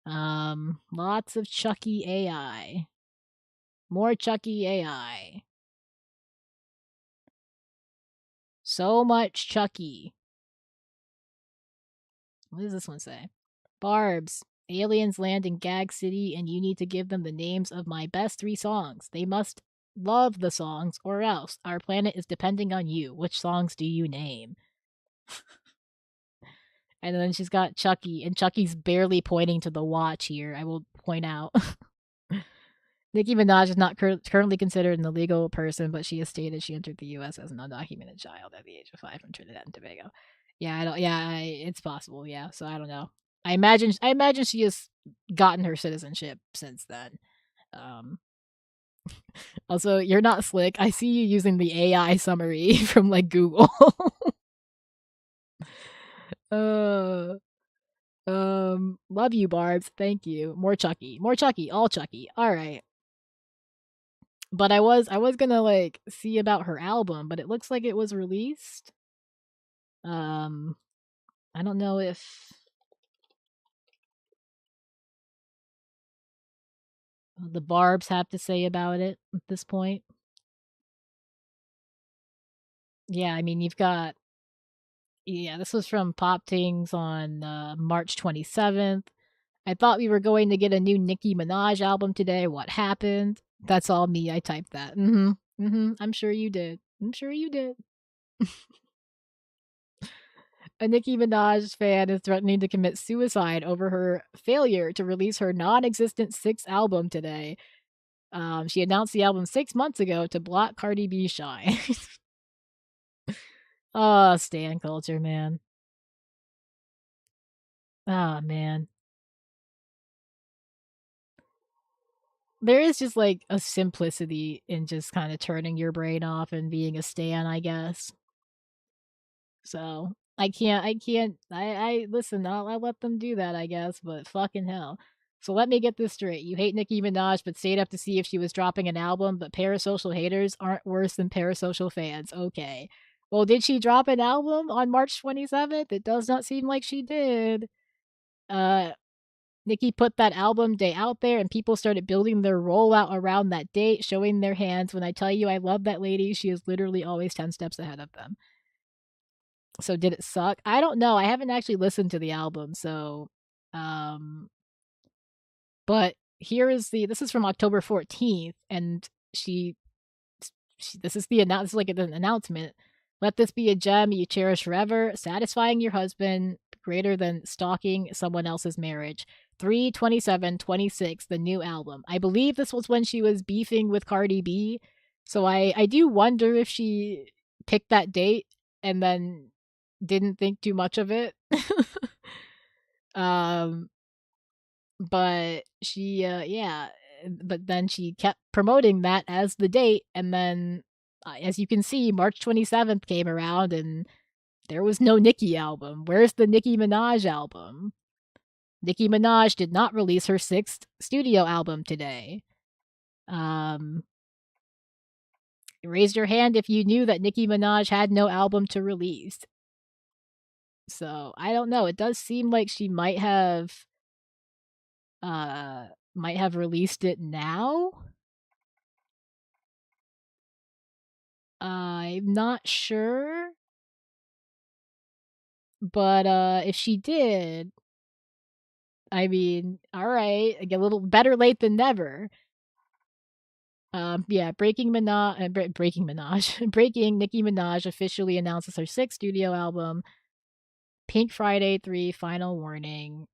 Lots of Chucky AI. More Chucky AI. So much Chucky. What does this one say? Barbs, aliens land in Gag City and you need to give them the names of my best 3 songs. They must love the songs or else our planet is depending on you. Which songs do you name? And then she's got Chucky, and Chucky's barely pointing to the watch here, I will point out. Nicki Minaj is not currently considered an illegal person, but she has stated she entered the U.S. as an undocumented child at the age of 5 from Trinidad and Tobago. Yeah, it's possible. Yeah, so I don't know. I imagine she has gotten her citizenship since then. Also, you're not slick. I see you using the AI summary from like Google. Love you, Barbs. Thank you. More Chucky. All Chucky. All right. But I was gonna like see about her album, but it looks like it was released. I don't know if the Barbs have to say about it at this point. Yeah, I mean, you've got... Yeah, this was from Pop Tings on March 27th. I thought we were going to get a new Nicki Minaj album today. What happened? That's all me. I typed that. I'm sure you did. A Nicki Minaj fan is threatening to commit suicide over her failure to release her non-existent 6th album today. She announced the album 6 months ago to block Cardi B shine. Oh, stan culture, man. Oh, man. There is just, like, a simplicity in just kinda turning your brain off and being a stan, I guess. So, I listen, I'll let them do that, I guess, but fucking hell. So let me get this straight. You hate Nicki Minaj, but stayed up to see if she was dropping an album, but parasocial haters aren't worse than parasocial fans. Okay. Well, did she drop an album on March 27th? It does not seem like she did. Nicki put that album day out there, and people started building their rollout around that date, showing their hands. When I tell you I love that lady, she is literally always 10 steps ahead of them. So did it suck? I don't know. I haven't actually listened to the album, so but this is from October 14th, and she this is this is like an announcement. Let this be a gem you cherish forever, satisfying your husband greater than stalking someone else's marriage. 3/27/26, the new album. I believe this was when she was beefing with Cardi B. So I do wonder if she picked that date and then didn't think too much of it. But she but then she kept promoting that as the date, and then as you can see, March 27th came around and there was no Nicki album. Where's the Nicki Minaj album? Nicki Minaj did not release her 6th studio album today. Raise your hand if you knew that Nicki Minaj had no album to release. So, I don't know. It does seem like she might have released it now. I'm not sure. But if she did, I mean, all right, like a little better late than never. Yeah, Breaking Nicki Minaj officially announces her 6th studio album, Pink Friday 3, Final Warning.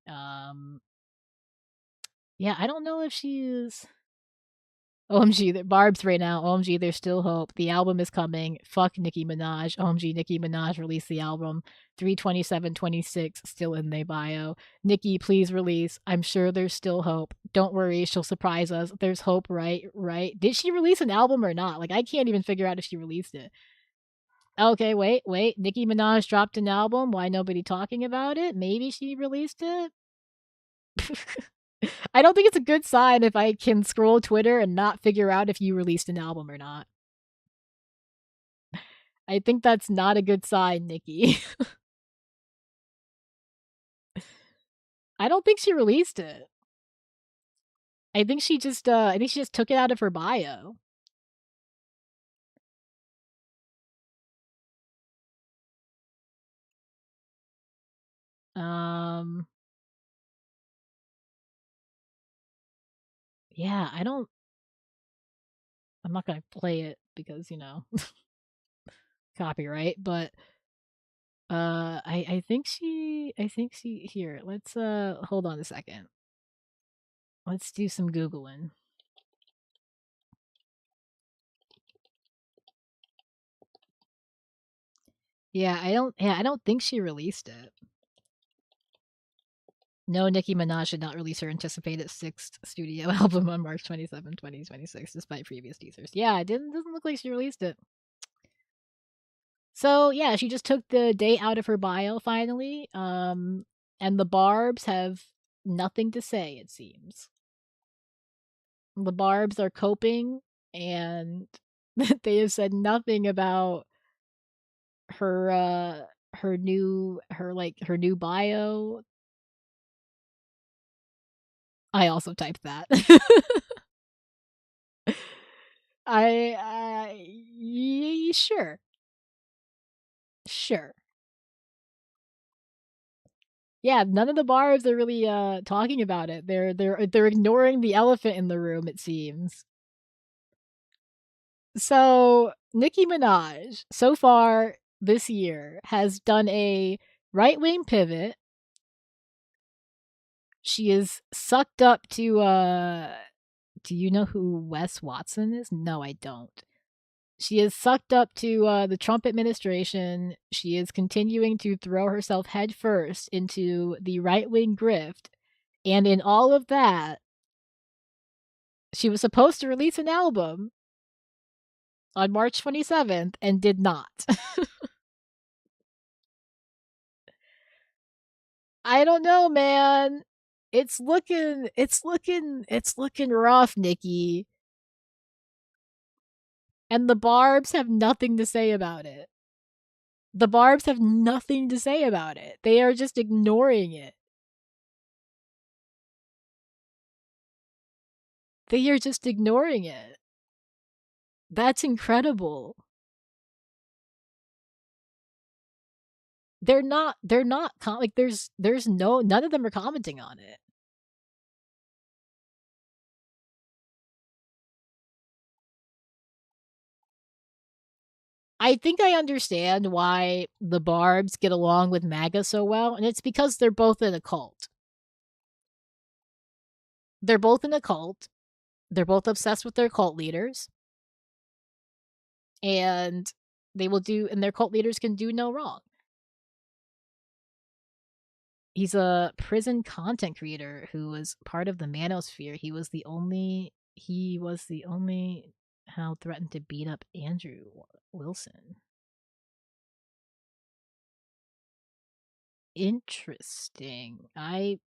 Yeah, I don't know if she's OMG, Barb's right now. OMG, there's still hope. The album is coming. Fuck Nicki Minaj. OMG, Nicki Minaj released the album. 3/27/26, still in their bio. Nicki, please release. I'm sure there's still hope. Don't worry, she'll surprise us. There's hope, right? Right? Did she release an album or not? Like, I can't even figure out if she released it. Okay, wait. Nicki Minaj dropped an album. Why nobody talking about it? Maybe she released it? I don't think it's a good sign if I can scroll Twitter and not figure out if you released an album or not. I think that's not a good sign, Nicki. I don't think she released it. I think she just took it out of her bio. Yeah, I'm not gonna play it because, copyright, but I think she here, let's hold on a second. Let's do some Googling. Yeah, I don't think she released it. No, Nicki Minaj did not release her anticipated 6th studio album on March 27, 2026, despite previous teasers. Yeah, it doesn't look like she released it. So, yeah, she just took the date out of her bio, finally, and the Barbs have nothing to say, it seems. The Barbs are coping, and they have said nothing about her new bio. I also typed that. Sure. Sure. Yeah, none of the Barbs are really talking about it. They're ignoring the elephant in the room, it seems. So, Nicki Minaj, so far this year has done a right-wing pivot. She is sucked up to do you know who Wes Watson is? No, I don't. She is sucked up to the Trump administration. She is continuing to throw herself headfirst into the right-wing grift. And in all of that, she was supposed to release an album on March 27th and did not. I don't know, man. It's looking rough, Nikki. And the Barbs have nothing to say about it. The Barbs have nothing to say about it. They are just ignoring it. They are just ignoring it. That's incredible. They're not like there's none of them are commenting on it. I think I understand why the Barbs get along with MAGA so well, and it's because they're both in a cult. They're both in a cult. They're both obsessed with their cult leaders. And their cult leaders can do no wrong. He's a prison content creator who was part of the manosphere. He was the only how threatened to beat up Andrew Wilson. Interesting. I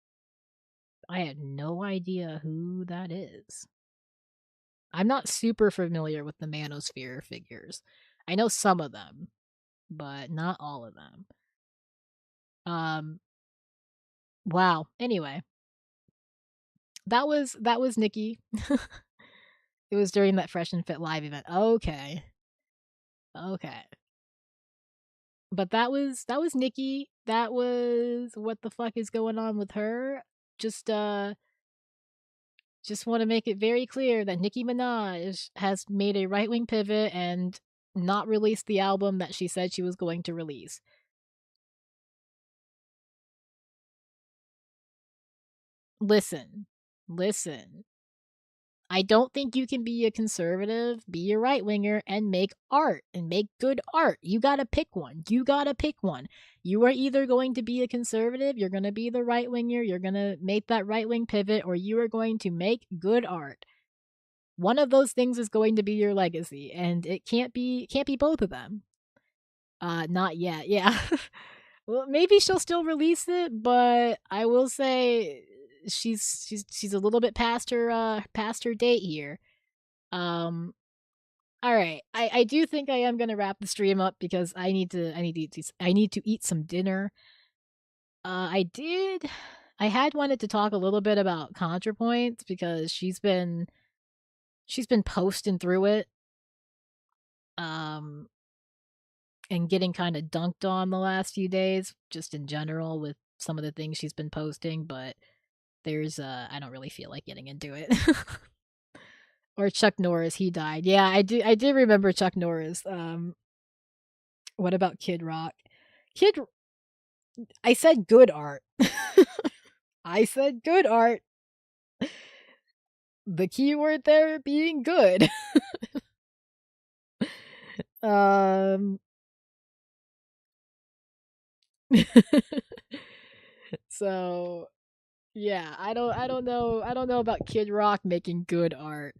had no idea who that is. I'm not super familiar with the manosphere figures. I know some of them, but not all of them. Wow. Anyway, that was Nikki. It was during that Fresh and Fit live event. Okay. But that was Nikki. That was what the fuck is going on with her. Just want to make it very clear that Nicki Minaj has made a right-wing pivot and not released the album that she said she was going to release. Listen. I don't think you can be a conservative, be a right-winger, and make art, and make good art. You gotta pick one. You are either going to be a conservative, you're gonna be the right-winger, you're gonna make that right-wing pivot, or you are going to make good art. One of those things is going to be your legacy, and it can't be both of them. Not yet, yeah. Well, maybe she'll still release it, but I will say she's a little bit past her date here. All right. I do think I am gonna wrap the stream up because I need to eat some dinner. I had wanted to talk a little bit about ContraPoints because she's been posting through it. And getting kind of dunked on the last few days, just in general with some of the things she's been posting, but there's I don't really feel like getting into it. Or Chuck Norris, he died. Yeah, I do remember Chuck Norris. What about Kid Rock? I said good art. I said good art. The key word there being good. So yeah, I don't know about Kid Rock making good art.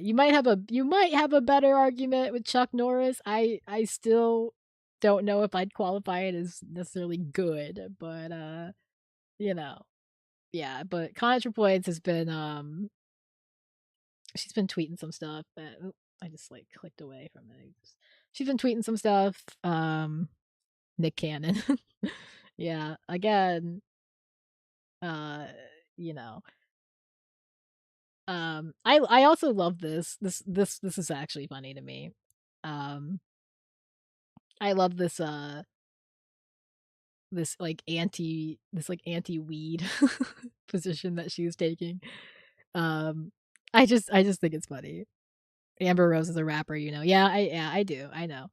You might have a better argument with Chuck Norris. I still don't know if I'd qualify it as necessarily good, but yeah, but ContraPoints has been she's been tweeting some stuff that I just like clicked away from it. She's been tweeting some stuff. Nick Cannon. Yeah, again, you know. I also love this. This is actually funny to me. I love this this anti-weed position that she's taking. I just think it's funny. Amber Rose is a rapper, you know. Yeah, I do. I know.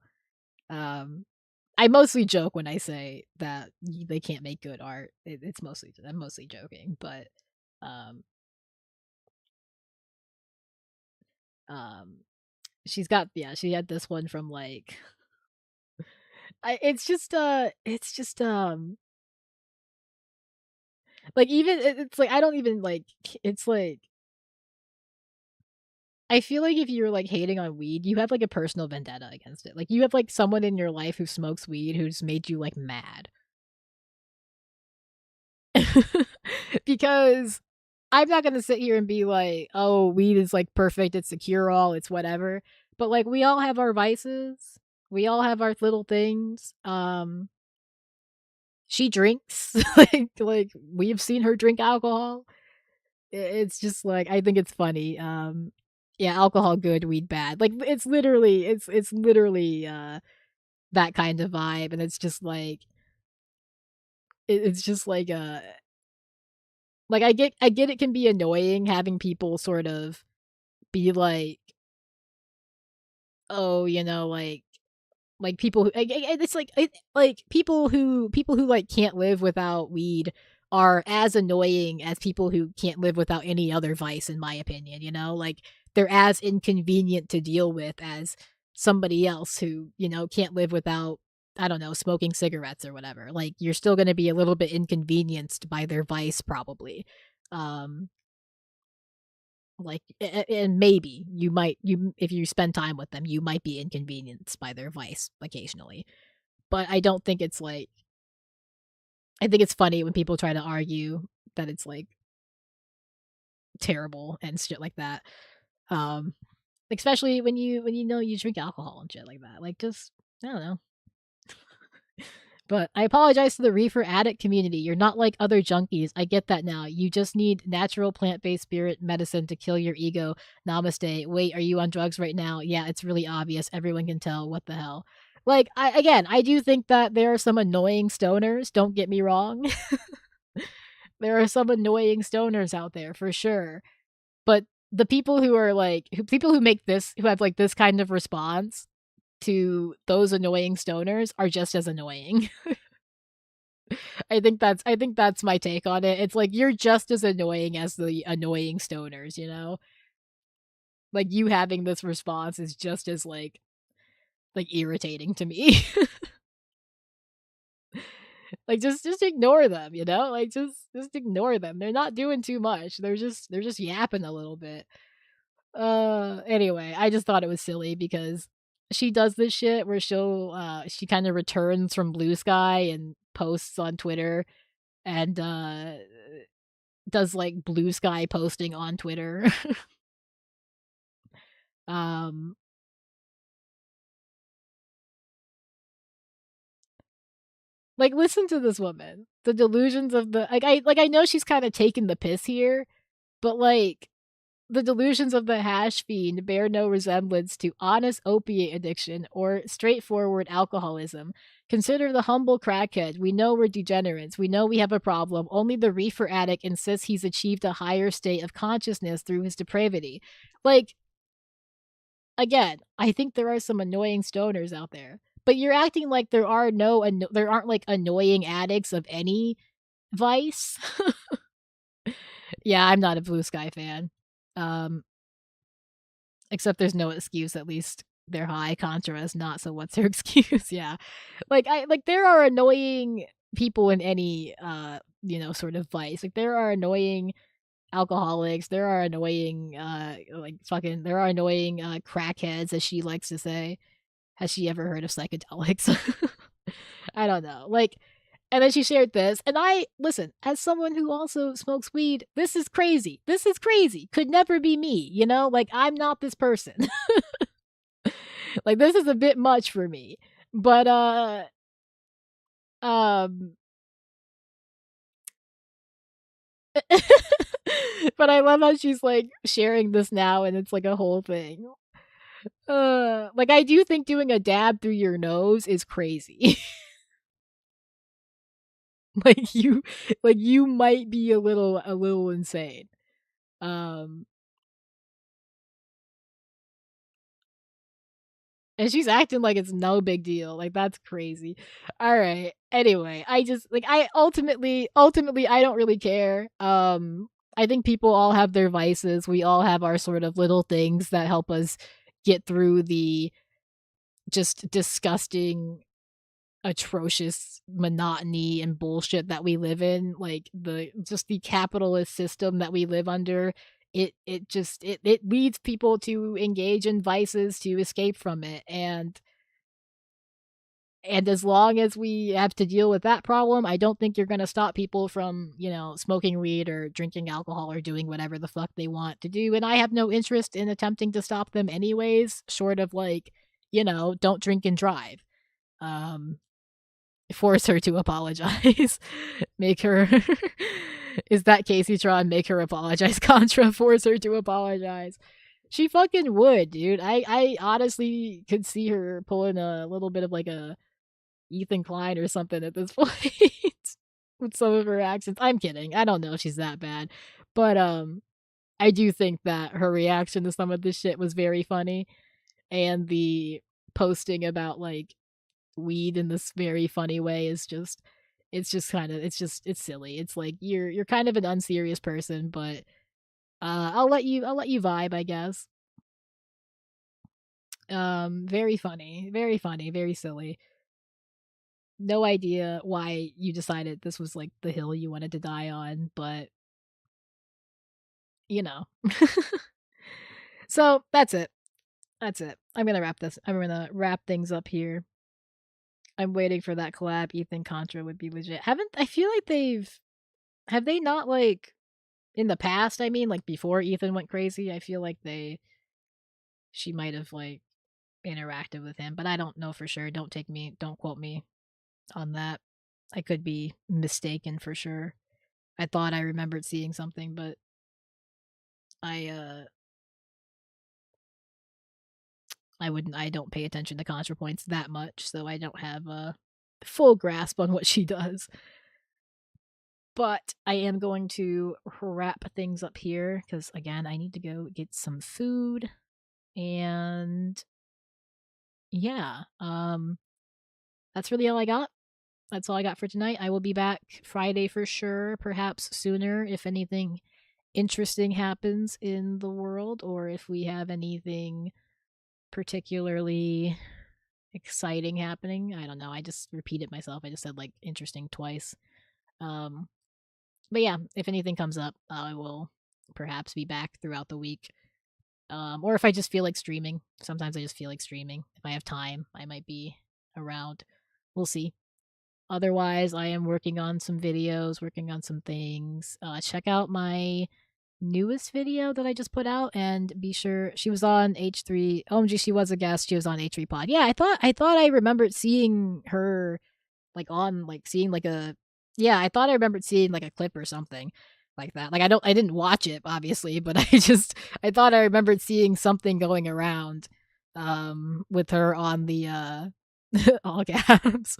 I mostly joke when I say that they can't make good art. I'm mostly joking, but um um she's got she had this one from like it's just like even it's like I don't even like it's like I feel like if you're like hating on weed, you have like a personal vendetta against it. Like you have like someone in your life who smokes weed who's made you like mad. Because I'm not gonna sit here and be like, oh, weed is like perfect, it's a cure all, it's whatever. But like we all have our vices. We all have our little things. She drinks. like we've seen her drink alcohol. It's just like I think it's funny. Yeah, alcohol good, weed bad. Like it's literally that kind of vibe, and it's just like it's just like I get it can be annoying having people sort of be like, oh, like people who it's like people who like can't live without weed are as annoying as people who can't live without any other vice, in my opinion. Like they're as inconvenient to deal with as somebody else who can't live without, I don't know, smoking cigarettes or whatever. Like you're still going to be a little bit inconvenienced by their vice probably. um like and maybe you if you spend time with them, you might be inconvenienced by their vice occasionally. But I don't think it's like I think it's funny when people try to argue that it's like terrible and shit like that. um Especially when you know you drink alcohol and shit like that. Like just I don't know. But I apologize to the reefer addict community. You're not like other junkies. I get that now. You just need natural plant-based spirit medicine to kill your ego. Namaste. Wait, are you on drugs right now? Yeah, it's really obvious. Everyone can tell. What the hell? Like, I do think that there are some annoying stoners. Don't get me wrong. There are some annoying stoners out there for sure. But the people who are like, people who make this, who have like this kind of response to those annoying stoners are just as annoying. I think that's my take on it. It's like you're just as annoying as the annoying stoners, Like you having this response is just as like irritating to me. Like just ignore them, Like just ignore them. They're not doing too much. They're just yapping a little bit. Anyway, I just thought it was silly because she does this shit where she kind of returns from Blue Sky and posts on Twitter and does like Blue Sky posting on Twitter. um like listen to this woman. The delusions of the I know she's kind of taking the piss here, but like the delusions of the hash fiend bear no resemblance to honest opiate addiction or straightforward alcoholism. Consider the humble crackhead. We know we're degenerates. We know we have a problem. Only the reefer addict insists he's achieved a higher state of consciousness through his depravity. Like, again, I think there are some annoying stoners out there, but you're acting like there aren't like annoying addicts of any vice. Yeah, I'm not a Blue Sky fan. Um, Except there's no excuse, at least they're high, Contra is not, so what's her excuse? Yeah. Like there are annoying people in any sort of vice. Like there are annoying alcoholics, there are annoying there are annoying crackheads, as she likes to say. Has she ever heard of psychedelics? I don't know. Like, and then she shared this, and listen, as someone who also smokes weed, this is crazy. This is crazy. Could never be me, Like, I'm not this person. Like, this is a bit much for me. But, but I love how she's, like, sharing this now, and it's, like, a whole thing. Like, I do think doing a dab through your nose is crazy. like you might be a little insane. Um And she's acting like it's no big deal. Like, that's crazy. All right. Anyway, I just like I ultimately I don't really care. I think people all have their vices. We all have our sort of little things that help us get through the just disgusting, atrocious monotony and bullshit that we live in. Like the capitalist system that we live under. It leads people to engage in vices to escape from it. And as long as we have to deal with that problem, I don't think you're going to stop people from, smoking weed or drinking alcohol or doing whatever the fuck they want to do. And I have no interest in attempting to stop them anyways, short of like, don't drink and drive. Force her to apologize. Make her is that Casey Tron? Make her apologize. Contra, force her to apologize. She fucking would, dude. I honestly could see her pulling a little bit of like a Ethan Klein or something at this point with some of her actions. I'm kidding. I don't know if she's that bad. But I do think that her reaction to some of this shit was very funny. And the posting about like weed in this very funny way is just it's silly. It's like you're kind of an unserious person, but I'll let you vibe, I guess. Very funny, very silly. No idea why you decided this was like the hill you wanted to die on, but So that's it. I'm gonna wrap things up here. I'm waiting for that collab. Ethan Contra would be legit. I feel like have they not like in the past, I mean, like before Ethan went crazy, I feel like she might have like interacted with him, but I don't know for sure. Don't quote me on that. I could be mistaken for sure. I thought I remembered seeing something, but I don't pay attention to ContraPoints that much, so I don't have a full grasp on what she does. But I am going to wrap things up here because, again, I need to go get some food. And yeah, that's really all I got. That's all I got for tonight. I will be back Friday for sure, perhaps sooner if anything interesting happens in the world or if we have anything particularly exciting happening. I don't know. I just repeated myself. I just said like interesting twice. But yeah, if anything comes up, I will perhaps be back throughout the week. Or if I just feel like streaming. Sometimes I just feel like streaming. If I have time, I might be around. We'll see. Otherwise, I am working on some videos, working on some things. Check out my newest video that I just put out, and be sure she was on H3. OMG, she was a guest. She was on H3 Pod. Yeah, I thought I remembered seeing her like on like seeing like a yeah. I thought I remembered seeing like a clip or something like that. Like I didn't watch it obviously, but I thought I remembered seeing something going around with her on the all caps.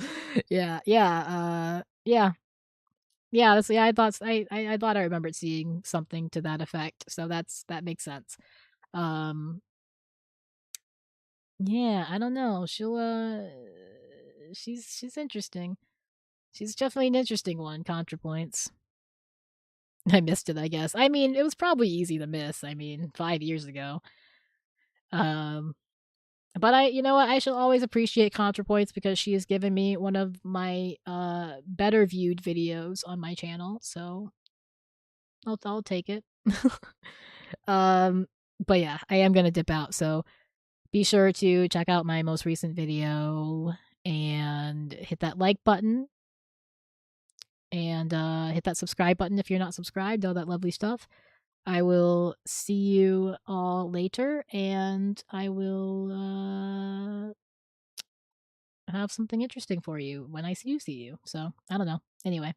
Yeah. I thought I remembered seeing something to that effect. So that makes sense. Yeah, I don't know. She's interesting. She's definitely an interesting one. ContraPoints. I missed it, I guess. I mean, it was probably easy to miss. I mean, 5 years ago. But you know what? I shall always appreciate ContraPoints because she has given me one of my better viewed videos on my channel. So I'll take it. But yeah, I am gonna dip out. So be sure to check out my most recent video and hit that like button and hit that subscribe button if you're not subscribed. All that lovely stuff. I will see you all later, and I will have something interesting for you when I see you. So, I don't know. Anyway,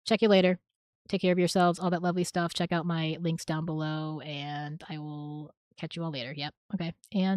check you later. Take care of yourselves, all that lovely stuff. Check out my links down below, and I will catch you all later. Yep. Okay. And